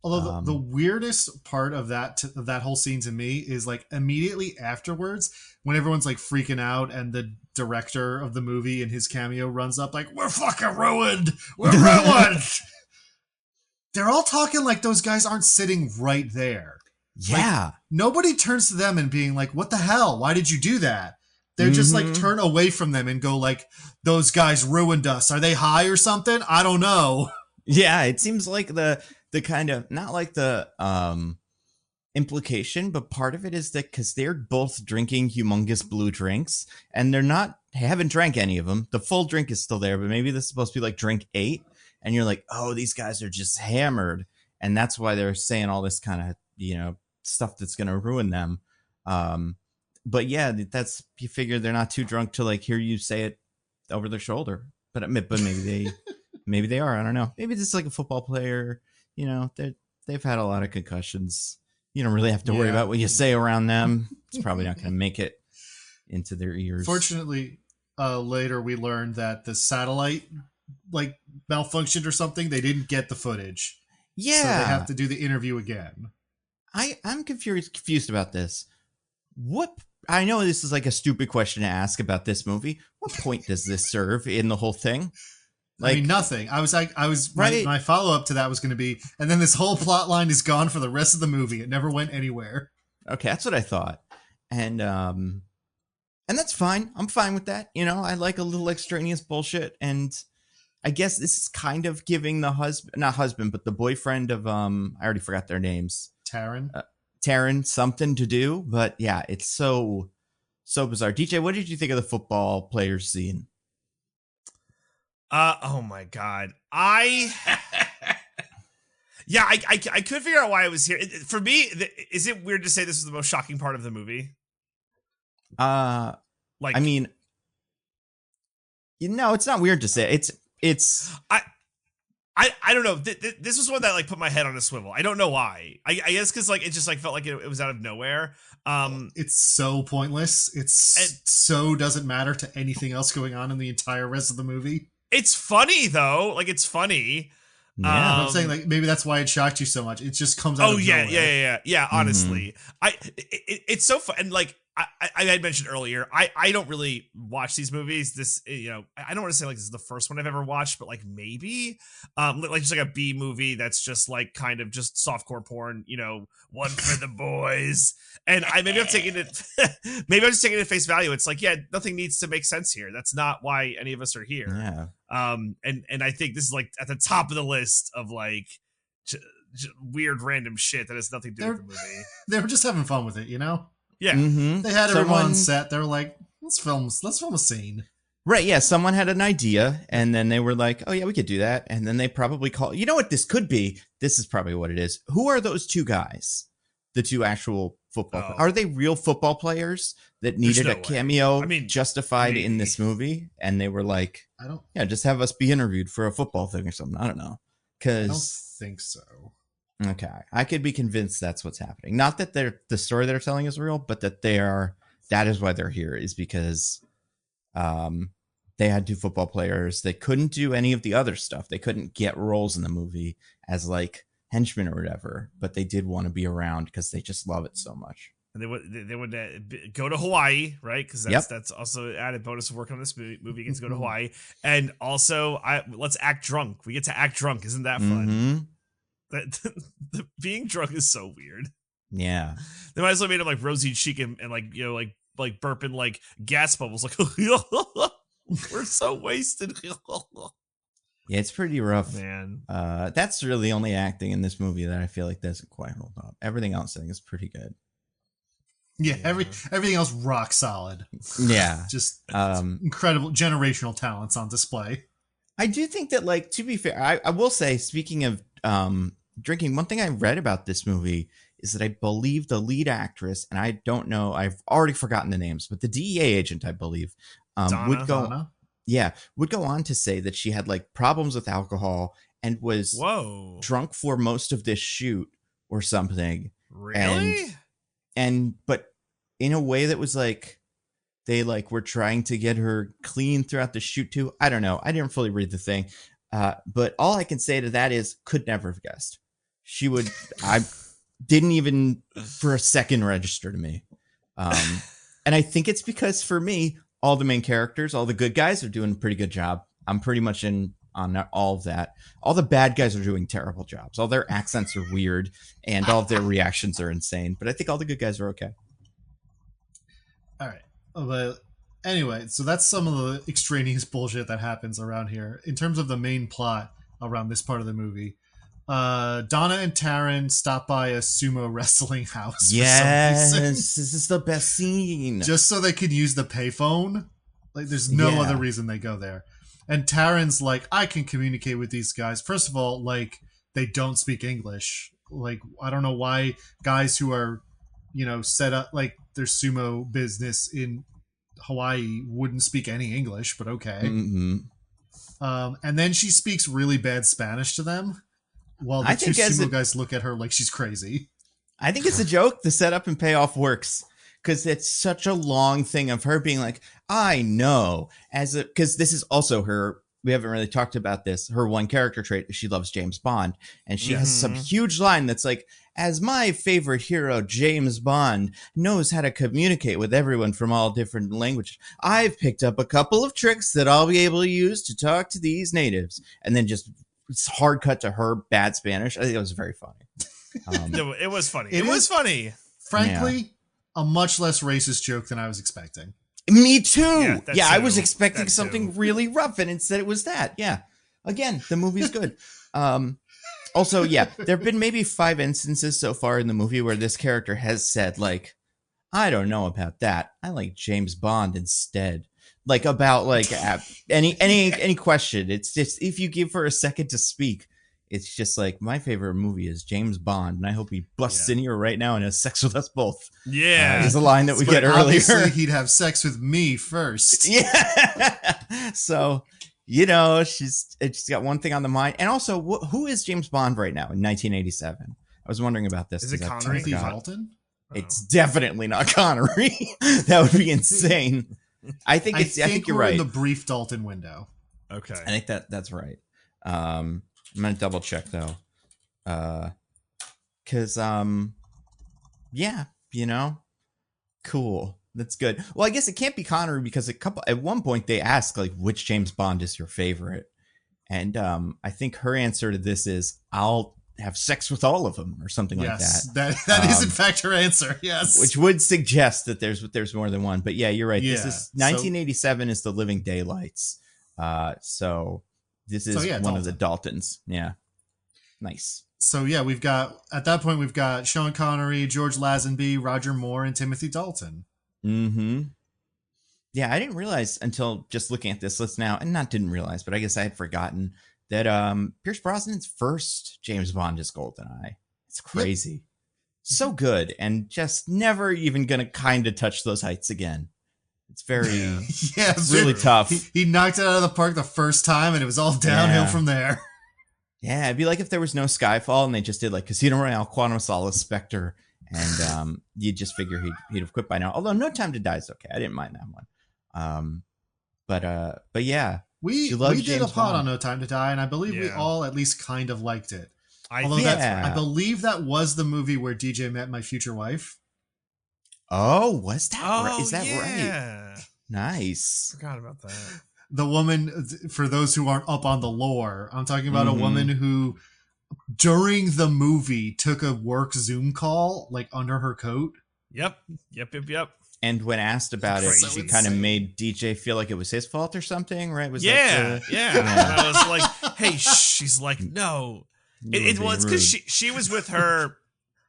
Although the weirdest part of that whole scene to me is like immediately afterwards when everyone's like freaking out and the director of the movie in his cameo runs up like, "We're fucking ruined. We're ruined." They're all talking like those guys aren't sitting right there. Yeah. Like, nobody turns to them and being like, "What the hell? Why did you do that?" They're just like turn away from them and go like, "Those guys ruined us. Are they high or something? I don't know." Yeah, it seems like the kind of, not like the implication, but part of it is that because they're both drinking humongous blue drinks and haven't drank any of them. The full drink is still there, but maybe this is supposed to be like drink 8. And you're like, oh, these guys are just hammered. And that's why they're saying all this kind of, stuff that's going to ruin them. But yeah, you figure they're not too drunk to like hear you say it over their shoulder. But maybe they are. I don't know. Maybe this is like a football player. They've had a lot of concussions. You don't really have to worry about what you say around them. It's probably not going to make it into their ears. Fortunately, later we learned that the satellite like malfunctioned or something. They didn't get the footage. Yeah. So they have to do the interview again. I'm confused about this. I know this is like a stupid question to ask about this movie. What point does this serve in the whole thing? Like, I mean, nothing. Right. My follow up to that was going to be, and then this whole plot line is gone for the rest of the movie. It never went anywhere. Okay, that's what I thought, and that's fine. I'm fine with that. I like a little extraneous bullshit, and I guess this is kind of giving the not husband, but the boyfriend of I already forgot their names. Taryn something to do, but yeah, it's so bizarre. DJ, what did you think of the football players scene? Oh my god, I could figure out why I was here. For me, is it weird to say this is the most shocking part of the movie? I mean, it's not weird to say. It's I don't know. This was one that like put my head on a swivel. I don't know why. I guess because like it just like felt like it was out of nowhere. It's so pointless. It so doesn't matter to anything else going on in the entire rest of the movie. It's funny though. Like it's funny. Yeah, I'm saying like maybe that's why it shocked you so much. It just comes out. Oh of nowhere. Yeah. Honestly, it's so fun. And like I had mentioned earlier, I don't really watch these movies. This I don't want to say like this is the first one I've ever watched, but like maybe like just like a B movie that's just like kind of just softcore porn. One for the boys. And I'm just taking it at face value. It's like, yeah, nothing needs to make sense here. That's not why any of us are here. Yeah. And I think this is like at the top of the list of like weird random shit that has nothing to do with the movie. They were just having fun with it, Yeah. Mm-hmm. They had everyone on set. They were like, let's film a scene. Right, yeah, someone had an idea, and then they were like, oh, yeah, we could do that. And then they probably call, you know what this could be? This is probably what it is. Who are those two guys? The two actual football Are they real football players that needed a cameo justified in this movie? And they were like, just have us be interviewed for a football thing or something. I don't know. I don't think so. Okay, I could be convinced that's what's happening. Not that the story they're telling is real, but that that is why they're here, is because they had two football players. They couldn't do any of the other stuff. They couldn't get roles in the movie as like henchmen or whatever, but they did want to be around because they just love it so much. And they would go to Hawaii, right? Because that's also added bonus of working on this movie. Gets to go to Hawaii, and also let's act drunk. We get to act drunk. Isn't that fun? The being drunk is so weird. Yeah, they might as well made him like rosy cheek and like like burping like gas bubbles. Like we're so wasted. Yeah, it's pretty rough, man. That's really the only acting in this movie that I feel like doesn't quite hold up. Everything else I think is pretty good. Yeah, everything else rock solid. Yeah, just incredible generational talents on display. I do think that, like, to be fair, I will say, speaking of drinking, one thing I read about this movie is that I believe the lead actress, and I don't know, I've already forgotten the names, but the DEA agent, I believe, would go on to say that she had like problems with alcohol and was drunk for most of this shoot or something. Really? But in a way that was like, they like were trying to get her clean throughout the shoot too. I don't know. I didn't fully read the thing. But all I can say to that is could never have guessed. I didn't even for a second register to me. And I think it's because for me, all the main characters, all the good guys are doing a pretty good job. I'm pretty much in on all of that. All the bad guys are doing terrible jobs. All their accents are weird and all of their reactions are insane. But I think all the good guys are okay. All right. But anyway, so that's some of the extraneous bullshit that happens around here. In terms of the main plot around this part of the movie, Donna and Taryn stop by a sumo wrestling house Yes, for some reason. this is the best scene. Just so they could use the payphone. Like, there's no other reason they go there. And Taryn's like, I can communicate with these guys. First of all, like, they don't speak English. Like, I don't know why guys who are, set up, like, their sumo business in Hawaii wouldn't speak any English, but okay. Mm-hmm. And then she speaks really bad Spanish to them, while the two sumo guys look at her like she's crazy. I think it's a joke. The setup and payoff works because it's such a long thing of her being like, I know, because this is also her. We haven't really talked about this. Her one character trait is she loves James Bond, and she has some huge line that's like, as my favorite hero, James Bond, knows how to communicate with everyone from all different languages, I've picked up a couple of tricks that I'll be able to use to talk to these natives. And then just it's hard cut to her bad Spanish. I think it was very funny. It was funny. It was funny. Frankly, a much less racist joke than I was expecting. Me too. Yeah, I was expecting something really rough, and instead it was that. Yeah. Again, the movie's good. Also, there have been maybe 5 instances so far in the movie where this character has said, like, I don't know about that. I like James Bond instead. Like, about, like, any question. It's just, if you give her a second to speak, it's just like, my favorite movie is James Bond, and I hope he busts in here right now and has sex with us both. Yeah. Is a line that we get earlier. Obviously, he'd have sex with me first. Yeah. So, she's got one thing on the mind. And also, who is James Bond right now in 1987? I was wondering about this. Is it Connery? Timothy Dalton? It's definitely not Connery. That would be insane. I think you're right. In the brief Dalton window. Okay. I think that's right. I'm gonna double check though, because cool. That's good. Well, I guess it can't be Connery because at one point they ask, like, which James Bond is your favorite, and I think her answer to this is, I'll have sex with all of them or something like that. That is in fact her answer. Yes, which would suggest that there's more than one. But yeah, you're right. Yeah, this is 1987 is the Living Daylights. So this is one Dalton. of the Daltons. Yeah, nice. So yeah, we've got Sean Connery, George Lazenby, Roger Moore, and Timothy Dalton. Mm-hmm. Yeah, I didn't realize until just looking at this list now, and didn't realize, but I guess I had forgotten that Pierce Brosnan's first James Bond is GoldenEye. It's crazy. Yep. So good, and just never even gonna kind of touch those heights again. It's very really tough. He knocked it out of the park the first time, and it was all downhill from there. Yeah, it'd be like if there was no Skyfall and they just did like Casino Royale, Quantum of Solace, Spectre, and you'd just figure he'd have quit by now. Although No Time to Die is okay. I didn't mind that one. But yeah. We did a pod on No Time to Die, and I believe we all at least kind of liked it. I believe that was the movie where DJ met my future wife. Oh, was that right? Is that right? Nice. Forgot about that. The woman, for those who aren't up on the lore, I'm talking about a woman who, during the movie, took a work Zoom call, like, under her coat. Yep. And when asked about it, she kind of made DJ feel like it was his fault or something, right? Yeah. And I was like, hey, she's like, no. It was because she was with her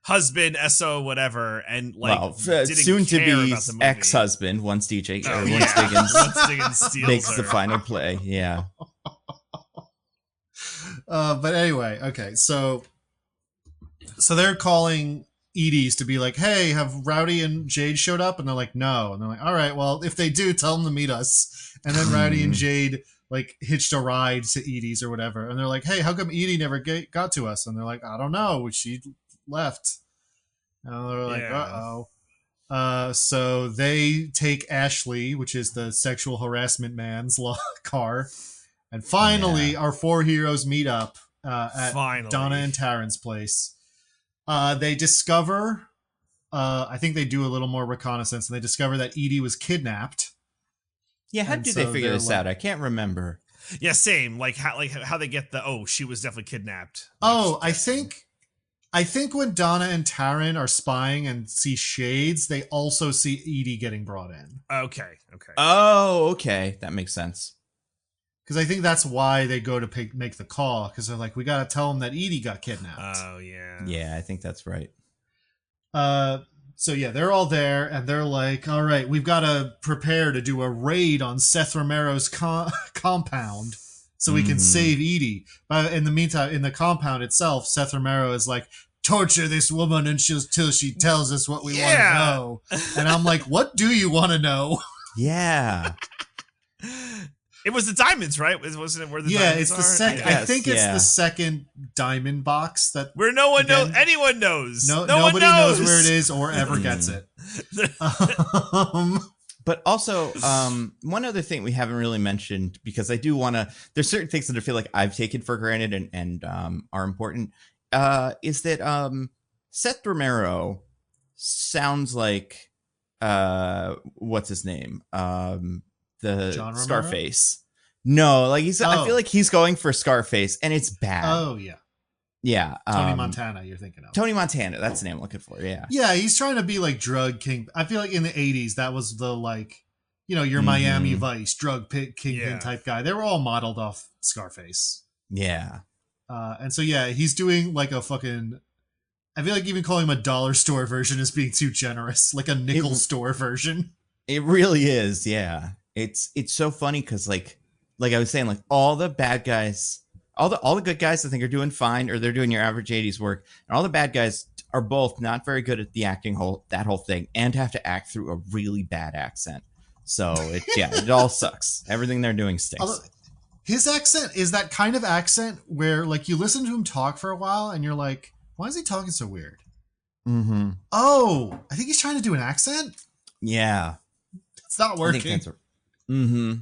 husband, SO, whatever, and like soon to be ex-husband once Diggins makes the final play. Yeah. But anyway, okay, so they're calling Edie's to be like, hey, have Rowdy and Jade showed up? And they're like, no. And they're like, all right, well, if they do, tell them to meet us. And then Rowdy and Jade like hitched a ride to Edie's or whatever. And they're like, hey, how come Edie never got to us? And they're like, I don't know. She left. And they're like, uh-oh. So they take Ashley, which is the sexual harassment man's car. And finally, our 4 heroes meet up at Donna and Taryn's place. They discover, I think they do a little more reconnaissance, and they discover that Edie was kidnapped. Yeah, how did they figure this out? I can't remember. Yeah, same. Like how they get she was definitely kidnapped. I think when Donna and Taryn are spying and see shades, they also see Edie getting brought in. Okay. Oh, okay. That makes sense. Because I think that's why they go to make the call, because they're like, we got to tell them that Edie got kidnapped. Oh, yeah. Yeah, I think that's right. So yeah, they're all there, and they're like, all right, we've got to prepare to do a raid on Seth Romero's compound so we can save Edie. But in the meantime, in the compound itself, Seth Romero is like, torture this woman until she tells us what we want to know. And I'm like, what do you want to know? Yeah. It was the diamonds, right? Wasn't it where the diamonds it's are? the second. I think it's the second diamond box where no one knows. Anyone knows. Nobody knows where it is or ever gets it. But also, one other thing we haven't really mentioned, because I do want to. There's certain things that I feel like I've taken for granted and are important. Is that Seth Romero sounds like what's his name? The Scarface. No, like I feel like he's going for Scarface, and it's bad. Oh yeah, yeah. Tony Montana, you're thinking of Tony Montana. That's the name I'm looking for. Yeah, yeah. He's trying to be like drug king. I feel like in the '80s that was the your Miami Vice drug kingpin type guy. They were all modeled off Scarface. Yeah. And so yeah, he's doing like a fucking. I feel like even calling him a dollar store version is being too generous. Like a nickel store version. It really is. Yeah. It's so funny because like I was saying, like all the bad guys, all the good guys I think are doing fine, or they're doing your average 80s work, and all the bad guys are both not very good at the acting that whole thing, and have to act through a really bad accent. So it all sucks. Everything they're doing stinks. Although, his accent is that kind of accent where like you listen to him talk for a while and you're like, why is he talking so weird? Mm-hmm. Oh, I think he's trying to do an accent. Yeah, it's not working. Mm-hmm.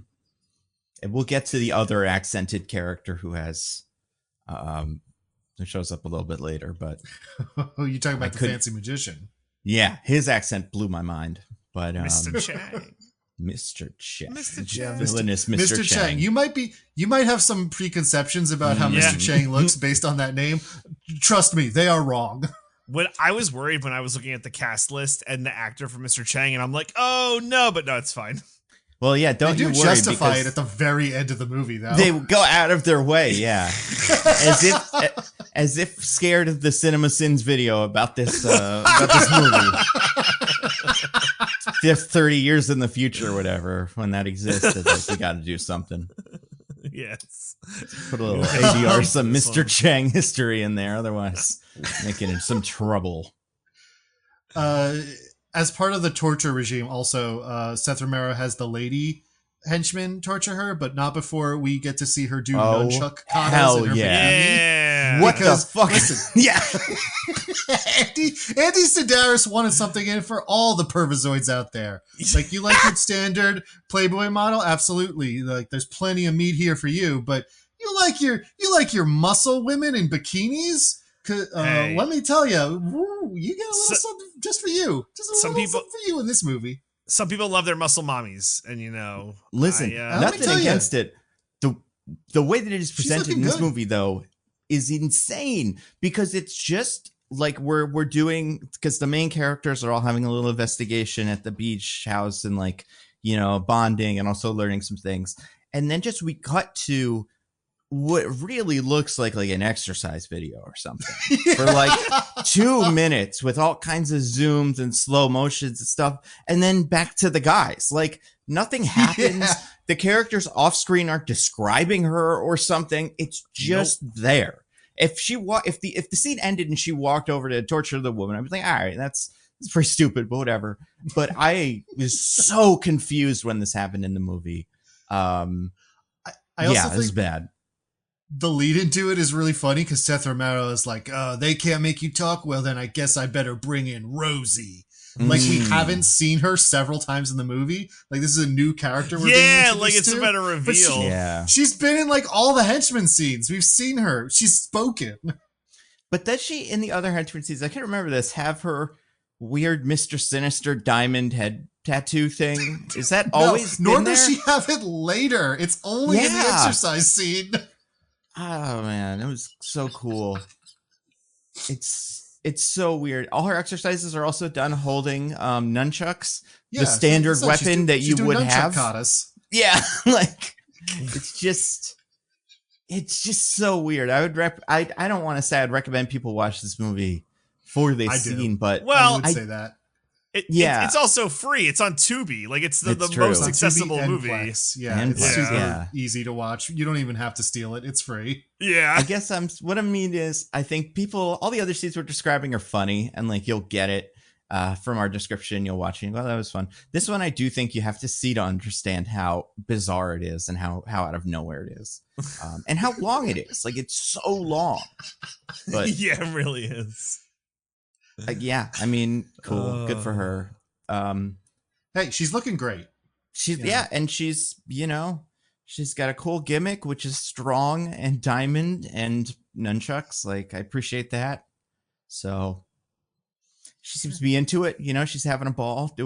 And we'll get to the other accented character who has, who shows up a little bit later. But oh, you talking about the fancy magician? Yeah, his accent blew my mind. But Mr. Chang. Mr. Chang. Mr. Chang. Villainous Mr. Chang. You might have some preconceptions about how Mr. Chang looks based on that name. Trust me, they are wrong. When I was worried when I was looking at the cast list and the actor for Mr. Chang, and I'm like, oh no, but no, it's fine. Well, yeah, don't you worry. They do justify it at the very end of the movie, though. They go out of their way, yeah, as if scared of the Cinema Sins video about this movie. Just 30 years in the future, or whatever, when that exists, like, we got to do something. Yes, put a little ADR, some Mr. Chang history in there, otherwise making it some trouble. As part of the torture regime, also, Seth Romero has the lady henchman torture her, but not before we get to see her do nunchuck katas in her yeah. What the fuck? Listen, yeah. Andy Sedaris wanted something in for all the pervisoids out there. Like, you like your standard Playboy model? Absolutely. Like, there's plenty of meat here for you, but you like your muscle women in bikinis? Let me tell you, you get a little something just for you. Just a little something for you in this movie. Some people love their muscle mommies, and listen, nothing against it. The way that it is presented in this movie, though, is insane, because it's just like we're doing, because the main characters are all having a little investigation at the beach house and bonding and also learning some things, and then just we cut to what really looks like an exercise video or something for 2 minutes with all kinds of zooms and slow motions and stuff. And then back to the guys, like nothing happens. Yeah. The characters off screen aren't describing her or something. It's just there. If the scene ended and she walked over to torture the woman, I'd be like, all right, that's pretty stupid, but whatever. But I was so confused when this happened in the movie. I also think it was bad. The lead into it is really funny because Seth Romero is like, they can't make you talk well, then I guess I better bring in Rosie. Like, we haven't seen her several times in the movie. Like, this is a new character we're being introduced it's to. a better reveal. She's been in all the henchman scenes. We've seen her. She's spoken. But does she, in the other henchman scenes, I can't remember this, have her weird Mr. Sinister diamond head tattoo thing? Is that always nor been does there? she have it later. It's only in the exercise scene. Oh man, it was so cool. It's so weird. All her exercises are also done holding nunchucks, the standard weapon that you would have. Katas. Yeah, It's just so weird. I would I don't want to say I'd recommend people watch this movie for this scene, but I would say that. It's also free. It's on Tubi. Like it's the most accessible movie. Plex. Yeah, and it's super easy to watch. You don't even have to steal it. It's free. Yeah. I guess what I mean is I think all the other scenes we're describing are funny and like you'll get it from our description. You'll watch it and go, that was fun. This one I do think you have to see to understand how bizarre it is and how out of nowhere it is. And how long it is. Like it's so long. But yeah, it really is. Yeah, I mean, cool. Good for her. Hey, she's looking great. And she's, she's got a cool gimmick, which is strong and diamond and nunchucks. Like, I appreciate that. So she seems to be into it. She's having a ball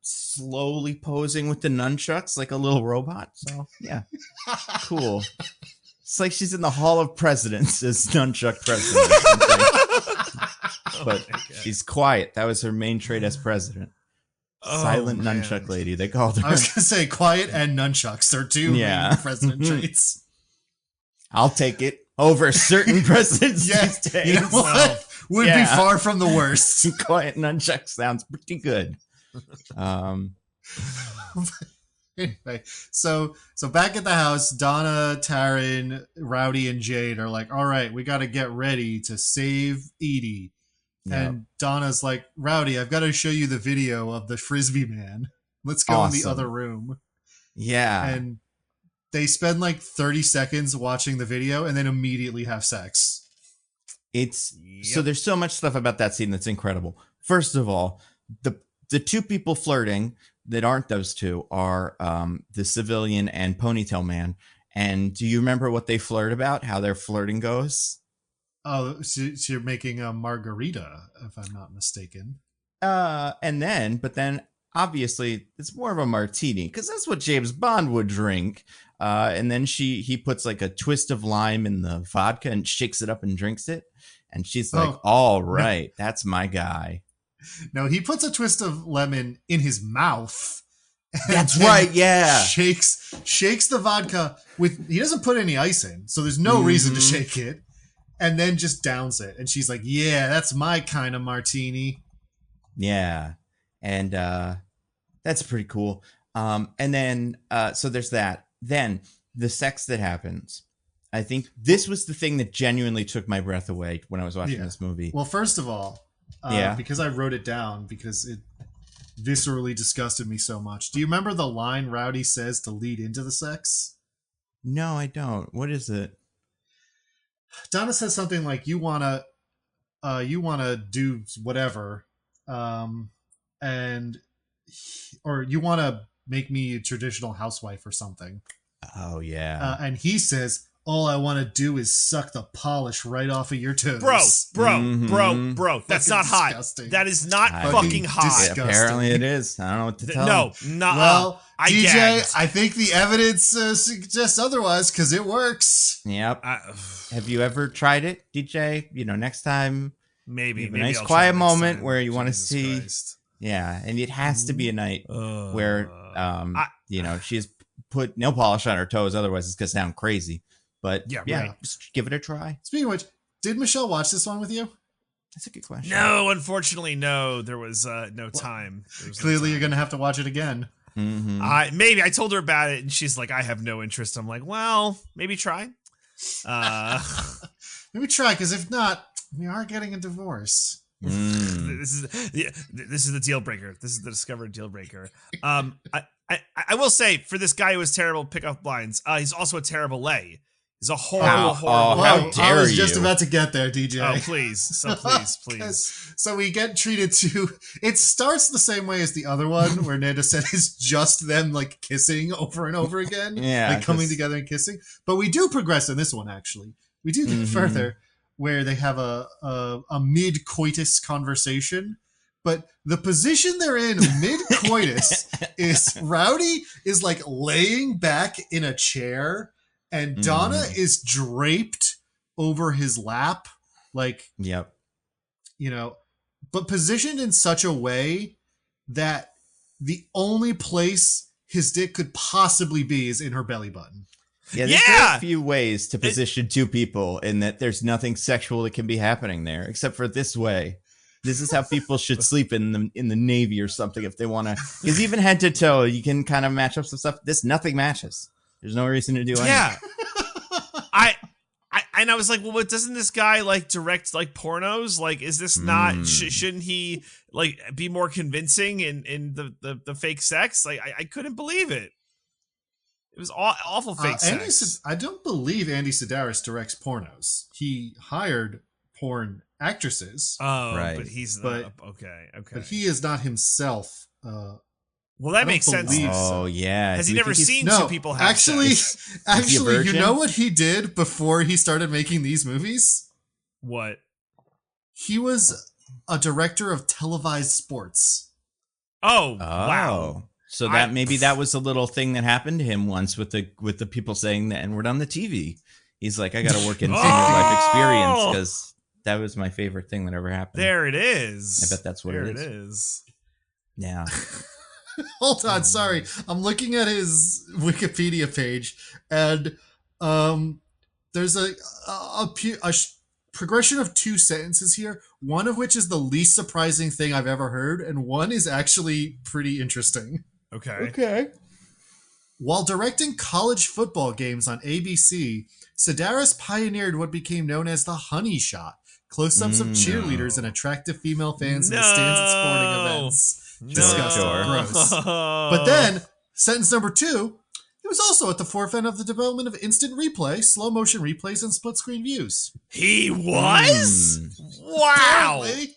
slowly posing with the nunchucks like a little robot. So, yeah, cool. It's like she's in the Hall of Presidents as nunchuck president. But she's quiet. That was her main trait as president. Silent nunchuck lady, they called her. I was going to say quiet and nunchucks are two main president traits. I'll take it over certain presidents these days. You know what? Would be far from the worst. Quiet nunchuck sounds pretty good. Anyway, so back at the house, Donna, Taryn, Rowdy, and Jade are like, all right, we got to get ready to save Edie. Yep. And Donna's like, Rowdy, I've got to show you the video of the Frisbee man. Let's go in the other room. Yeah. And they spend like 30 seconds watching the video and then immediately have sex. So there's so much stuff about that scene that's incredible. First of all, the two people flirting that aren't those two are the civilian and ponytail man. And do you remember what they flirt about? How their flirting goes? Oh, so you're making a margarita, if I'm not mistaken. But then obviously it's more of a martini because that's what James Bond would drink. And then he puts like a twist of lime in the vodka and shakes it up and drinks it. And she's like, all right, that's my guy. No, he puts a twist of lemon in his mouth. That's right, yeah. Shakes the vodka he doesn't put any ice in, so there's no reason to shake it. And then just downs it. And she's like, yeah, that's my kind of martini. Yeah. And that's pretty cool. And then, so there's that. Then the sex that happens. I think this was the thing that genuinely took my breath away when I was watching this movie. Well, first of all, because I wrote it down because it viscerally disgusted me so much. Do you remember the line Rowdy says to lead into the sex? No, I don't. What is it? Donna says something like, you wanna do whatever, or you wanna make me a traditional housewife or something. Oh yeah. And he says, all I want to do is suck the polish right off of your toes. Bro. That's not disgusting. hot. That is not fucking hot. Disgusting. Apparently it is. I don't know what to tell No, him. not well, I DJ, gagged. I think the evidence suggests otherwise because it works. Yep. Have you ever tried it, DJ? Next time, maybe a nice I'll quiet try moment time. where you want to Jesus see. Christ. Yeah, and it has to be a night where she's put nail polish on her toes. Otherwise, it's gonna sound crazy. But right. Just give it a try. Speaking of which, did Michelle watch this one with you? That's a good question. No, unfortunately, no. There was no time. Clearly, you're going to have to watch it again. Mm-hmm. Maybe I told her about it, and she's like, "I have no interest." I'm like, "Well, maybe try." Maybe try, because if not, we are getting a divorce. This is the deal breaker. This is the discovered deal breaker. I will say, for this guy who has terrible pickup lines, he's also a terrible lay. He's a horrible. How dare I was you. just about to get there, DJ. Oh, please. So please. So we get treated to... It starts the same way as the other one, where Nando said it's just them, like, kissing over and over again. Like, coming together and kissing. But we do progress in this one, actually. We do get further, where they have a mid-coitus conversation. But the position they're in mid-coitus is Rowdy is, like, laying back in a chair... And Donna is draped over his lap, like, but positioned in such a way that the only place his dick could possibly be is in her belly button. Yeah, there's very few ways to position two people in that there's nothing sexual that can be happening there, except for this way. This is how people should sleep in the Navy or something if they want to. Because even head to toe, you can kind of match up some stuff. Nothing matches. There's no reason to do anything. Yeah. I was like, well, but doesn't this guy like direct like pornos? Like, is this not? Shouldn't he like be more convincing in the fake sex? Like, I couldn't believe it. It was awful fake sex. I don't believe Andy Sedaris directs pornos. He hired porn actresses. Oh, right. But he's not. Okay. But he is not himself. Well, that makes sense. Oh, yeah. Has he never seen two people have sex? Actually, you know what he did before he started making these movies? What? He was a director of televised sports. Oh, wow. So that maybe that was a little thing that happened to him once with the people saying the N-word on the TV. He's like, I got to work in single life experience because that was my favorite thing that ever happened. There it is. I bet that's what it is. Yeah. Hold on, sorry. I'm looking at his Wikipedia page, and there's a progression of two sentences here, one of which is the least surprising thing I've ever heard, and one is actually pretty interesting. Okay. While directing college football games on ABC, Sedaris pioneered what became known as the honey shot, close-ups of cheerleaders and attractive female fans in the stands at sporting events. Disgusting. Gross. But then, sentence number 2, he was also at the forefront of the development of instant replay, slow motion replays, and split screen views. He was? Wow. Apparently.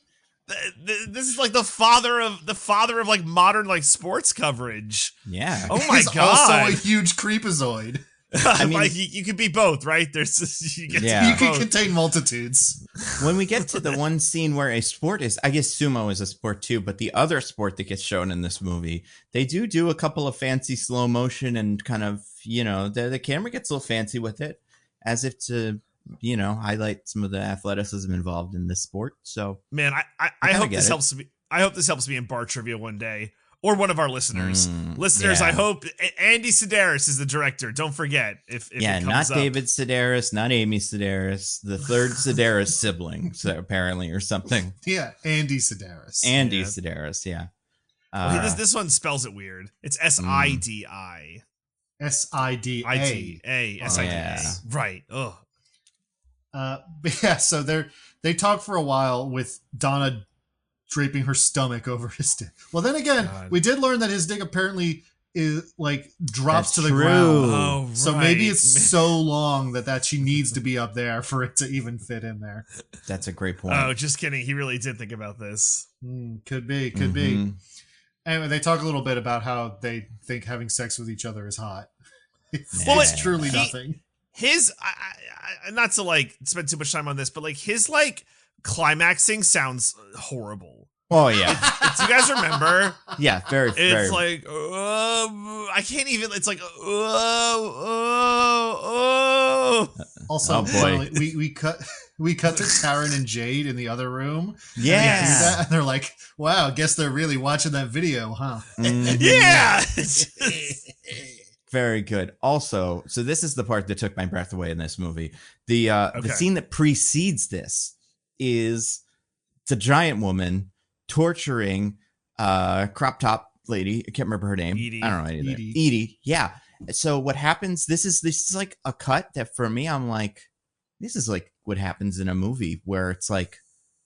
This is like the father of like modern like sports coverage. Yeah. Oh my God. Also a huge creepazoid. I mean, like you could be both, right? You can contain multitudes. When we get to the one scene where a sport is, I guess sumo is a sport too, but the other sport that gets shown in this movie, they do a couple of fancy slow motion and kind of, the camera gets a little fancy with it, as if to, highlight some of the athleticism involved in this sport. So, man, I hope this helps me. I hope this helps me in bar trivia one day. Or one of our listeners. I hope Andy Sedaris is the director. Don't forget. If it comes not up. David Sedaris, not Amy Sedaris, the third Sedaris sibling, so apparently, or something. Yeah, Andy Sedaris. Sedaris, yeah. Well, this one spells it weird. It's Sidi. Sida. S-I-D-A. Right. Ugh. But yeah, so they talk for a while with Donna draping her stomach over his dick. Well, then again, we did learn that his dick apparently is like drops to the ground. Oh, right. So maybe it's so long that she needs to be up there for it to even fit in there. That's a great point. Oh, just kidding. He really did think about this. Could be. Anyway, they talk a little bit about how they think having sex with each other is hot. It's truly nothing. His, not to like spend too much time on this, but like his like climaxing sounds horrible. Oh yeah. Do you guys remember? Yeah, very. It's like I can't even. It's like Also, we cut to Taryn and Jade in the other room. Yeah, and they're like, "Wow, guess they're really watching that video, huh?" Yeah. Very good. Also, so this is the part that took my breath away in this movie. The scene that precedes this is the giant woman torturing crop top lady. I can't remember her name. Edie. I don't know any of that. Edie. Yeah. So what happens? This is like a cut that for me, I'm like, this is like what happens in a movie where it's like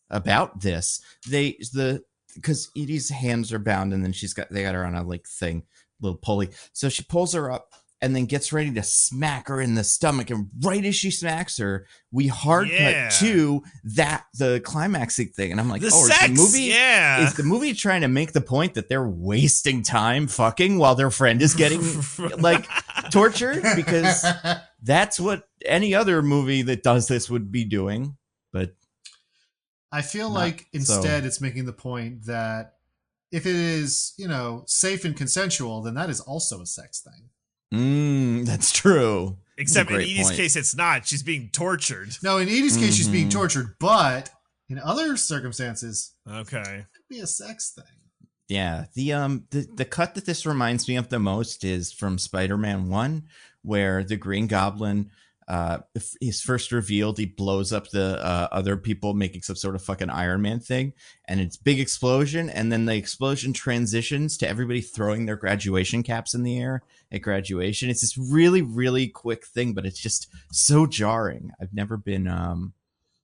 about this. Because Edie's hands are bound and then they got her on a like thing, little pulley. So she pulls her up and then gets ready to smack her in the stomach. And right as she smacks her, we hard cut to the climaxing thing. And I'm like, is the movie trying to make the point that they're wasting time fucking while their friend is getting like tortured? Because that's what any other movie that does this would be doing. But I feel like instead it's making the point that if it is, safe and consensual, then that is also a sex thing. That's true. Except in Edie's case, it's not. She's being tortured. No, in Edie's case, she's being tortured, but in other circumstances, it could be a sex thing. Yeah, the cut that this reminds me of the most is from Spider-Man 1, where the Green Goblin is first revealed. He blows up the other people, making some sort of fucking Iron Man thing, and it's big explosion, and then the explosion transitions to everybody throwing their graduation caps in the air at graduation. It's this really, really quick thing, but it's just so jarring. I've never been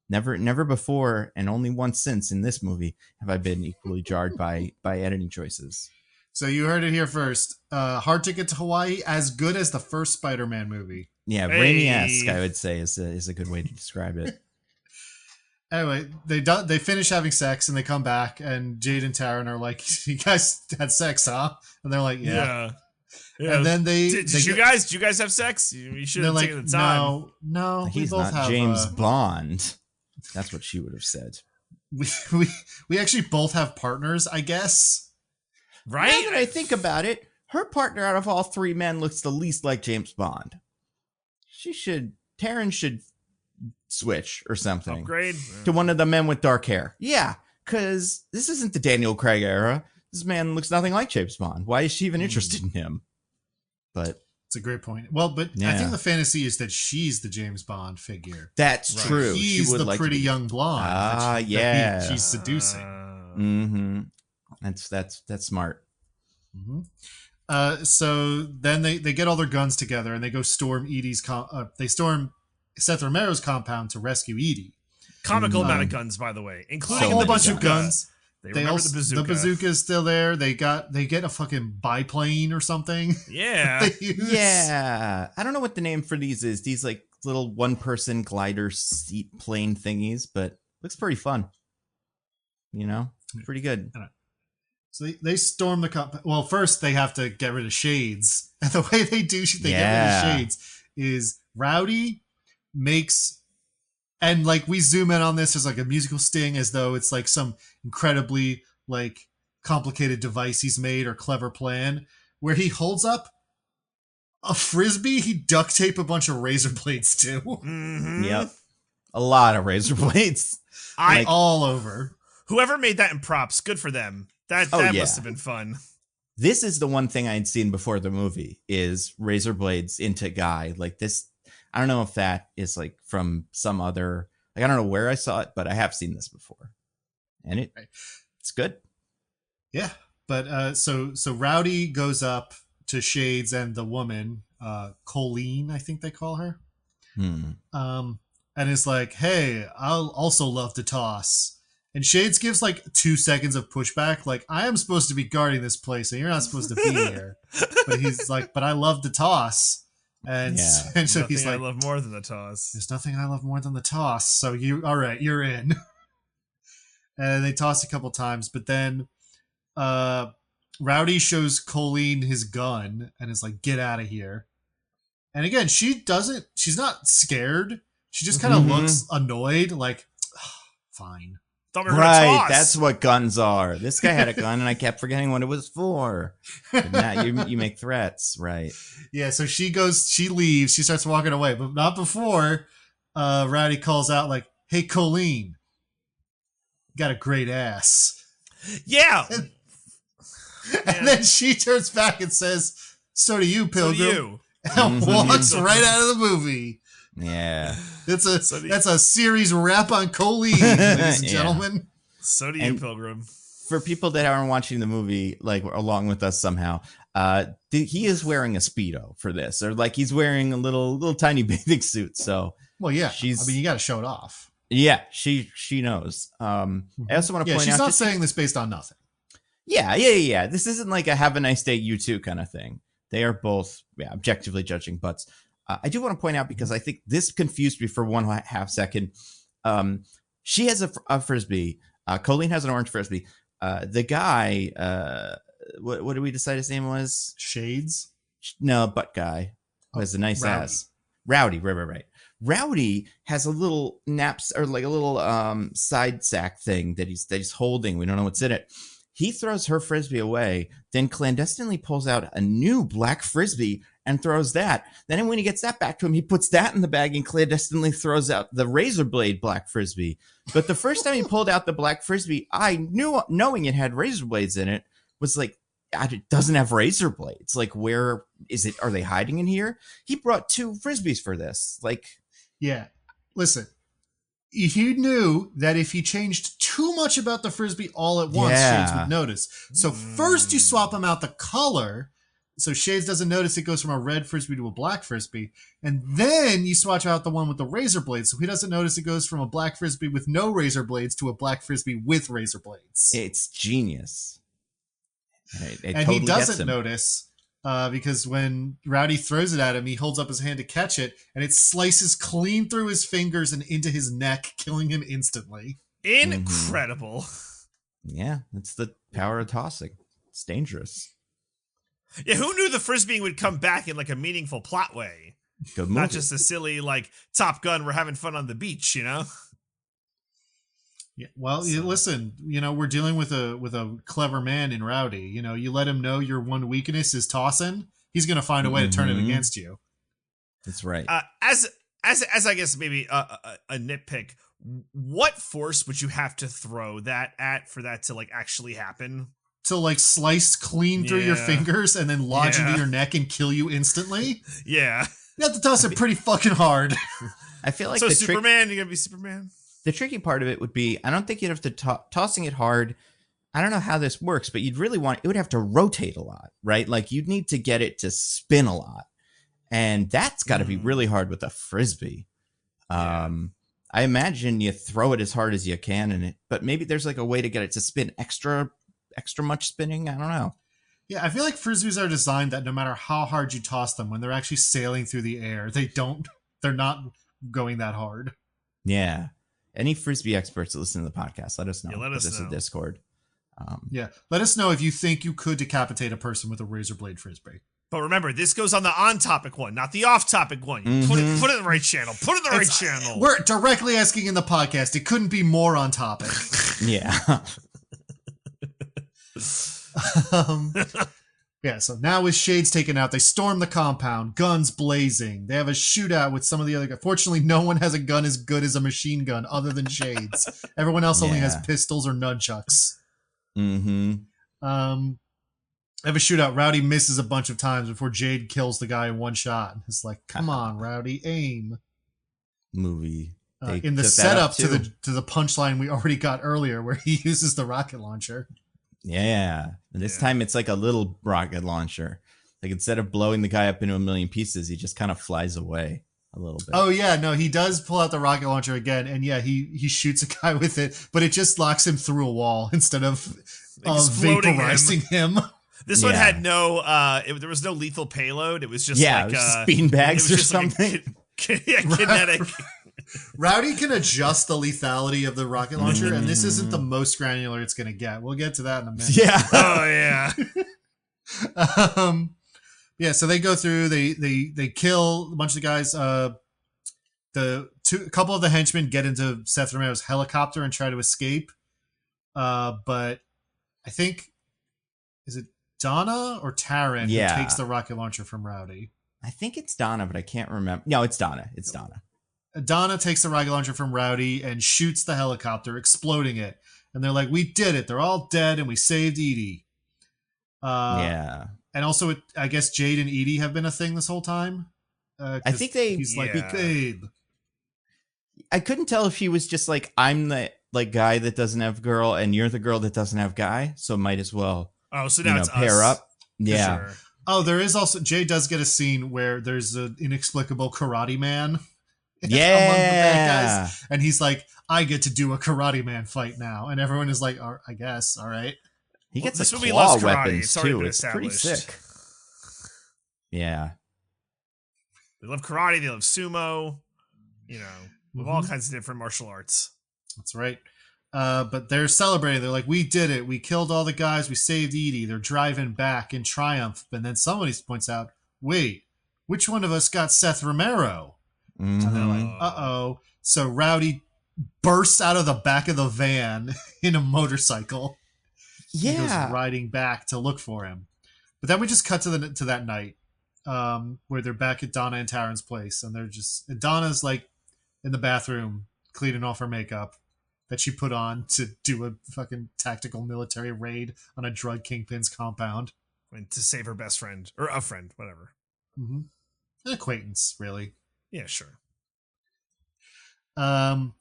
never before, and only once since in this movie have I been equally jarred by editing choices. So you heard it here first. Hard Ticket to Hawaii, as good as the first Spider-Man movie. Yeah, Raimi-esque, I would say, is a good way to describe it. Anyway, they finish having sex and they come back, and Jade and Taryn are like, "You guys had sex, huh?" And they're like, "Yeah." And then did you guys have sex? You should have taken the time. No, he's not James Bond. That's what she would have said. We actually both have partners, I guess. Right? Now that I think about it, her partner out of all three men looks the least like James Bond. Taryn should switch or something. Upgrade? To one of the men with dark hair. Yeah, because this isn't the Daniel Craig era. This man looks nothing like James Bond. Why is she even interested in him? But it's a great point. Well, but yeah. I think the fantasy is that she's the James Bond figure. That's true. He's the pretty young blonde. Yeah. She's seducing. Mm-hmm. That's smart. Mm-hmm. So then they get all their guns together and they go storm they storm Seth Romero's compound to rescue Edie. Comical amount of guns, by the way, including a whole bunch of guns. They also, the bazooka is still there. They get a fucking biplane or something. Yeah. Yeah. I don't know what the name for these is. These like little one-person glider seat plane thingies, but looks pretty fun. Pretty good. So they storm the compound. Well, first they have to get rid of Shades. And the way they get rid of Shades is Rowdy makes... And like we zoom in on this as like a musical sting, as though it's like some incredibly like complicated device he's made or clever plan, where he holds up a frisbee he duct tape a bunch of razor blades to. Mm-hmm. Yep, a lot of razor blades, all over. Whoever made that in props, good for them. That must have been fun. This is the one thing I'd seen before the movie is razor blades into Guy like this. I don't know if that is like from some other, like, I don't know where I saw it, but I have seen this before and it's good. Yeah. But, so Rowdy goes up to Shades and the woman, Colleen, I think they call her. And is like, "Hey, I'll also love to toss." And Shades gives like 2 seconds of pushback. Like, "I am supposed to be guarding this place and you're not supposed to be here." But he's like, "But I love to toss." And so he's like, "I love more than the toss. There's nothing I love more than the toss. So all right, you're in." And they toss a couple times, but then Rowdy shows Colleen his gun and is like, "Get out of here." And again, she's not scared. She just kind of looks annoyed, like, "Fine." Right, that's what guns are. This guy had a gun and I kept forgetting what it was for. But now you make threats, right? Yeah, so she leaves, she starts walking away, but not before Rowdy calls out like, "Hey, Colleen, you got a great ass." Yeah. And then she turns back and says, "So do you, Pilgrim." So do you. And walks right out of the movie. Yeah. That's a series wrap on Colleen, ladies and gentlemen. So do you, Pilgrim. For people that aren't watching the movie, like along with us somehow, he is wearing a Speedo for this, or like he's wearing a little tiny bathing suit. So, well, yeah, you got to show it off. Yeah, she knows. I also want to point out, she's not saying this based on nothing. Yeah. This isn't like a "have a nice day, you too" kind of thing. They are both objectively judging butts. I do want to point out, because I think this confused me for 1/2 second. She has a frisbee. Colleen has an orange frisbee. The guy, what did we decide his name was? Shades? No, butt guy. Who has a nice ass. Rowdy, right. Rowdy has a little naps, or like a little side sack thing that he's holding. We don't know what's in it. He throws her frisbee away, then clandestinely pulls out a new black frisbee and throws that. Then when he gets that back to him, he puts that in the bag and clandestinely throws out the razor blade black frisbee. But the first time he pulled out the black frisbee, I knew, knowing it had razor blades in it, was like, it doesn't have razor blades. Like, where is it? Are they hiding in here? He brought 2 frisbees for this. Like, yeah. Listen, he knew that if he changed too much about the frisbee all at once, Shades would notice. So first you swap him out the color, so Shades doesn't notice it goes from a red frisbee to a black frisbee, and then you swatch out the one with the razor blades, so he doesn't notice it goes from a black frisbee with no razor blades to a black frisbee with razor blades. It's genius. It and totally he doesn't notice because when Rowdy throws it at him, he holds up his hand to catch it, and it slices clean through his fingers and into his neck, killing him instantly. Incredible. Yeah, it's the power of tossing. It's dangerous. Yeah, who knew the frisbeeing would come back in like a meaningful plot way? Good movie. Not just a silly like Top Gun, we're having fun on the beach, you know? Yeah, well, listen, we're dealing with a clever man in Rowdy. You let him know your one weakness is tossing, he's going to find a way to turn it against you. That's right. As I guess maybe a nitpick, what force would you have to throw that at for that to like actually happen? To like slice clean through your fingers and then lodge into your neck and kill you instantly? Yeah. You have to toss it pretty fucking hard. I feel like so Superman, you're gonna be Superman. The tricky part of it would be, I don't think you'd have to tossing it hard. I don't know how this works, but you'd really it would have to rotate a lot, right? Like you'd need to get it to spin a lot. And that's got to be really hard with a frisbee. I imagine you throw it as hard as you can but maybe there's like a way to get it to spin extra much spinning. I don't know. Yeah, I feel like frisbees are designed that no matter how hard you toss them, when they're actually sailing through the air, they're not going that hard. Yeah. Any frisbee experts that listen to the podcast, let us know. Yeah, let us know. This is Discord. Let us know if you think you could decapitate a person with a razor blade frisbee. But remember, this goes on the on-topic one, not the off-topic one. You put it in the right channel. Put it in the right channel. We're directly asking in the podcast. It couldn't be more on topic. Yeah. So now with Shades taken out, they storm the compound, guns blazing. They have a shootout with some of the other guys. Fortunately, no one has a gun as good as a machine gun other than Shades. Everyone else only has pistols or nunchucks. They have a shootout. Rowdy misses a bunch of times before Jade kills the guy in one shot. It's like, come on, Rowdy, aim. Movie. In the setup to the punchline we already got earlier, where he uses the rocket launcher. Yeah. And this time it's like a little rocket launcher. Like instead of blowing the guy up into a million pieces, he just kind of flies away a little bit. Oh yeah, no, he does pull out the rocket launcher again, and yeah, he shoots a guy with it, but it just locks him through a wall instead of vaporizing him. This one had no there was no lethal payload. It was just like beanbags or something. Kinetic. Rowdy can adjust the lethality of the rocket launcher, and this isn't the most granular it's going to get. We'll get to that in a minute. Yeah. Oh, yeah. So they go through, they kill a bunch of the guys. A couple of the henchmen get into Seth Romero's helicopter and try to escape. But I think, is it Donna or Taryn who takes the rocket launcher from Rowdy? I think it's Donna, but I can't remember. No, it's Donna. It's Donna. Donna takes the rocket launcher from Rowdy and shoots the helicopter, exploding it. And they're like, we did it. They're all dead, and we saved Edie. And also, I guess Jade and Edie have been a thing this whole time. I think he's like, babe. I couldn't tell if he was just like, I'm the like guy that doesn't have girl, and you're the girl that doesn't have guy, so might as well. Oh, so now it's pair us. up. Yeah. Sure. Oh, there is also, Jay does get a scene where there's an inexplicable karate man. Yeah. Among the bad guys, and he's like, I get to do a karate man fight now, and everyone is like, I guess, all right. He gets this a movie claw loves karate. weapons too. It's pretty sick. Yeah. They love karate. They love sumo. With all kinds of different martial arts. That's right. But they're celebrating. They're like, we did it. We killed all the guys. We saved Edie. They're driving back in triumph. And then somebody points out, wait, which one of us got Seth Romero? And they're like, uh-oh. So Rowdy bursts out of the back of the van in a motorcycle. Yeah. He goes riding back to look for him. But then we just cut to that night where they're back at Donna and Taryn's place. And Donna's like in the bathroom cleaning off her makeup. that she put on to do a fucking tactical military raid on a drug kingpin's compound. And to save her best friend or a friend, whatever. Mm-hmm. An acquaintance, really. Yeah, sure. But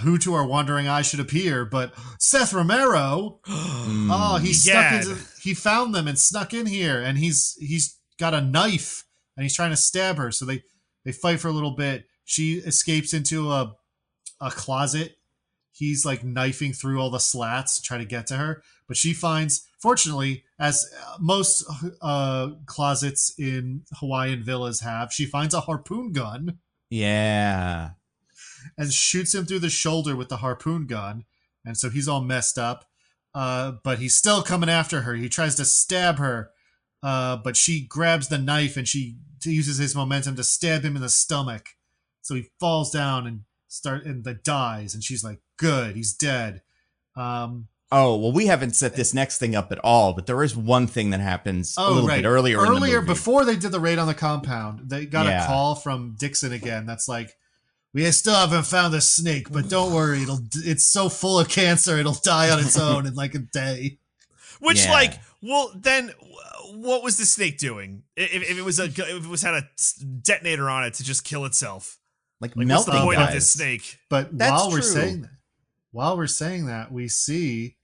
who to our wandering eye should appear but Seth Romero. Oh, he found them and snuck in here, and he's got a knife and he's trying to stab her. So they fight for a little bit. She escapes into a closet. He's like knifing through all the slats to try to get to her, but she finds, fortunately, as most closets in Hawaiian villas have, she finds a harpoon gun. Yeah. And shoots him through the shoulder with the harpoon gun. And so he's all messed up. But he's still coming after her. He tries to stab her. But she grabs the knife and she uses his momentum to stab him in the stomach. So he falls down and dies. And she's like, good, he's dead. Oh, well, we haven't set this next thing up at all, but there is one thing that happens a little bit earlier in the movie. Before they did the raid on the compound, they got a call from Dixon again. That's like, we still haven't found the snake, but don't worry, it's so full of cancer, it'll die on its own in like a day. Which, then what was the snake doing? If it had a detonator on it to just kill itself, like what's the point guys. of this snake? But while we're saying that, we see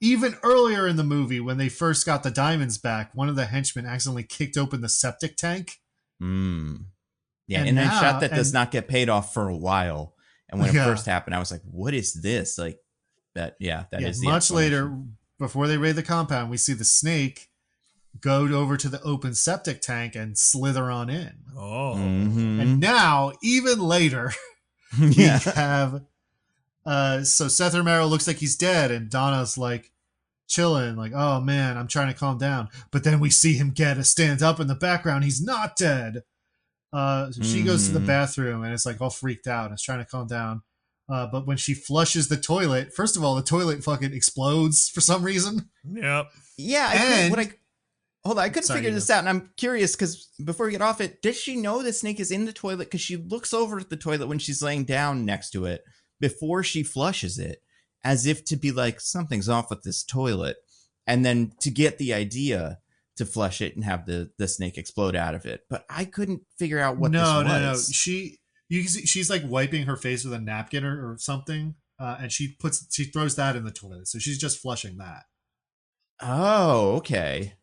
even earlier in the movie when they first got the diamonds back, one of the henchmen accidentally kicked open the septic tank. Yeah, and a shot that does not get paid off for a while. And when it first happened, I was like, what is this? Like, that is the much later, before they raid the compound, we see the snake go over to the open septic tank and slither on in. Oh. Mm-hmm. And now, even later, we have... so Seth Romero looks like he's dead, and Donna's like chilling, like, oh man, I'm trying to calm down. But then we see him stand up in the background. He's not dead. So she goes to the bathroom and it's like all freaked out and is trying to calm down. But when she flushes the toilet, first of all, the toilet fucking explodes for some reason. Yep. Yeah. I couldn't figure this out. And I'm curious because before we get off it, does she know the snake is in the toilet? Because she looks over at the toilet when she's laying down next to it before she flushes it, as if to be like, something's off with this toilet. And then to get the idea to flush it and have the snake explode out of it. But I couldn't figure out what this was. No. She's like wiping her face with a napkin or something. And she throws that in the toilet. So she's just flushing that. Oh, okay.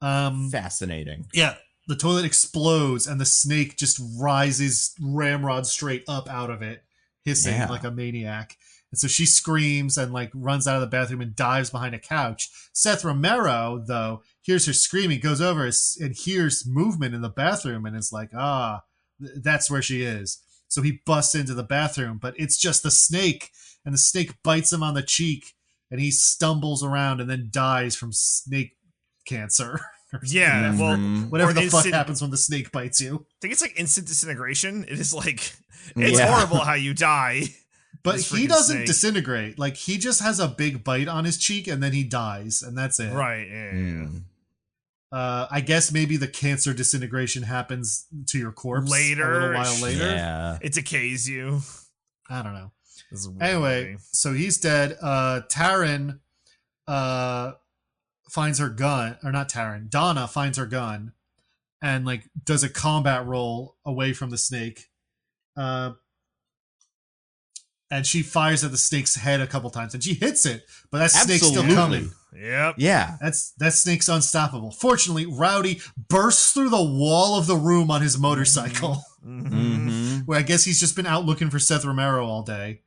Fascinating. Yeah. The toilet explodes and the snake just rises ramrod straight up out of it, hissing like a maniac. And so she screams and like runs out of the bathroom and dives behind a couch. Seth Romero, though, hears her screaming, goes over and hears movement in the bathroom and is like, that's where she is. So he busts into the bathroom, but it's just the snake, and the snake bites him on the cheek and he stumbles around and then dies from snake cancer. Yeah, whatever the fuck happens when the snake bites you. I think it's like instant disintegration. It is like, it's horrible how you die. But he doesn't disintegrate. Like, he just has a big bite on his cheek and then he dies, and that's it. Right. Yeah. I guess maybe the cancer disintegration happens to your corpse later, a little while later. Yeah. It decays you. I don't know. Anyway, so he's dead. Taryn finds her gun, or not Taryn, Donna finds her gun and like does a combat roll away from the snake. And she fires at the snake's head a couple times and she hits it, but that snake's still coming. Yep. Yeah. That snake's unstoppable. Fortunately, Rowdy bursts through the wall of the room on his motorcycle. Where I guess he's just been out looking for Seth Romero all day.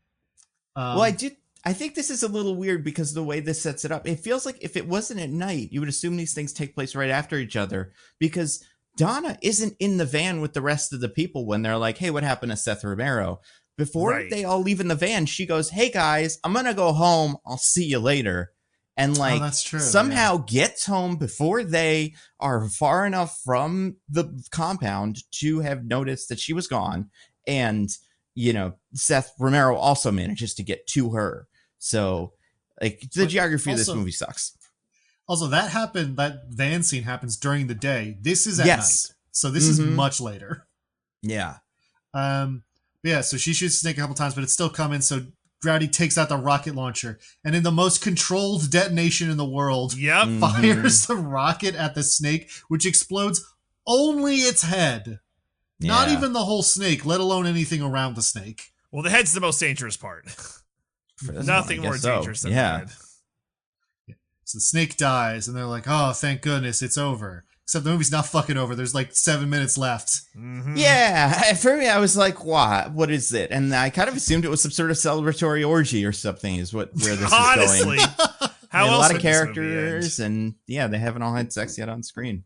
Well, I think this is a little weird because the way this sets it up, it feels like if it wasn't at night, you would assume these things take place right after each other, because Donna isn't in the van with the rest of the people when they're like, hey, what happened to Seth Romero? Before they all leave in the van, she goes, hey guys, I'm going to go home. I'll see you later. And like that's true, somehow gets home before they are far enough from the compound to have noticed that she was gone. And, you know, Seth Romero also manages to get to her. So like the geography of this movie sucks. Also, that van scene happens during the day. This is at night. So this is much later. Yeah. Yeah, so she shoots the snake a couple times, but it's still coming. So Rowdy takes out the rocket launcher, and in the most controlled detonation in the world, fires the rocket at the snake, which explodes only its head. Yeah. Not even the whole snake, let alone anything around the snake. Well, the head's the most dangerous part. Nothing more dangerous than the head. Yeah. So the snake dies, and they're like, oh, thank goodness, it's over. Except the movie's not fucking over. There's like 7 minutes left. Mm-hmm. Yeah, for me, I was like, what is it? And I kind of assumed it was some sort of celebratory orgy or something is where this is going. Honestly. How else a lot of characters, and yeah, they haven't all had sex yet on screen.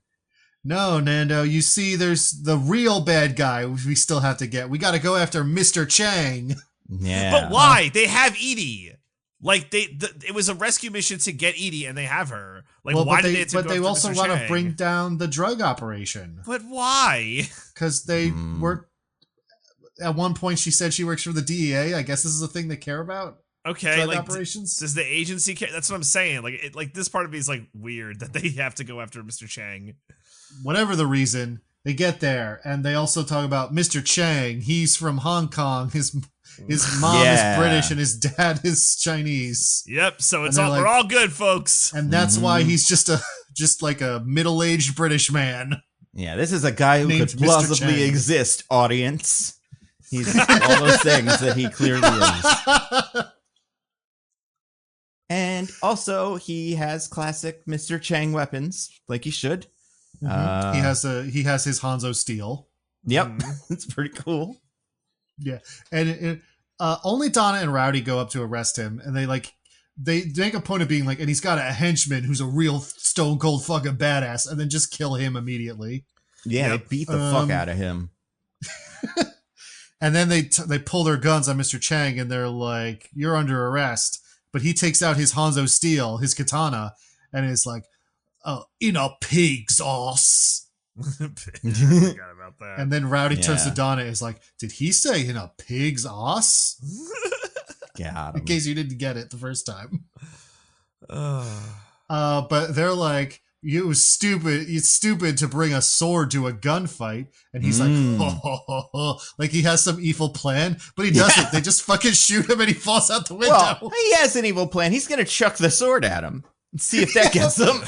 No, Nando, you see there's the real bad guy we still have to get. We got to go after Mr. Chang. Yeah. But why? They have Edie. Like, it was a rescue mission to get Edie, and they have her. Like, why did they have to But go they after also Mr. want to Chang? bring down the drug operation. But why? Because they were... At one point, she said she works for the DEA. I guess this is a thing they care about. Okay, drug like, operations. Does the agency care? That's what I'm saying. Like, this part of me is, like, weird that they have to go after Mr. Chang. Whatever the reason, they get there, and they also talk about Mr. Chang. He's from Hong Kong. His mom is British and his dad is Chinese. Yep. So it's all we're all good, folks. And that's why he's just like a middle-aged British man. Yeah, this is a guy who could plausibly exist. Audience, he's all those things that he clearly is. And also, he has classic Mr. Chang weapons, like he should. He has his Hanzo steel. Yep, it's pretty cool. Yeah, and only Donna and Rowdy go up to arrest him, and they make a point of being like, and he's got a henchman who's a real stone cold fucking badass, and then just kill him immediately. Yeah, they beat the fuck out of him. And then they pull their guns on Mr. Chang, and they're like, "You're under arrest." But he takes out his Hanzo steel, his katana, and is like, "Oh, in a pig's ass." I forgot about that. And then Rowdy turns to Donna and is like, "Did he say in a pig's ass?" Got him. In case you didn't get it the first time. But they're like, it's stupid to bring a sword to a gunfight. And he's like, ho. Like he has some evil plan, but he doesn't. They just fucking shoot him and he falls out the window. Well, he has an evil plan. He's going to chuck the sword at him. See if that gets him.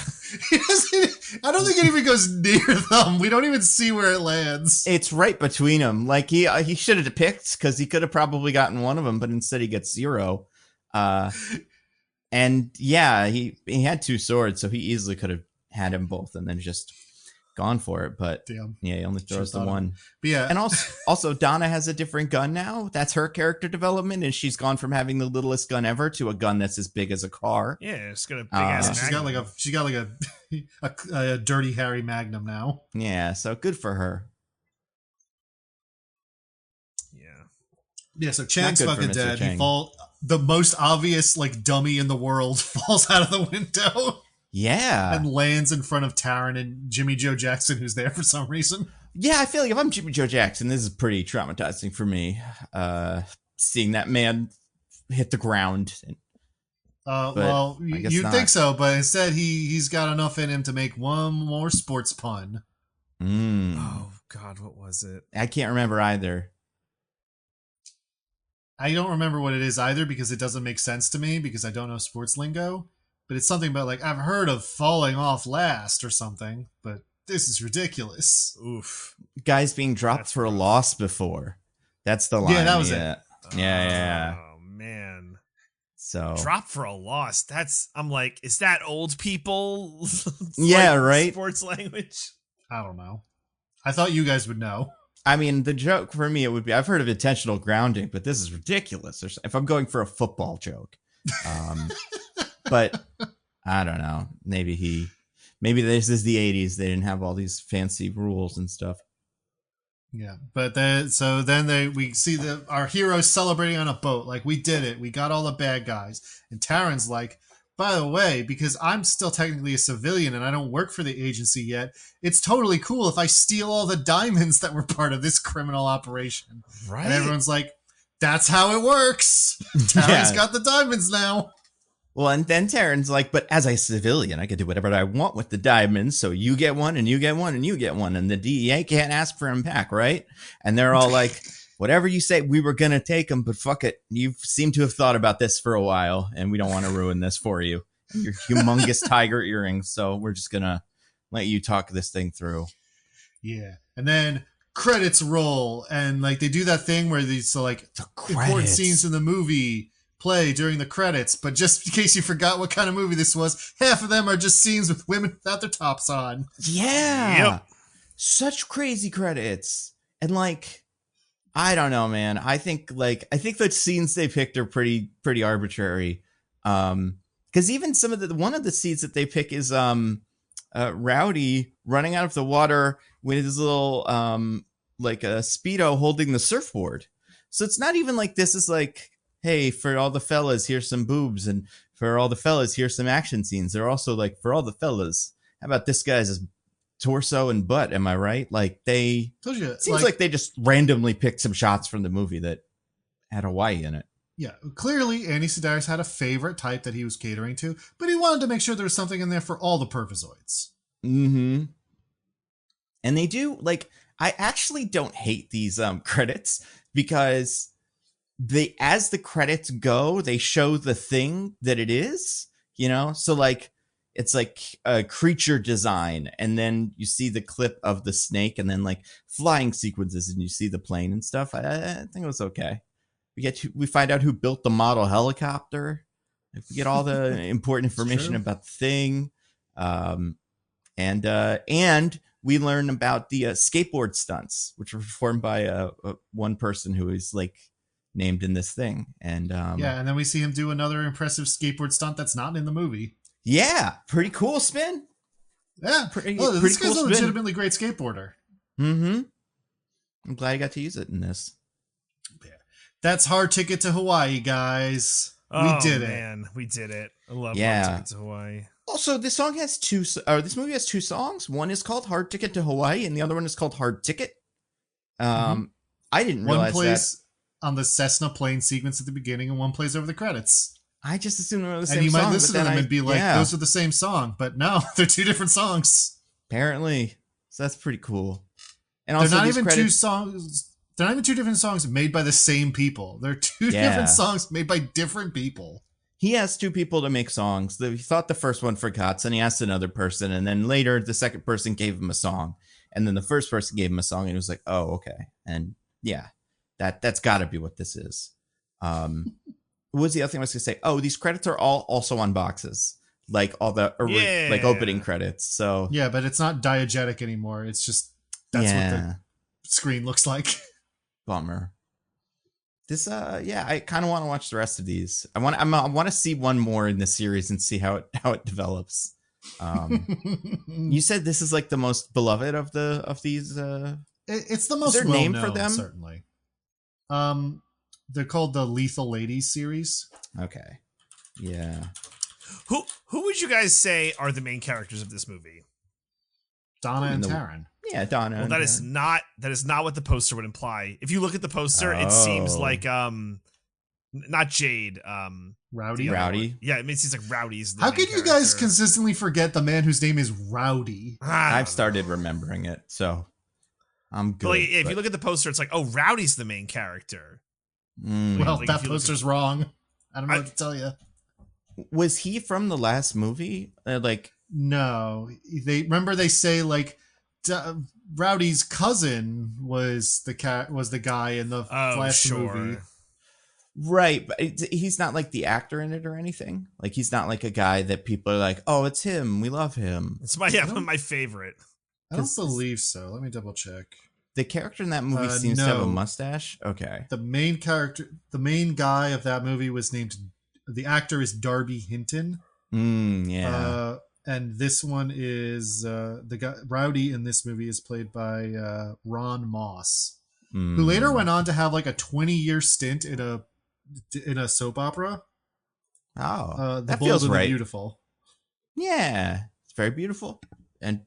I don't think it even goes near them. We don't even see where it lands. It's right between them. Like he should have picked, because he could have probably gotten one of them, but instead he gets 0. And yeah, he had 2 swords, so he easily could have had them both and then just gone for it. But damn. Yeah, he only throws the one. But yeah, and also Donna has a different gun now. That's her character development, and she's gone from having the littlest gun ever to a gun that's as big as a car. Yeah, it's got a big ass. She's got like a Dirty Harry Magnum now. Yeah, so good for her. Yeah, so Chang's fucking dead. Chang. The most obvious like dummy in the world falls out of the window. Yeah. And lands in front of Taryn and Jimmy Joe Jackson, who's there for some reason. Yeah, I feel like if I'm Jimmy Joe Jackson, this is pretty traumatizing for me. Seeing that man hit the ground. Well, you'd think so, but instead he's got enough in him to make one more sports pun. Oh, God, what was it? I can't remember either. I don't remember what it is either because it doesn't make sense to me because I don't know sports lingo. But it's something about like, I've heard of falling off last or something, but this is ridiculous. Oof. Guys being dropped for a loss before. That's the line. Yeah, that was it. Yeah. Oh, man. So drop for a loss. I'm like, is that old people? Yeah, right. Sports language. I don't know. I thought you guys would know. I mean, the joke for me, it would be, I've heard of intentional grounding, but this is ridiculous. If I'm going for a football joke. But I don't know. Maybe this is the 80s. They didn't have all these fancy rules and stuff. Yeah, but we see our heroes celebrating on a boat. Like, we did it. We got all the bad guys. And Taryn's like, by the way, because I'm still technically a civilian and I don't work for the agency yet, it's totally cool if I steal all the diamonds that were part of this criminal operation. Right. And everyone's like, that's how it works. Taryn's got the diamonds now. Well, and then Taryn's like, but as a civilian, I can do whatever I want with the diamonds. So you get one and you get one and you get one. And the DEA can't ask for them back, right? And they're all like, whatever you say, we were going to take them, but fuck it. You seem to have thought about this for a while, and we don't want to ruin this for you. Your humongous tiger earrings, so we're just going to let you talk this thing through. Yeah. And then credits roll, and like they do that thing where these important scenes in the movie play during the credits, but just in case you forgot what kind of movie this was, half of them are just scenes with women without their tops on. Yeah. Yep. Such crazy credits. And like, I don't know, man. I think the scenes they picked are pretty arbitrary. Because even some of one of the scenes that they pick is Rowdy running out of the water with his little like a Speedo holding the surfboard. So it's not even like this is like, hey, for all the fellas, here's some boobs, and for all the fellas, here's some action scenes. They're also like, for all the fellas, how about this guy's torso and butt? Am I right? Like they Told you, seems like they just randomly picked some shots from the movie that had Hawaii in it. Yeah, clearly Andy Sedaris had a favorite type that he was catering to, but he wanted to make sure there was something in there for all the pervisoids. Mm-hmm. And they do, like, I actually don't hate these credits because as the credits go, they show the thing that it is, you know? So like it's like a creature design, and then you see the clip of the snake, and then like flying sequences, and you see the plane and stuff. I think it was okay. We find out who built the model helicopter. We get all the important information about the thing. And we learn about the skateboard stunts, which were performed by one person who is like named in this thing. And and then we see him do another impressive skateboard stunt that's not in the movie. Yeah, pretty cool spin. Yeah, this guy's a legitimately great skateboarder. Mm-hmm. I'm glad I got to use it in this. Yeah. That's Hard Ticket to Hawaii, guys. We did it. Man, we did it. I love Hard Ticket to Hawaii. Also, this movie has two songs. One is called Hard Ticket to Hawaii, and the other one is called Hard Ticket. I didn't realize one plays on the Cessna plane sequence at the beginning, and one plays over the credits. I just assumed they were the same song. And you might song, listen to them and be like, those are the same song. But no, they're two different songs. Apparently. So that's pretty cool. And also they're not even two songs. They're not even two different songs made by the same people. They're two different songs made by different people. He asked two people to make songs. He thought the first one forgot, so he asked another person. And then later, the second person gave him a song. And then the first person gave him a song, and he was like, oh, okay. And yeah, that's got to be what this is. What was the other thing I was going to say? Oh, these credits are all also on boxes, like all the like opening credits. So yeah, but it's not diegetic anymore. It's just that's what the screen looks like. Bummer. This I kind of want to watch the rest of these. I want to see one more in this series and see how it develops. You said this is like the most beloved of these. It's the most is there a name for them? Certainly. They're called the Lethal Ladies series. Okay. Yeah. Who would you guys say are the main characters of this movie? Donna and Taryn. Yeah, Donna. Well, that is not what the poster would imply. If you look at the poster, it seems like not Jade. Rowdy. Yeah, it seems like Rowdy's. How can you guys consistently forget the man whose name is Rowdy? I've started remembering it, so I'm good. But if you look at the poster, it's like, oh, Rowdy's the main character. Well, that poster's wrong. I don't know what to tell you. Was he from the last movie? No, they say like Rowdy's cousin was the guy in the last movie. Right, but he's not like the actor in it or anything. Like he's not like a guy that people are like, oh, it's him. We love him. It's my favorite. I don't believe so. Let me double check. The character in that movie seems to have a mustache. Okay. The main guy of that movie was named. The actor is Darby Hinton. Yeah. And this one is the guy Rowdy in this movie is played by Ron Moss, who later went on to have like a 20-year stint in a soap opera. Oh, that feels right. Beautiful. Yeah, it's very beautiful and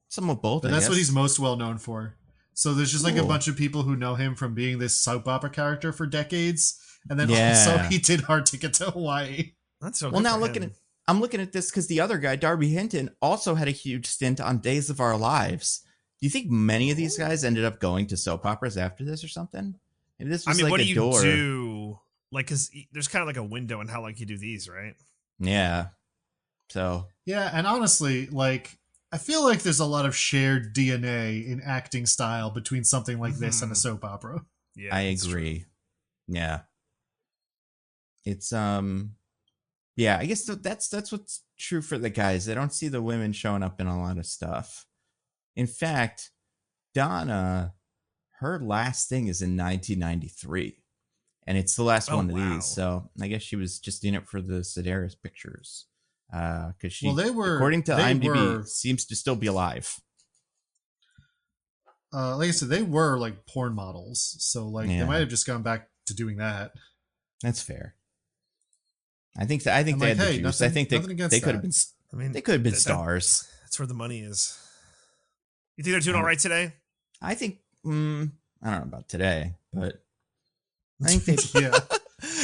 somewhat bold. But that's what he's most well known for. So there's just like a bunch of people who know him from being this soap opera character for decades, and then also he did Hard Ticket to Hawaii. That's so. Well, now I'm looking at this because the other guy, Darby Hinton, also had a huge stint on Days of Our Lives. Do you think many of these guys ended up going to soap operas after this or something? If this I was mean, like what a do you door, do? Like, because there's kind of like a window in how like you do these, right? yeah. So Yeah, and honestly, like I feel like there's a lot of shared DNA in acting style between something like this and a soap opera. Yeah, I that's true. agree. Yeah, it's yeah. I guess that's what's true for the guys. I don't see the women showing up in a lot of stuff. In fact, Donna, her last thing is in 1993, and it's the last Oh, one of wow. these. So I guess she was just in it for the Sedaris pictures, because she, Well, they were, according to they IMDb, were, seems to still be alive. like I said, they were like porn models, so like they Yeah. might have just gone back to doing that. That's fair. I think they And had like, the hey, juice. I think nothing against they could have that. been. I mean, They could have been stars. That's where the money is. You think they're doing all right today? I think. I don't know about today, but I think they. Yeah.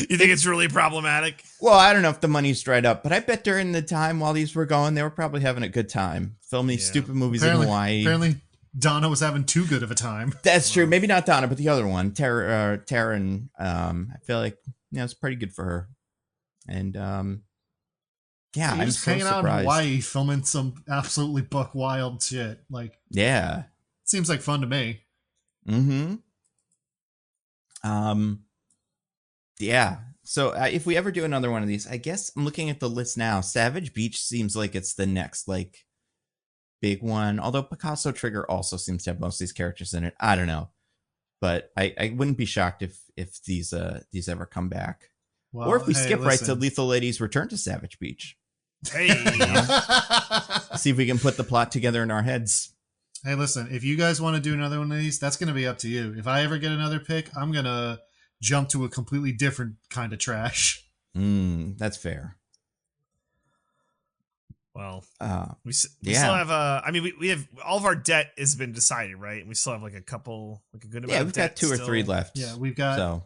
You think it's really problematic? Well, I don't know if the money's dried up, but I bet during the time while these were going, they were probably having a good time filming these Yeah. stupid movies in Hawaii. Apparently, Donna was having too good of a time. That's true. Maybe not Donna, but the other one, Taryn. I feel like it's pretty good for her. And yeah, You're I'm just so hanging out in surprised. Hawaii filming some absolutely buck wild shit. Like, Yeah. seems like fun to me. Mm-hmm. Yeah. So if we ever do another one of these, I guess I'm looking at the list now. Savage Beach seems like it's the next like big one. Although Picasso Trigger also seems to have most of these characters in it. I don't know, but I wouldn't be shocked if these ever come back, Well, or if we hey, skip right to listen. Lethal Ladies Return to Savage Beach. Hey, See if we can put the plot together in our heads. Hey, listen, if you guys want to do another one of these, that's going to be up to you. If I ever get another pick, I'm going to jump to a completely different kind of trash. That's fair. well, we yeah. still have I mean, we have all of our debt has been decided, right? And we still have like a couple, like a good amount. Yeah, of we've debt got 2 or still. 3 left. Yeah, we've got. So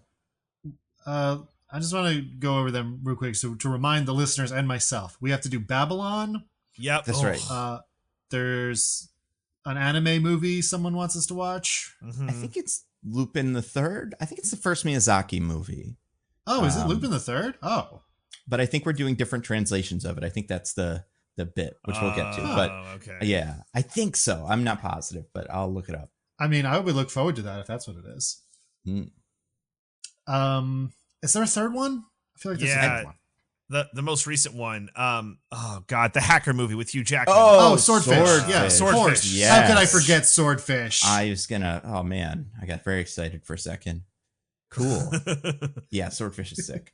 I just want to go over them real quick. So to remind the listeners and myself, we have to do Babylon. Yep, That's right. There's an anime movie someone wants us to watch. Mm-hmm. I think it's Lupin the Third. I think it's the first Miyazaki movie. Oh, is it Lupin the Third? Oh, But I think we're doing different translations of it. I think that's the bit, which we'll get to. But okay. yeah, I think so. I'm not positive, but I'll look it up. I mean, I would look forward to that if that's what it is. Is there a third one? I feel like there's a third one. The most recent one. Oh God, the hacker movie with Hugh Jackman. Oh, Swordfish. Yeah, Swordfish. Yes. How could I forget Swordfish? I was gonna. Oh man, I got very excited for a second. Cool. Yeah, Swordfish is sick.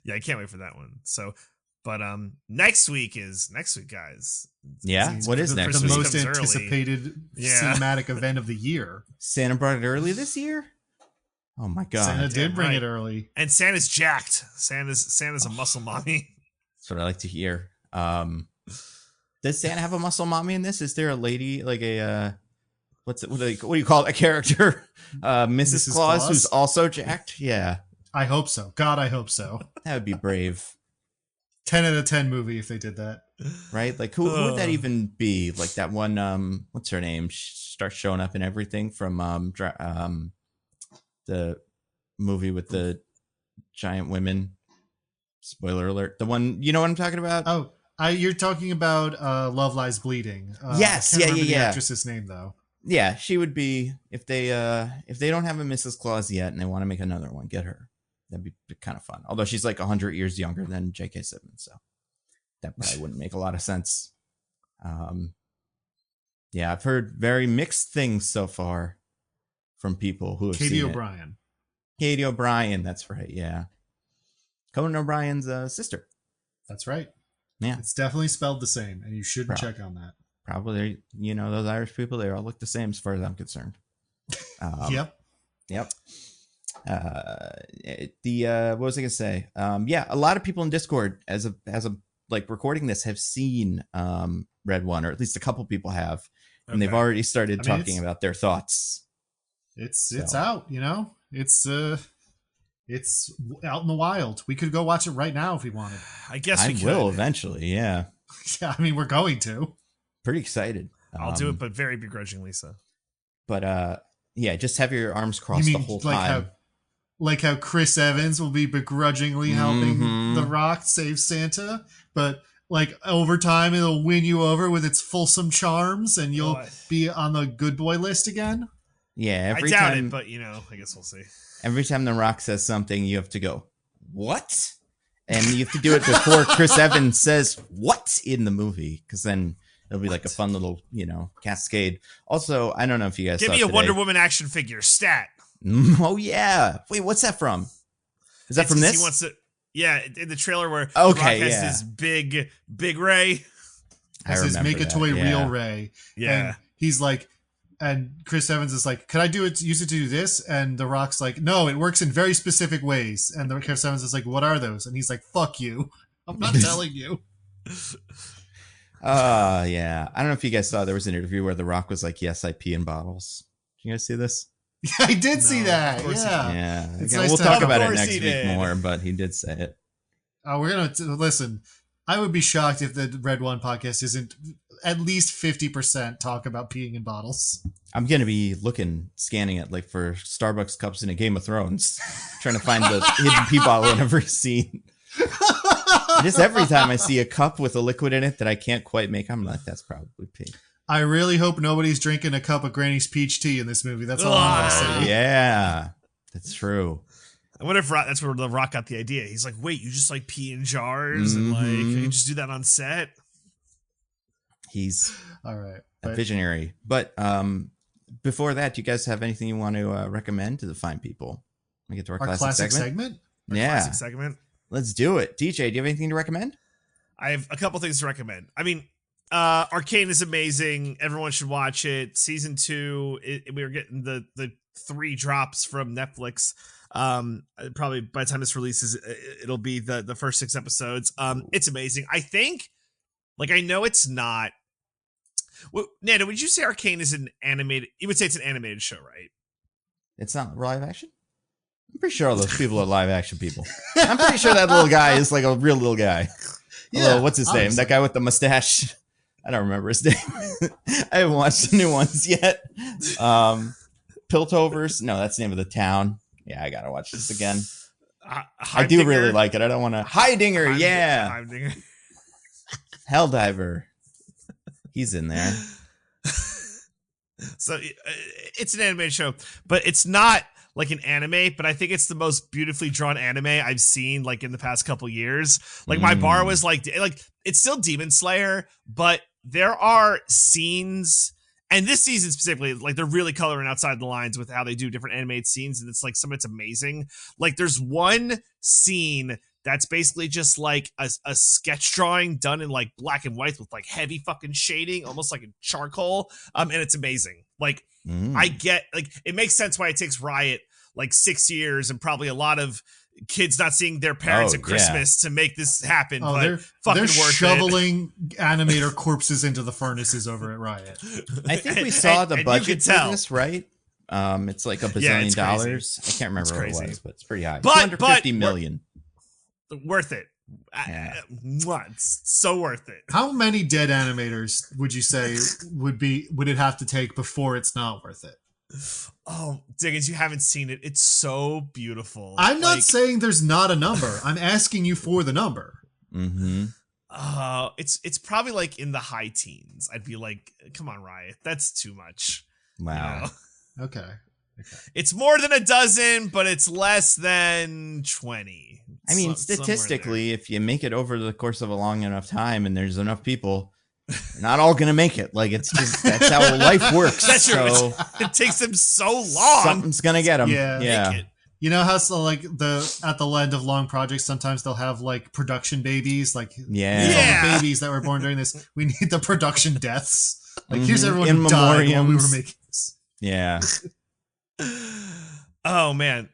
Yeah, I can't wait for that one. So, but next week, guys. Yeah, what is next The week? most Comes early. anticipated cinematic event of the year. Santa brought it early this year. Oh my god, Santa did bring right. it early. And Santa's jacked. Santa's a muscle mommy. That's what I like to hear. Does Santa have a muscle mommy in this? Is there a lady like a what do you call it? A character? Mrs. Claus, who's also jacked? Yeah. I hope so. God, I hope so. That would be brave. 10 out of 10 movie if they did that. Right? Like who would that even be? Like that one what's her name? She starts showing up in everything from the movie with the giant women. Spoiler alert. The one, you know what I'm talking about? Oh, you're talking about Love Lies Bleeding. Yes, I can't remember yeah. the actress's name though. Yeah, she would be if they don't have a Mrs. Claus yet and they want to make another one, get her. That'd be kind of fun. Although she's like 100 years younger than J.K. Simmons, so that probably wouldn't make a lot of sense. Yeah, I've heard very mixed things so far from people who have Katie seen O'Brien. it. Katie O'Brien, that's right. Yeah, Conan O'Brien's sister. That's right. Yeah, It's definitely spelled the same, and you shouldn't check on that. probably. You know, those Irish people, they all look the same as far as I'm concerned. Yep. What was I gonna say? Yeah, a lot of people in Discord as a like recording this have seen Red One, or at least a couple people have, and they've already started talking about their thoughts. It's out, you know. It's out in the wild. We could go watch it right now if we wanted. I guess I we will could. eventually. Yeah, Yeah, I mean we're going to. pretty excited. I'll do it, but very begrudgingly so. But Yeah, just have your arms You crossed the mean whole like time. how Chris Evans will be begrudgingly helping Mhm. The Rock save Santa, but like over time it'll win you over with its fulsome charms, and you'll be on the good boy list again. Yeah, I doubt it, but I guess we'll see. Every time The Rock says something, you have to go, what? And you have to do it before Chris Evans says what in the movie, because then it'll be like a fun little, cascade. Also, I don't know if you guys Give saw me a today. Wonder Woman action figure, stat. Oh, yeah. Wait, what's that from? Is that from this? He wants to, in the trailer where Okay, The Rock has this big Ray. Has his make a toy real Ray. Yeah. And he's like, and Chris Evans is like, could I use it to do this? And The Rock's like, no, it works in very specific ways. And Chris Evans is like, what are those? And he's like, fuck you. I'm not telling you. Yeah. I don't know if you guys saw, there was an interview where The Rock was like, yes, I pee in bottles. Did you guys see this? Yeah, I did see that. Yeah. Yeah. It's Again, nice we'll to talk have- about Of it course next he week did. more, but he did say it. We're going to listen. I would be shocked if the Red One podcast isn't at least 50% talk about peeing in bottles. I'm going to be scanning it like for Starbucks cups in a Game of Thrones, trying to find the hidden pee bottle in every scene. Just every time I see a cup with a liquid in it that I can't quite make, I'm like, that's probably pee. I really hope nobody's drinking a cup of Granny's peach tea in this movie. That's all I'm going to say. Yeah, that's true. I wonder if that's where The Rock got the idea. He's like, wait, you just like pee in jars and like, can you just do that on set? He's all right. a visionary. But before that, do you guys have anything you want to recommend to the fine people? We get to our classic segment? Classic segment. Let's do it. DJ, do you have anything to recommend? I have a couple things to recommend. I mean, Arcane is amazing. Everyone should watch it. Season 2, we are getting the 3 drops from Netflix. Probably by the time this releases, it'll be the first 6 episodes. It's amazing. I think, I know it's not. Well, Nando, would you say Arcane is an animated? You would say it's an animated show, right? It's not live action? I'm pretty sure all those people are live action people. I'm pretty sure that little guy is like a real little guy. Yeah, what's his name? That guy with the mustache. I don't remember his name. I haven't watched the new ones yet. Piltovers. No, that's the name of the town. Yeah, I gotta watch this again. I do really like it. I don't want to. Heidinger, yeah. Heidinger. Helldiver. He's in there. So it's an animated show, but it's not like an anime, but I think it's the most beautifully drawn anime I've seen in the past couple years. My bar was like it's still Demon Slayer, but there are scenes, and this season specifically, they're really coloring outside the lines with how they do different animated scenes, and it's some of it's amazing. There's one scene that's basically just a sketch drawing done in black and white with heavy fucking shading, almost like a charcoal. And it's amazing. I get it makes sense why it takes Riot 6 years and probably a lot of kids not seeing their parents at Christmas to make this happen. Oh, but they're worth shoveling animator corpses into the furnaces over at Riot. I think we saw the budget for this, right? It's like $1 bazillion. I can't remember what it was, but it's pretty high. But, $250 million. Worth it. Yeah. It's so worth it. How many dead animators would you say would it have to take before it's not worth it? Oh, Diggins, you haven't seen it. It's so beautiful. I'm not saying there's not a number. I'm asking you for the number. Mm-hmm. It's probably in the high teens. I'd be like, come on, Riot. That's too much. Wow. Okay. It's more than a dozen, but it's less than 20. I mean, statistically, if you make it over the course of a long enough time and there's enough people, they're not all going to make it. It's just, that's how life works. That's true. So it takes them so long. Something's going to get them. Yeah. You know how at the end of long projects, sometimes they'll have production babies, these are the babies that were born during this. We need the production deaths. Here's everyone who died while we were making this. Yeah. Oh man.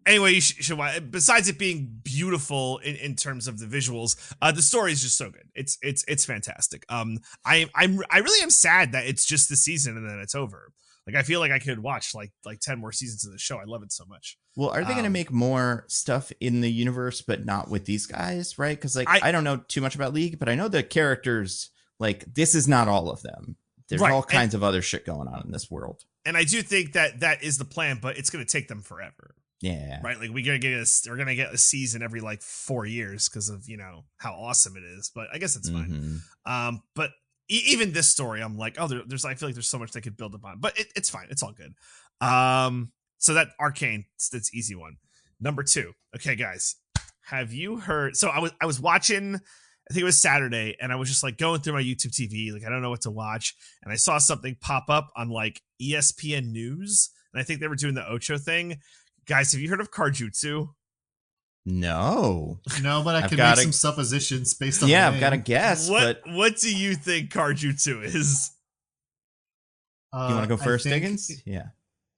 Anyway, you should watch. Besides it being beautiful in terms of the visuals, the story is just so good. It's fantastic. I really am sad that it's just the season and then it's over. I feel like I could watch like 10 more seasons of the show. I love it so much. Well, are they going to make more stuff in the universe, but not with these guys, right? Because I don't know too much about League, but I know the characters. This is not all of them. There's all kinds of other shit going on in this world. And I do think that is the plan, but it's going to take them forever. Yeah. Right. Like we're going to get a season every like 4 years because of, how awesome it is. But I guess it's fine. But even this story, I'm like, oh, there's, I feel like there's so much they could build upon, but it's fine. It's all good. So that Arcane, that's easy one. Number 2. Okay, guys, have you heard? So I was watching, I think it was Saturday, and I was just like going through my YouTube TV, like I don't know what to watch, and I saw something pop up on like ESPN News, and I think they were doing the Ocho thing. Guys, have you heard of CarJitsu? No, but I can make some suppositions based on. Yeah, I've got a guess. What do you think CarJitsu is? You want to go first, Diggins? Yeah,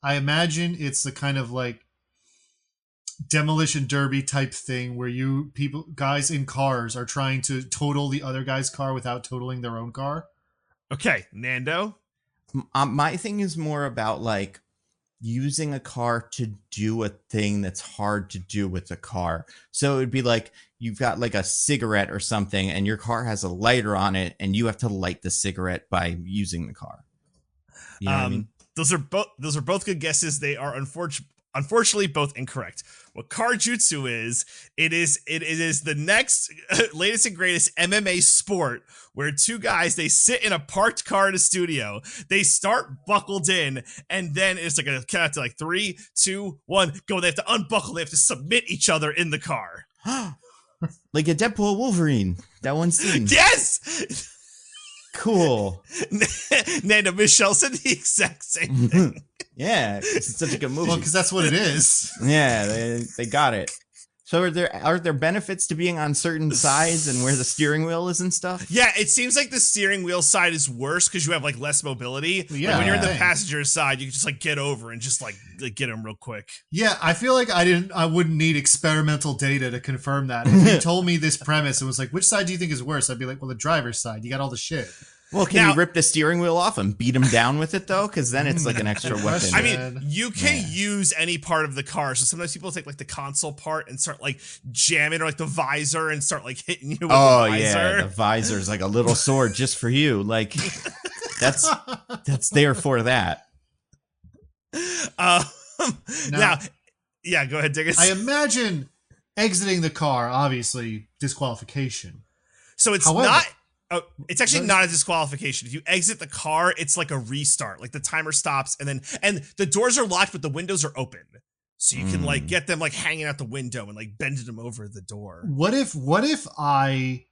I imagine it's the kind of like demolition derby type thing where guys in cars are trying to total the other guy's car without totaling their own car. Okay, Nando. My thing is more about like using a car to do a thing that's hard to do with the car. So it would be like you've got like a cigarette or something and your car has a lighter on it and you have to light the cigarette by using the car. You know what I mean? Those are both good guesses. They are unfortunately both incorrect. What CarJitsu is, it is the next latest and greatest MMA sport where two guys, they sit in a parked car in a studio, they start buckled in, and then it's like a count to like 3, 2, 1, go. They have to unbuckle, they have to submit each other in the car. Like a Deadpool Wolverine, that one scene. Yes! Cool. Nando, Michelle said the exact same thing. Yeah, it's such a good movie. Well, because that's what it is. Yeah, they got it. So are there benefits to being on certain sides and where the steering wheel is and stuff? Yeah, it seems like the steering wheel side is worse because you have like less mobility. Yeah, like when you're in the passenger side, you can just like get over and just like get them real quick. Yeah, I feel like I wouldn't need experimental data to confirm that. If you told me this premise and was like, which side do you think is worse? I'd be like, well, the driver's side. You got all the shit. Well, can you rip the steering wheel off and beat him down with it, though? Because then it's like an extra weapon. I mean, you can use any part of the car. So sometimes people take like the console part and start like jamming or like the visor and start like hitting you with the visor. Yeah, the visor is like a little sword just for you. Like, that's there for that. Now, yeah, go ahead, Diggins. I imagine exiting the car, obviously, disqualification. So it's it's actually not a disqualification. If you exit the car, it's like a restart. Like the timer stops and the doors are locked, but the windows are open. So you can like get them like hanging out the window and like bending them over the door. What if I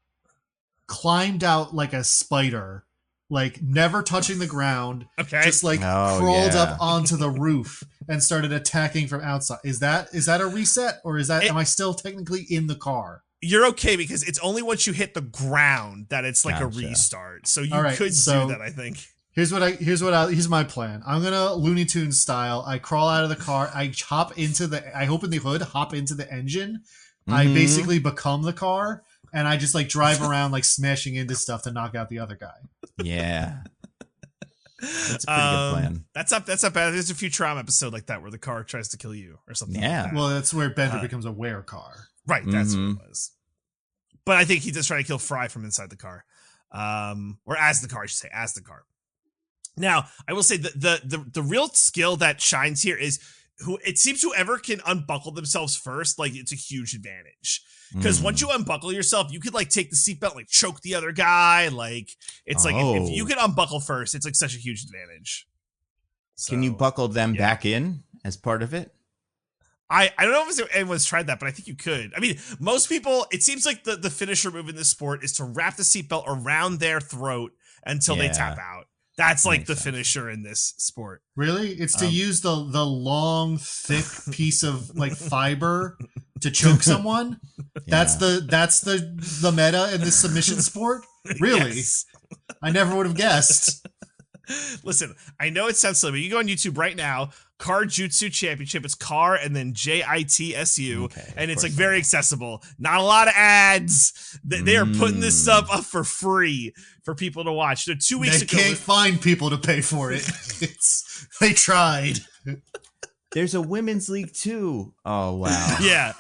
climbed out like a spider, like never touching the ground, just like crawled up onto the roof and started attacking from outside? Is that a reset or am I still technically in the car? You're okay because it's only once you hit the ground that it's like a restart. So you could do that, I think. Here's my plan. I'm gonna Looney Tunes style. I crawl out of the car. I open the hood, hop into the engine. I basically become the car, and I just like drive around like smashing into stuff to knock out the other guy. Yeah. That's a pretty good plan. That's not bad. There's a Futurama episode like that where the car tries to kill you or something. Yeah. Like that. Well, that's where Bender becomes a were car. Right, that's what it was. But I think he does try to kill Fry from inside the car. Or as the car, I should say, as the car. Now, I will say the real skill that shines here is it seems whoever can unbuckle themselves first, like it's a huge advantage. Because once you unbuckle yourself, you could like take the seatbelt, like choke the other guy. Like it's like if you can unbuckle first, it's like such a huge advantage. So, can you buckle them back in as part of it? I don't know if anyone's tried that, but I think you could. I mean, most people, it seems like the finisher move in this sport is to wrap the seatbelt around their throat until they tap out. That's like the finisher in this sport. Really? It's to use the long, thick piece of like fiber to choke someone? That's the meta in this submission sport? Really? Yes. I never would have guessed. Listen, I know it sounds silly, but you go on YouTube right now, CarJitsu Championship. It's car and then JITSU, and it's like very accessible. Not a lot of ads. They are putting this stuff up for free for people to watch. So 2 weeks ago, they can't find people to pay for it. They tried. There's a women's league too. Oh wow. Yeah.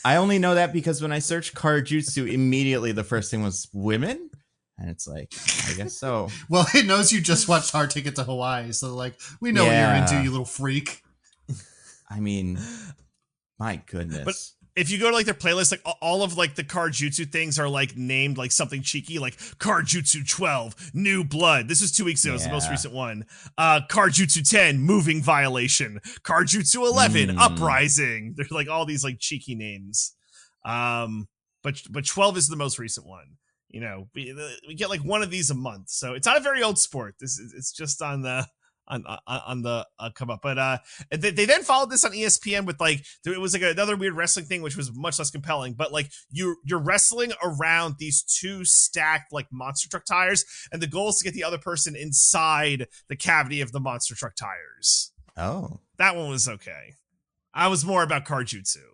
I only know that because when I searched CarJitsu, immediately the first thing was women. And it's like, I guess so. Well, it knows you just watched Hard Ticket to Hawaii, so like, we know what you're into, you little freak. I mean, my But goodness. if you go to like their playlist, like all of like the CarJitsu things are like named like something cheeky, like CarJitsu 12, New Blood. This was 2 weeks ago. It's the most recent one. CarJitsu 10, Moving Violation. CarJitsu 11, Uprising. There's like all these like cheeky names. But 12 is the most recent one. You know, we get like one of these a month, so it's not a very old sport. It's just on the come up. But they then followed this on ESPN with like it was like another weird wrestling thing, which was much less compelling. But like you're wrestling around these two stacked like monster truck tires, and the goal is to get the other person inside the cavity of the monster truck tires. Oh, that one was okay. I was more about CarJitsu.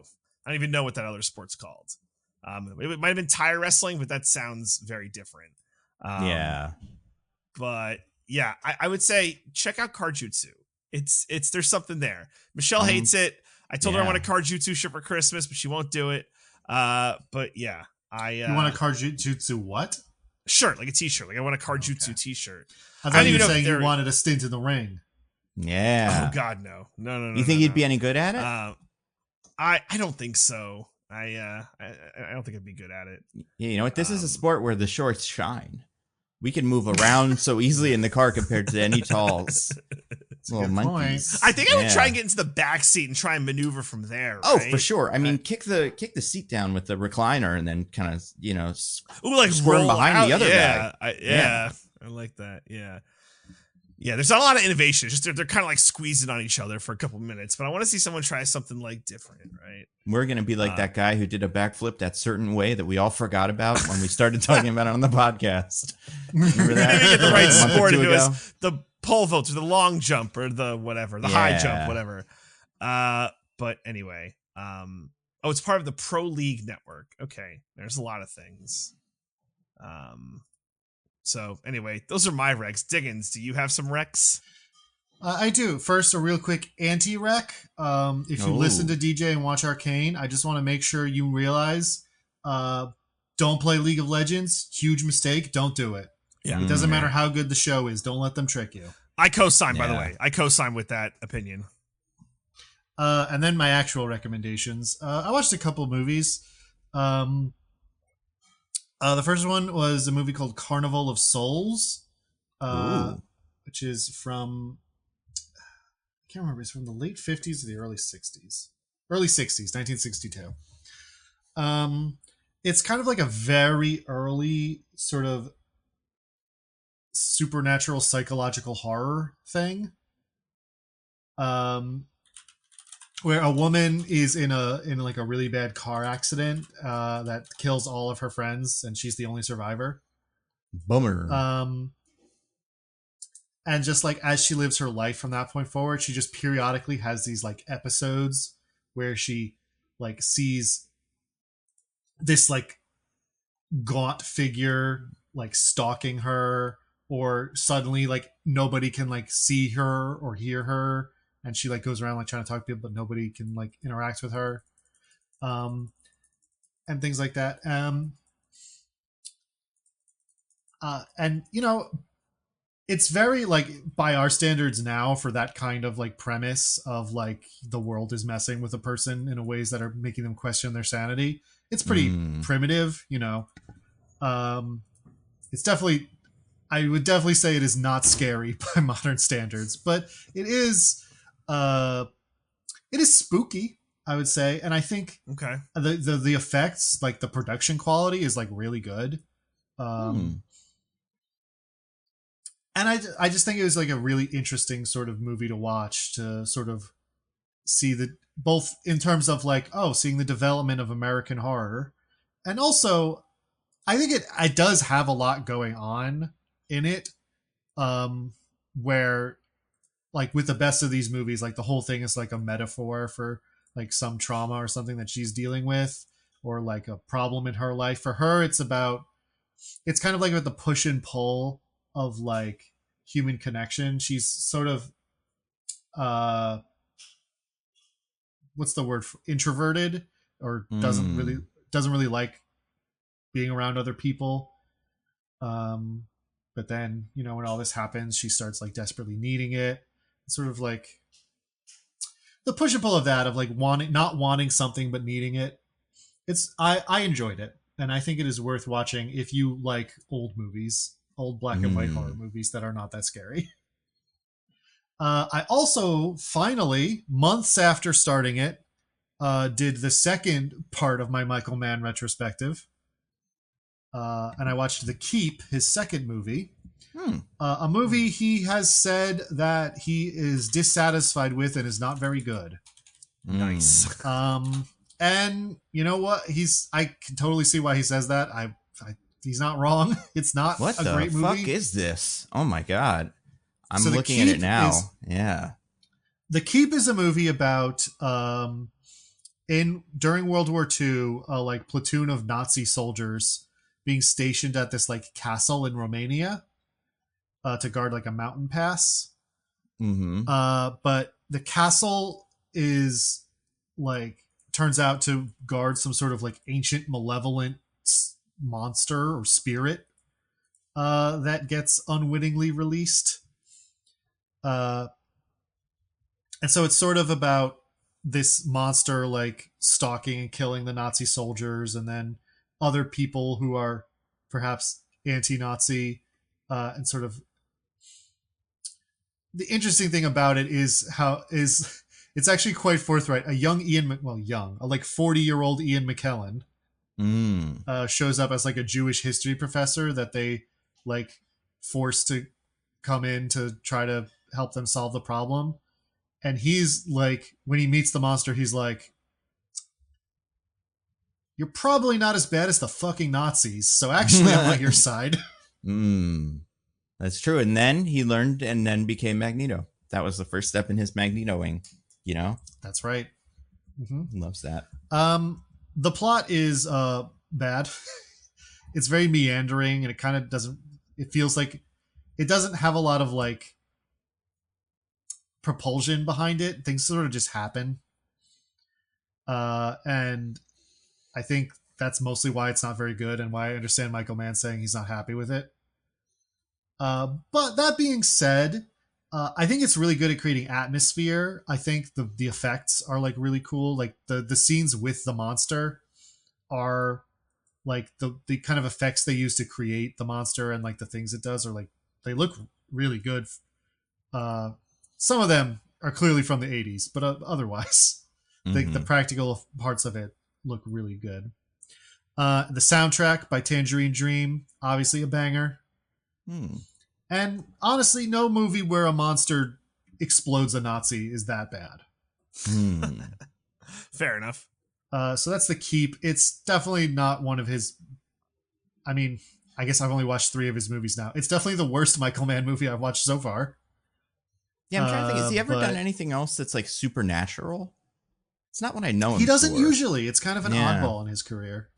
I don't even know what that other sport's called. It might have been tire wrestling, but that sounds very different. yeah. But yeah, I would say check out CarJitsu. It's there's something there. Michelle hates it. I told her I want a CarJitsu shirt for Christmas, but she won't do it. But yeah, you want a CarJitsu what? Shirt, like a t-shirt. Like I want a CarJitsu t-shirt. I thought you were saying you wanted a stint in the ring. Yeah. Oh God, no. You think you'd be any good at it? I don't think so. I don't think I'd be good at it. Yeah, you know what? This is a sport where the shorts shine. We can move around so easily in the car compared to any talls. Little monkeys. I think I would try and get into the back seat and try and maneuver from there. Right? Oh, for sure. I mean, kick the seat down with the recliner and then kind of, like squirm behind out. the other guy. I like that. Yeah, there's not a lot of innovation. It's just they're kind of like squeezing on each other for a couple minutes. But I want to see someone try something like different, right? We're gonna be like that guy who did a backflip that certain way that we all forgot about when we started talking about it on the podcast. Remember that? We didn't get the right sport if it was the pole vault or the long jump or the whatever, the high jump, whatever. But anyway, it's part of the Pro League network. Okay, there's a lot of things. So anyway, those are my recs. Diggins, do you have some recs? I do. First, a real quick anti-rec. If you listen to DJ and watch Arcane, I just want to make sure you realize don't play League of Legends. Huge mistake. Don't do it. Yeah. It doesn't matter how good the show is. Don't let them trick you. I co-sign, by the way. I co-sign with that opinion. And then my actual recommendations. I watched a couple of movies. The first one was a movie called Carnival of Souls, which is from, I can't remember, it's from the late 50s or the early 60s. Early 60s, 1962. It's kind of like a very early sort of supernatural psychological horror thing. Where a woman is in like a really bad car accident that kills all of her friends, and she's the only survivor. Bummer. And just like as she lives her life from that point forward, she just periodically has these like episodes where she like sees this like gaunt figure like stalking her, or suddenly like nobody can like see her or hear her. And she like goes around like trying to talk to people, but nobody can like interact with her, and things like that. And it's very like by our standards now for that kind of like premise of like the world is messing with a person in ways that are making them question their sanity. It's pretty primitive, It's definitely, I would definitely say it is not scary by modern standards, but it is spooky, I would say. And I think the effects, like the production quality is like really good. And I just think it was like a really interesting sort of movie to watch, to sort of see the, both in terms of like, seeing the development of American horror. And also I think it does have a lot going on in it. Where like with the best of these movies, like the whole thing is like a metaphor for like some trauma or something that she's dealing with, or like a problem in her life. For her, it's kind of like with the push and pull of like human connection. She's sort of, what's the word for introverted, or doesn't really like being around other people. But then, you know, when all this happens, she starts like desperately needing it. It's sort of like the push and pull of that, of like not wanting something but needing it. I enjoyed it, and I think it is worth watching if you like old movies, old black and white horror movies that are not that scary. I also finally, months after starting it, did the second part of my Michael Mann retrospective. And I watched The Keep, his second movie. A movie he has said that he is dissatisfied with and is not very good. Nice. And you know what? I can totally see why he says that. He's not wrong. It's not what a great movie. What the fuck is this? Oh my God. I'm looking at it now. Yeah. The Keep is a movie about during World War II, a like platoon of Nazi soldiers being stationed at this like castle in Romania to guard like a mountain pass. Mm-hmm. But the castle is like turns out to guard some sort of like ancient malevolent monster or spirit that gets unwittingly released. And so it's sort of about this monster like stalking and killing the Nazi soldiers, and then other people who are perhaps anti-Nazi, and sort of the interesting thing about it is it's actually quite forthright. A young a like 40-year-old Ian McKellen shows up as like a Jewish history professor that they like forced to come in to try to help them solve the problem. And he's like, when he meets the monster, he's like, "You're probably not as bad as the fucking Nazis, so actually I'm on your side." That's true. And then he learned and then became Magneto. That was the first step in his Magnetoing, you know? That's right. Mm-hmm. Loves that. The plot is bad. It's very meandering, and it kind of it feels like it doesn't have a lot of like propulsion behind it. Things sort of just happen. And I think that's mostly why it's not very good, and why I understand Michael Mann saying he's not happy with it. But that being said, I think it's really good at creating atmosphere. I think the effects are like really cool. Like the scenes with the monster are like the kind of effects they use to create the monster, and like the things it does are like, they look really good. Some of them are clearly from the 80s, but otherwise the practical parts of it look really good. The soundtrack by Tangerine Dream, obviously a banger. And honestly, no movie where a monster explodes a Nazi is that bad. Fair enough. So that's The Keep. It's definitely not one of his... I mean, I guess I've only watched 3 of his movies now. It's definitely the worst Michael Mann movie I've watched so far. Yeah, I'm trying to think. Has he ever done anything else that's like supernatural? It's not what I know him He doesn't for. Usually. It's kind of an oddball in his career.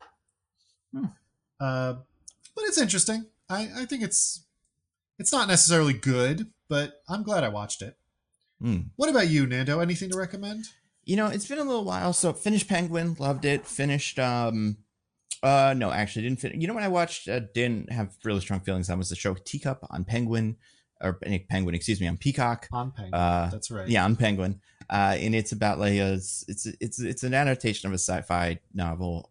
But it's interesting. I think it's not necessarily good, but I'm glad I watched it. What about you, Nando? Anything to recommend? You know, it's been a little while. So finished Penguin, loved it. Finished, no, actually didn't finish. You know what I watched? Didn't have really strong feelings on was the show Teacup on Penguin, or Penguin, excuse me, on Peacock. On Penguin, that's right. Yeah, on Penguin. And it's about like it's an adaptation of a sci-fi novel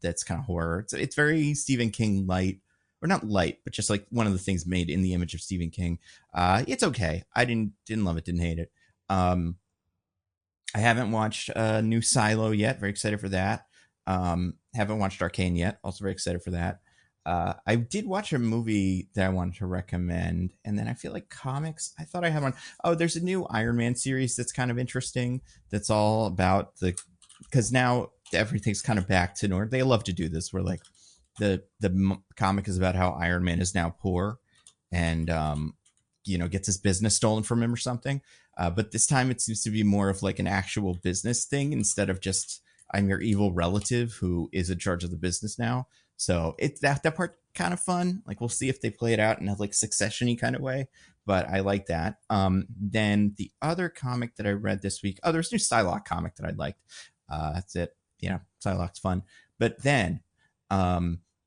that's kind of horror. It's very Stephen King light. Or not light, but just like one of the things made in the image of Stephen King. It's okay. I didn't love it, didn't hate it. I haven't watched new Silo yet. Very excited for that. Haven't watched Arcane yet. Also very excited for that. I did watch a movie that I wanted to recommend, and then I feel like comics. I thought I had one. Oh, there's a new Iron Man series that's kind of interesting. That's all about because now everything's kind of back to normal. They love to do this. Where like the comic is about how Iron Man is now poor and gets his business stolen from him or something, but this time it seems to be more of like an actual business thing instead of just I'm your evil relative who is in charge of the business now. So it's that part kind of fun. Like we'll see if they play it out in a like Succession-y kind of way, but I like that. Then the other comic that I read this week, there's a new Psylocke comic that I liked. That's it. Psylocke's fun. But then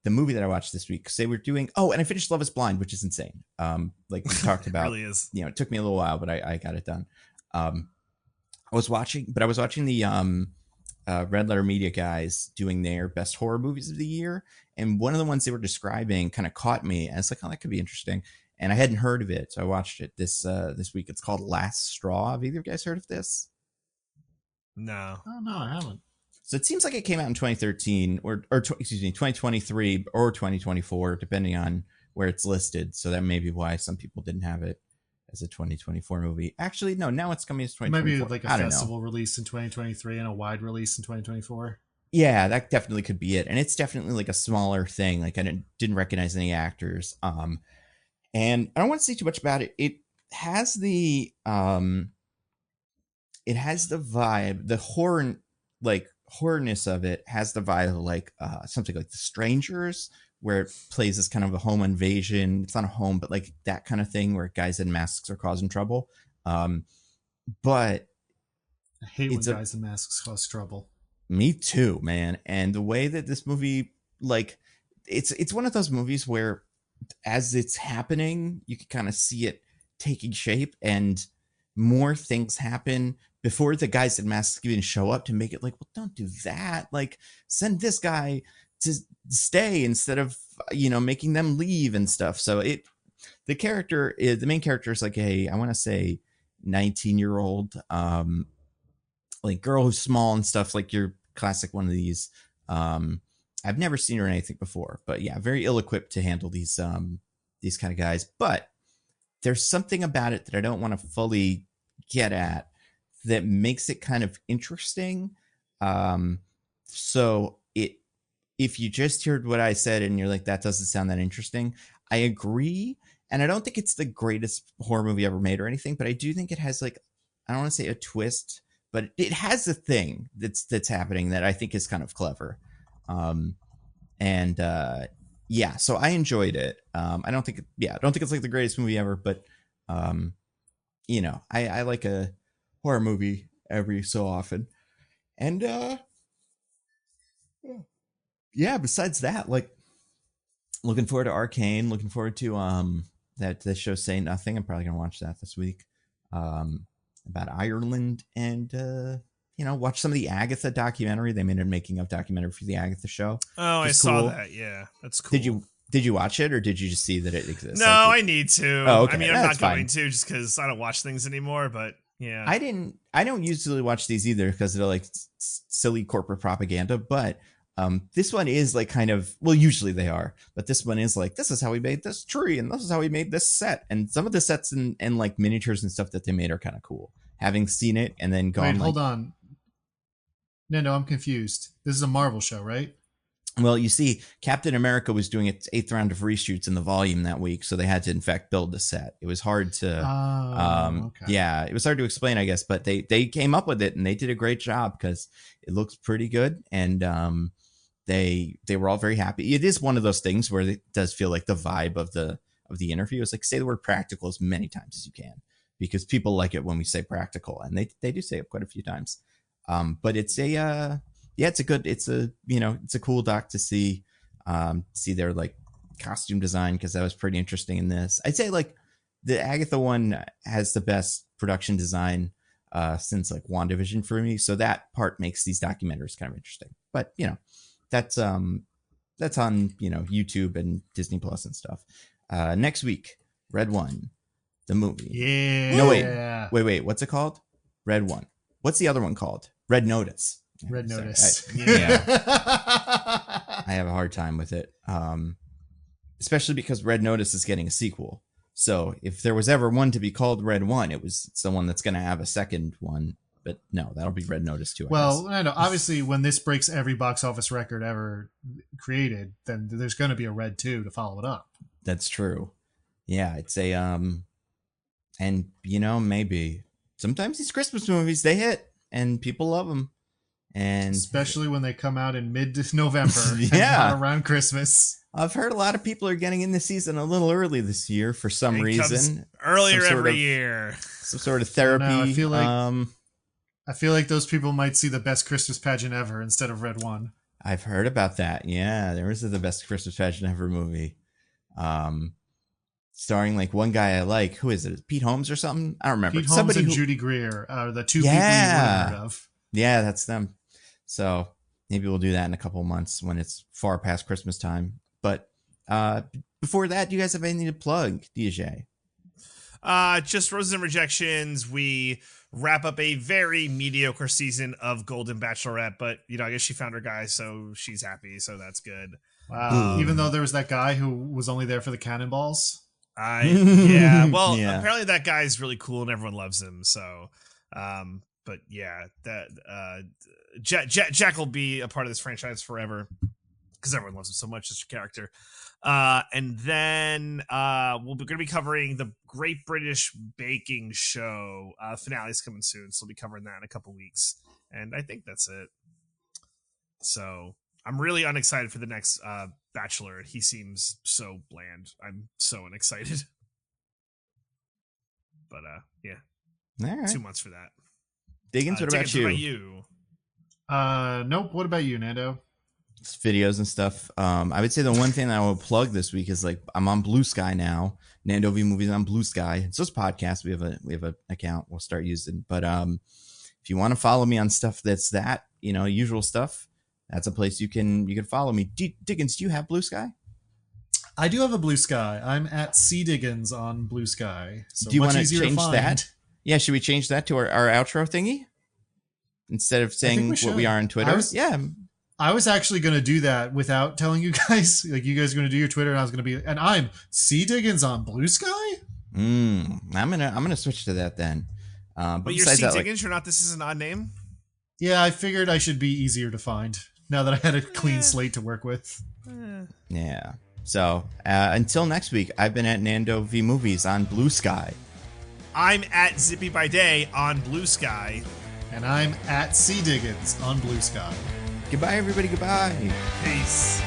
the movie that I watched this week. Because they were doing. Oh, and I finished Love Is Blind, which is insane. Like we talked about. It really is. You know, it took me a little while, but I got it done. I was watching the Red Letter Media guys doing their best horror movies of the year, and one of the ones they were describing kind of caught me, and it's like, oh, that could be interesting. And I hadn't heard of it, so I watched it this week. It's called Last Straw. Have either of you guys heard of this? No. Oh, no, I haven't. So it seems like it came out in 2013 or 2023 or 2024, depending on where it's listed. So that may be why some people didn't have it as a 2024 movie. Actually, no, now it's coming as 2024. Maybe like a festival release in 2023 and a wide release in 2024. Yeah, that definitely could be it. And it's definitely like a smaller thing. Like I didn't recognize any actors. And I don't want to say too much about it. It has the vibe, the horrorness of it has the vibe of like something like The Strangers, where it plays as kind of a home invasion. It's not a home, but like that kind of thing where guys in masks are causing trouble. But I hate when guys in masks cause trouble. Me too, man. And the way that this movie, like, it's one of those movies where as it's happening, you can kind of see it taking shape, and more things happen before the guys in masks even show up to make it like, well, don't do that. Like, send this guy to stay instead of, you know, making them leave and stuff. So the main character is like I want to say 19-year-old, like girl who's small and stuff, like your classic one of these. I've never seen her in anything before, but yeah, very ill-equipped to handle these kind of guys. But there's something about it that I don't want to fully get at that makes it kind of interesting. So if you just heard what I said and you're like, that doesn't sound that interesting, I agree. And I don't think it's the greatest horror movie ever made or anything, but I do think it has, like, I don't want to say a twist, but it has a thing that's happening that I think is kind of clever. Yeah, so I enjoyed it. I don't think it's like the greatest movie ever, but you know, I like a horror movie every so often. And yeah, besides that, like, looking forward to Arcane, looking forward to that show Say Nothing. I'm probably gonna watch that this week. About Ireland, and you know, watch some of the Agatha documentary. They made a making of documentary for the Agatha show. Oh, I saw that. Yeah, that's cool. Did you watch it, or did you just see that it exists? No, I need to. Oh, okay. I mean, I'm not going to just because I don't watch things anymore. But yeah, I don't usually watch these either because they're like silly corporate propaganda. But this one is like kind of, well, usually they are, but this one is like, this is how we made this tree, and this is how we made this set, and some of the sets and like miniatures and stuff that they made are kind of cool. Having seen it and then gone. Wait, hold on. No, I'm confused. This is a Marvel show, right? Well, you see, Captain America was doing its 8th round of reshoots in the volume that week, so they had to, in fact, build the set. It was hard to, okay. Yeah, it was hard to explain, I guess, but they came up with it, and they did a great job because it looks pretty good, and they were all very happy. It is one of those things where it does feel like the vibe of the interview is like, say the word practical as many times as you can, because people like it when we say practical, and they do say it quite a few times. But it's it's a cool doc to see their like costume design, because that was pretty interesting in this. I'd say like the Agatha one has the best production design since like WandaVision for me. So that part makes these documentaries kind of interesting. But you know, that's on, you know, YouTube and Disney Plus and stuff. Next week, Red One, the movie. Yeah. No, wait. What's it called? Red One. What's the other one called? Red Notice. Red Notice. Yeah. I have a hard time with it. Especially because Red Notice is getting a sequel. So if there was ever one to be called Red One, it's the one that's going to have a second one. But no, that'll be Red Notice too. I know. Obviously, when this breaks every box office record ever created, then there's going to be a Red 2 to follow it up. That's true. Yeah, I'd say, and you know, maybe sometimes these Christmas movies, they hit and people love them. And especially when they come out in mid-November, yeah, and not around Christmas. I've heard a lot of people are getting in the season a little early this year for some reason. Earlier every year. Some sort of therapy. I feel like those people might see the best Christmas pageant ever instead of Red One. I've heard about that. Yeah, there was the Best Christmas Pageant Ever movie. Starring like one guy I like. Who is it? Pete Holmes or something? I don't remember. Pete Holmes Somebody and Judy Greer are the two people you would have heard of. Yeah, that's them. So maybe we'll do that in a couple of months when it's far past Christmas time. But before that, do you guys have anything to plug, DJ? Just Roses and Rejections. We wrap up a very mediocre season of Golden Bachelorette, but I guess she found her guy, so she's happy, so that's good. Wow. Even though there was that guy who was only there for the cannonballs. Apparently that guy's really cool and everyone loves him. So, but yeah, that Jack will be a part of this franchise forever because everyone loves him so much as a character. And then we're going to be covering the Great British Baking Show. Finale's coming soon, so we'll be covering that in a couple weeks. And I think that's it. So I'm really unexcited for the next Bachelor. He seems so bland. I'm so unexcited. But yeah. All right. 2 months for that. Diggins, what about you? Nope. What about you, Nando? Videos and stuff. I would say the one thing that I will plug this week is like I'm on Blue Sky now. Nando V Movies on Blue Sky. It's just a podcast. We have an account we'll start using. But if you want to follow me on stuff that's usual stuff, that's a place you can follow me. Diggins, do you have Blue Sky? I do have a Blue Sky. I'm at C Diggins on Blue Sky. So do you want to change that? Yeah, should we change that to our outro thingy instead of saying what we are on Twitter? I was actually going to do that without telling you guys. Like, you guys are going to do your Twitter, and I was going to be, and I'm C Diggins on Blue Sky. I'm gonna switch to that then. But you're C Diggins. You're not. This is an odd name. Yeah, I figured I should be easier to find now that I had a clean slate to work with. Yeah. So until next week, I've been at Nando V Movies on Blue Sky. I'm at Zippy by Day on Blue Sky. And I'm at C Diggins on Blue Sky. Goodbye, everybody. Goodbye. Peace.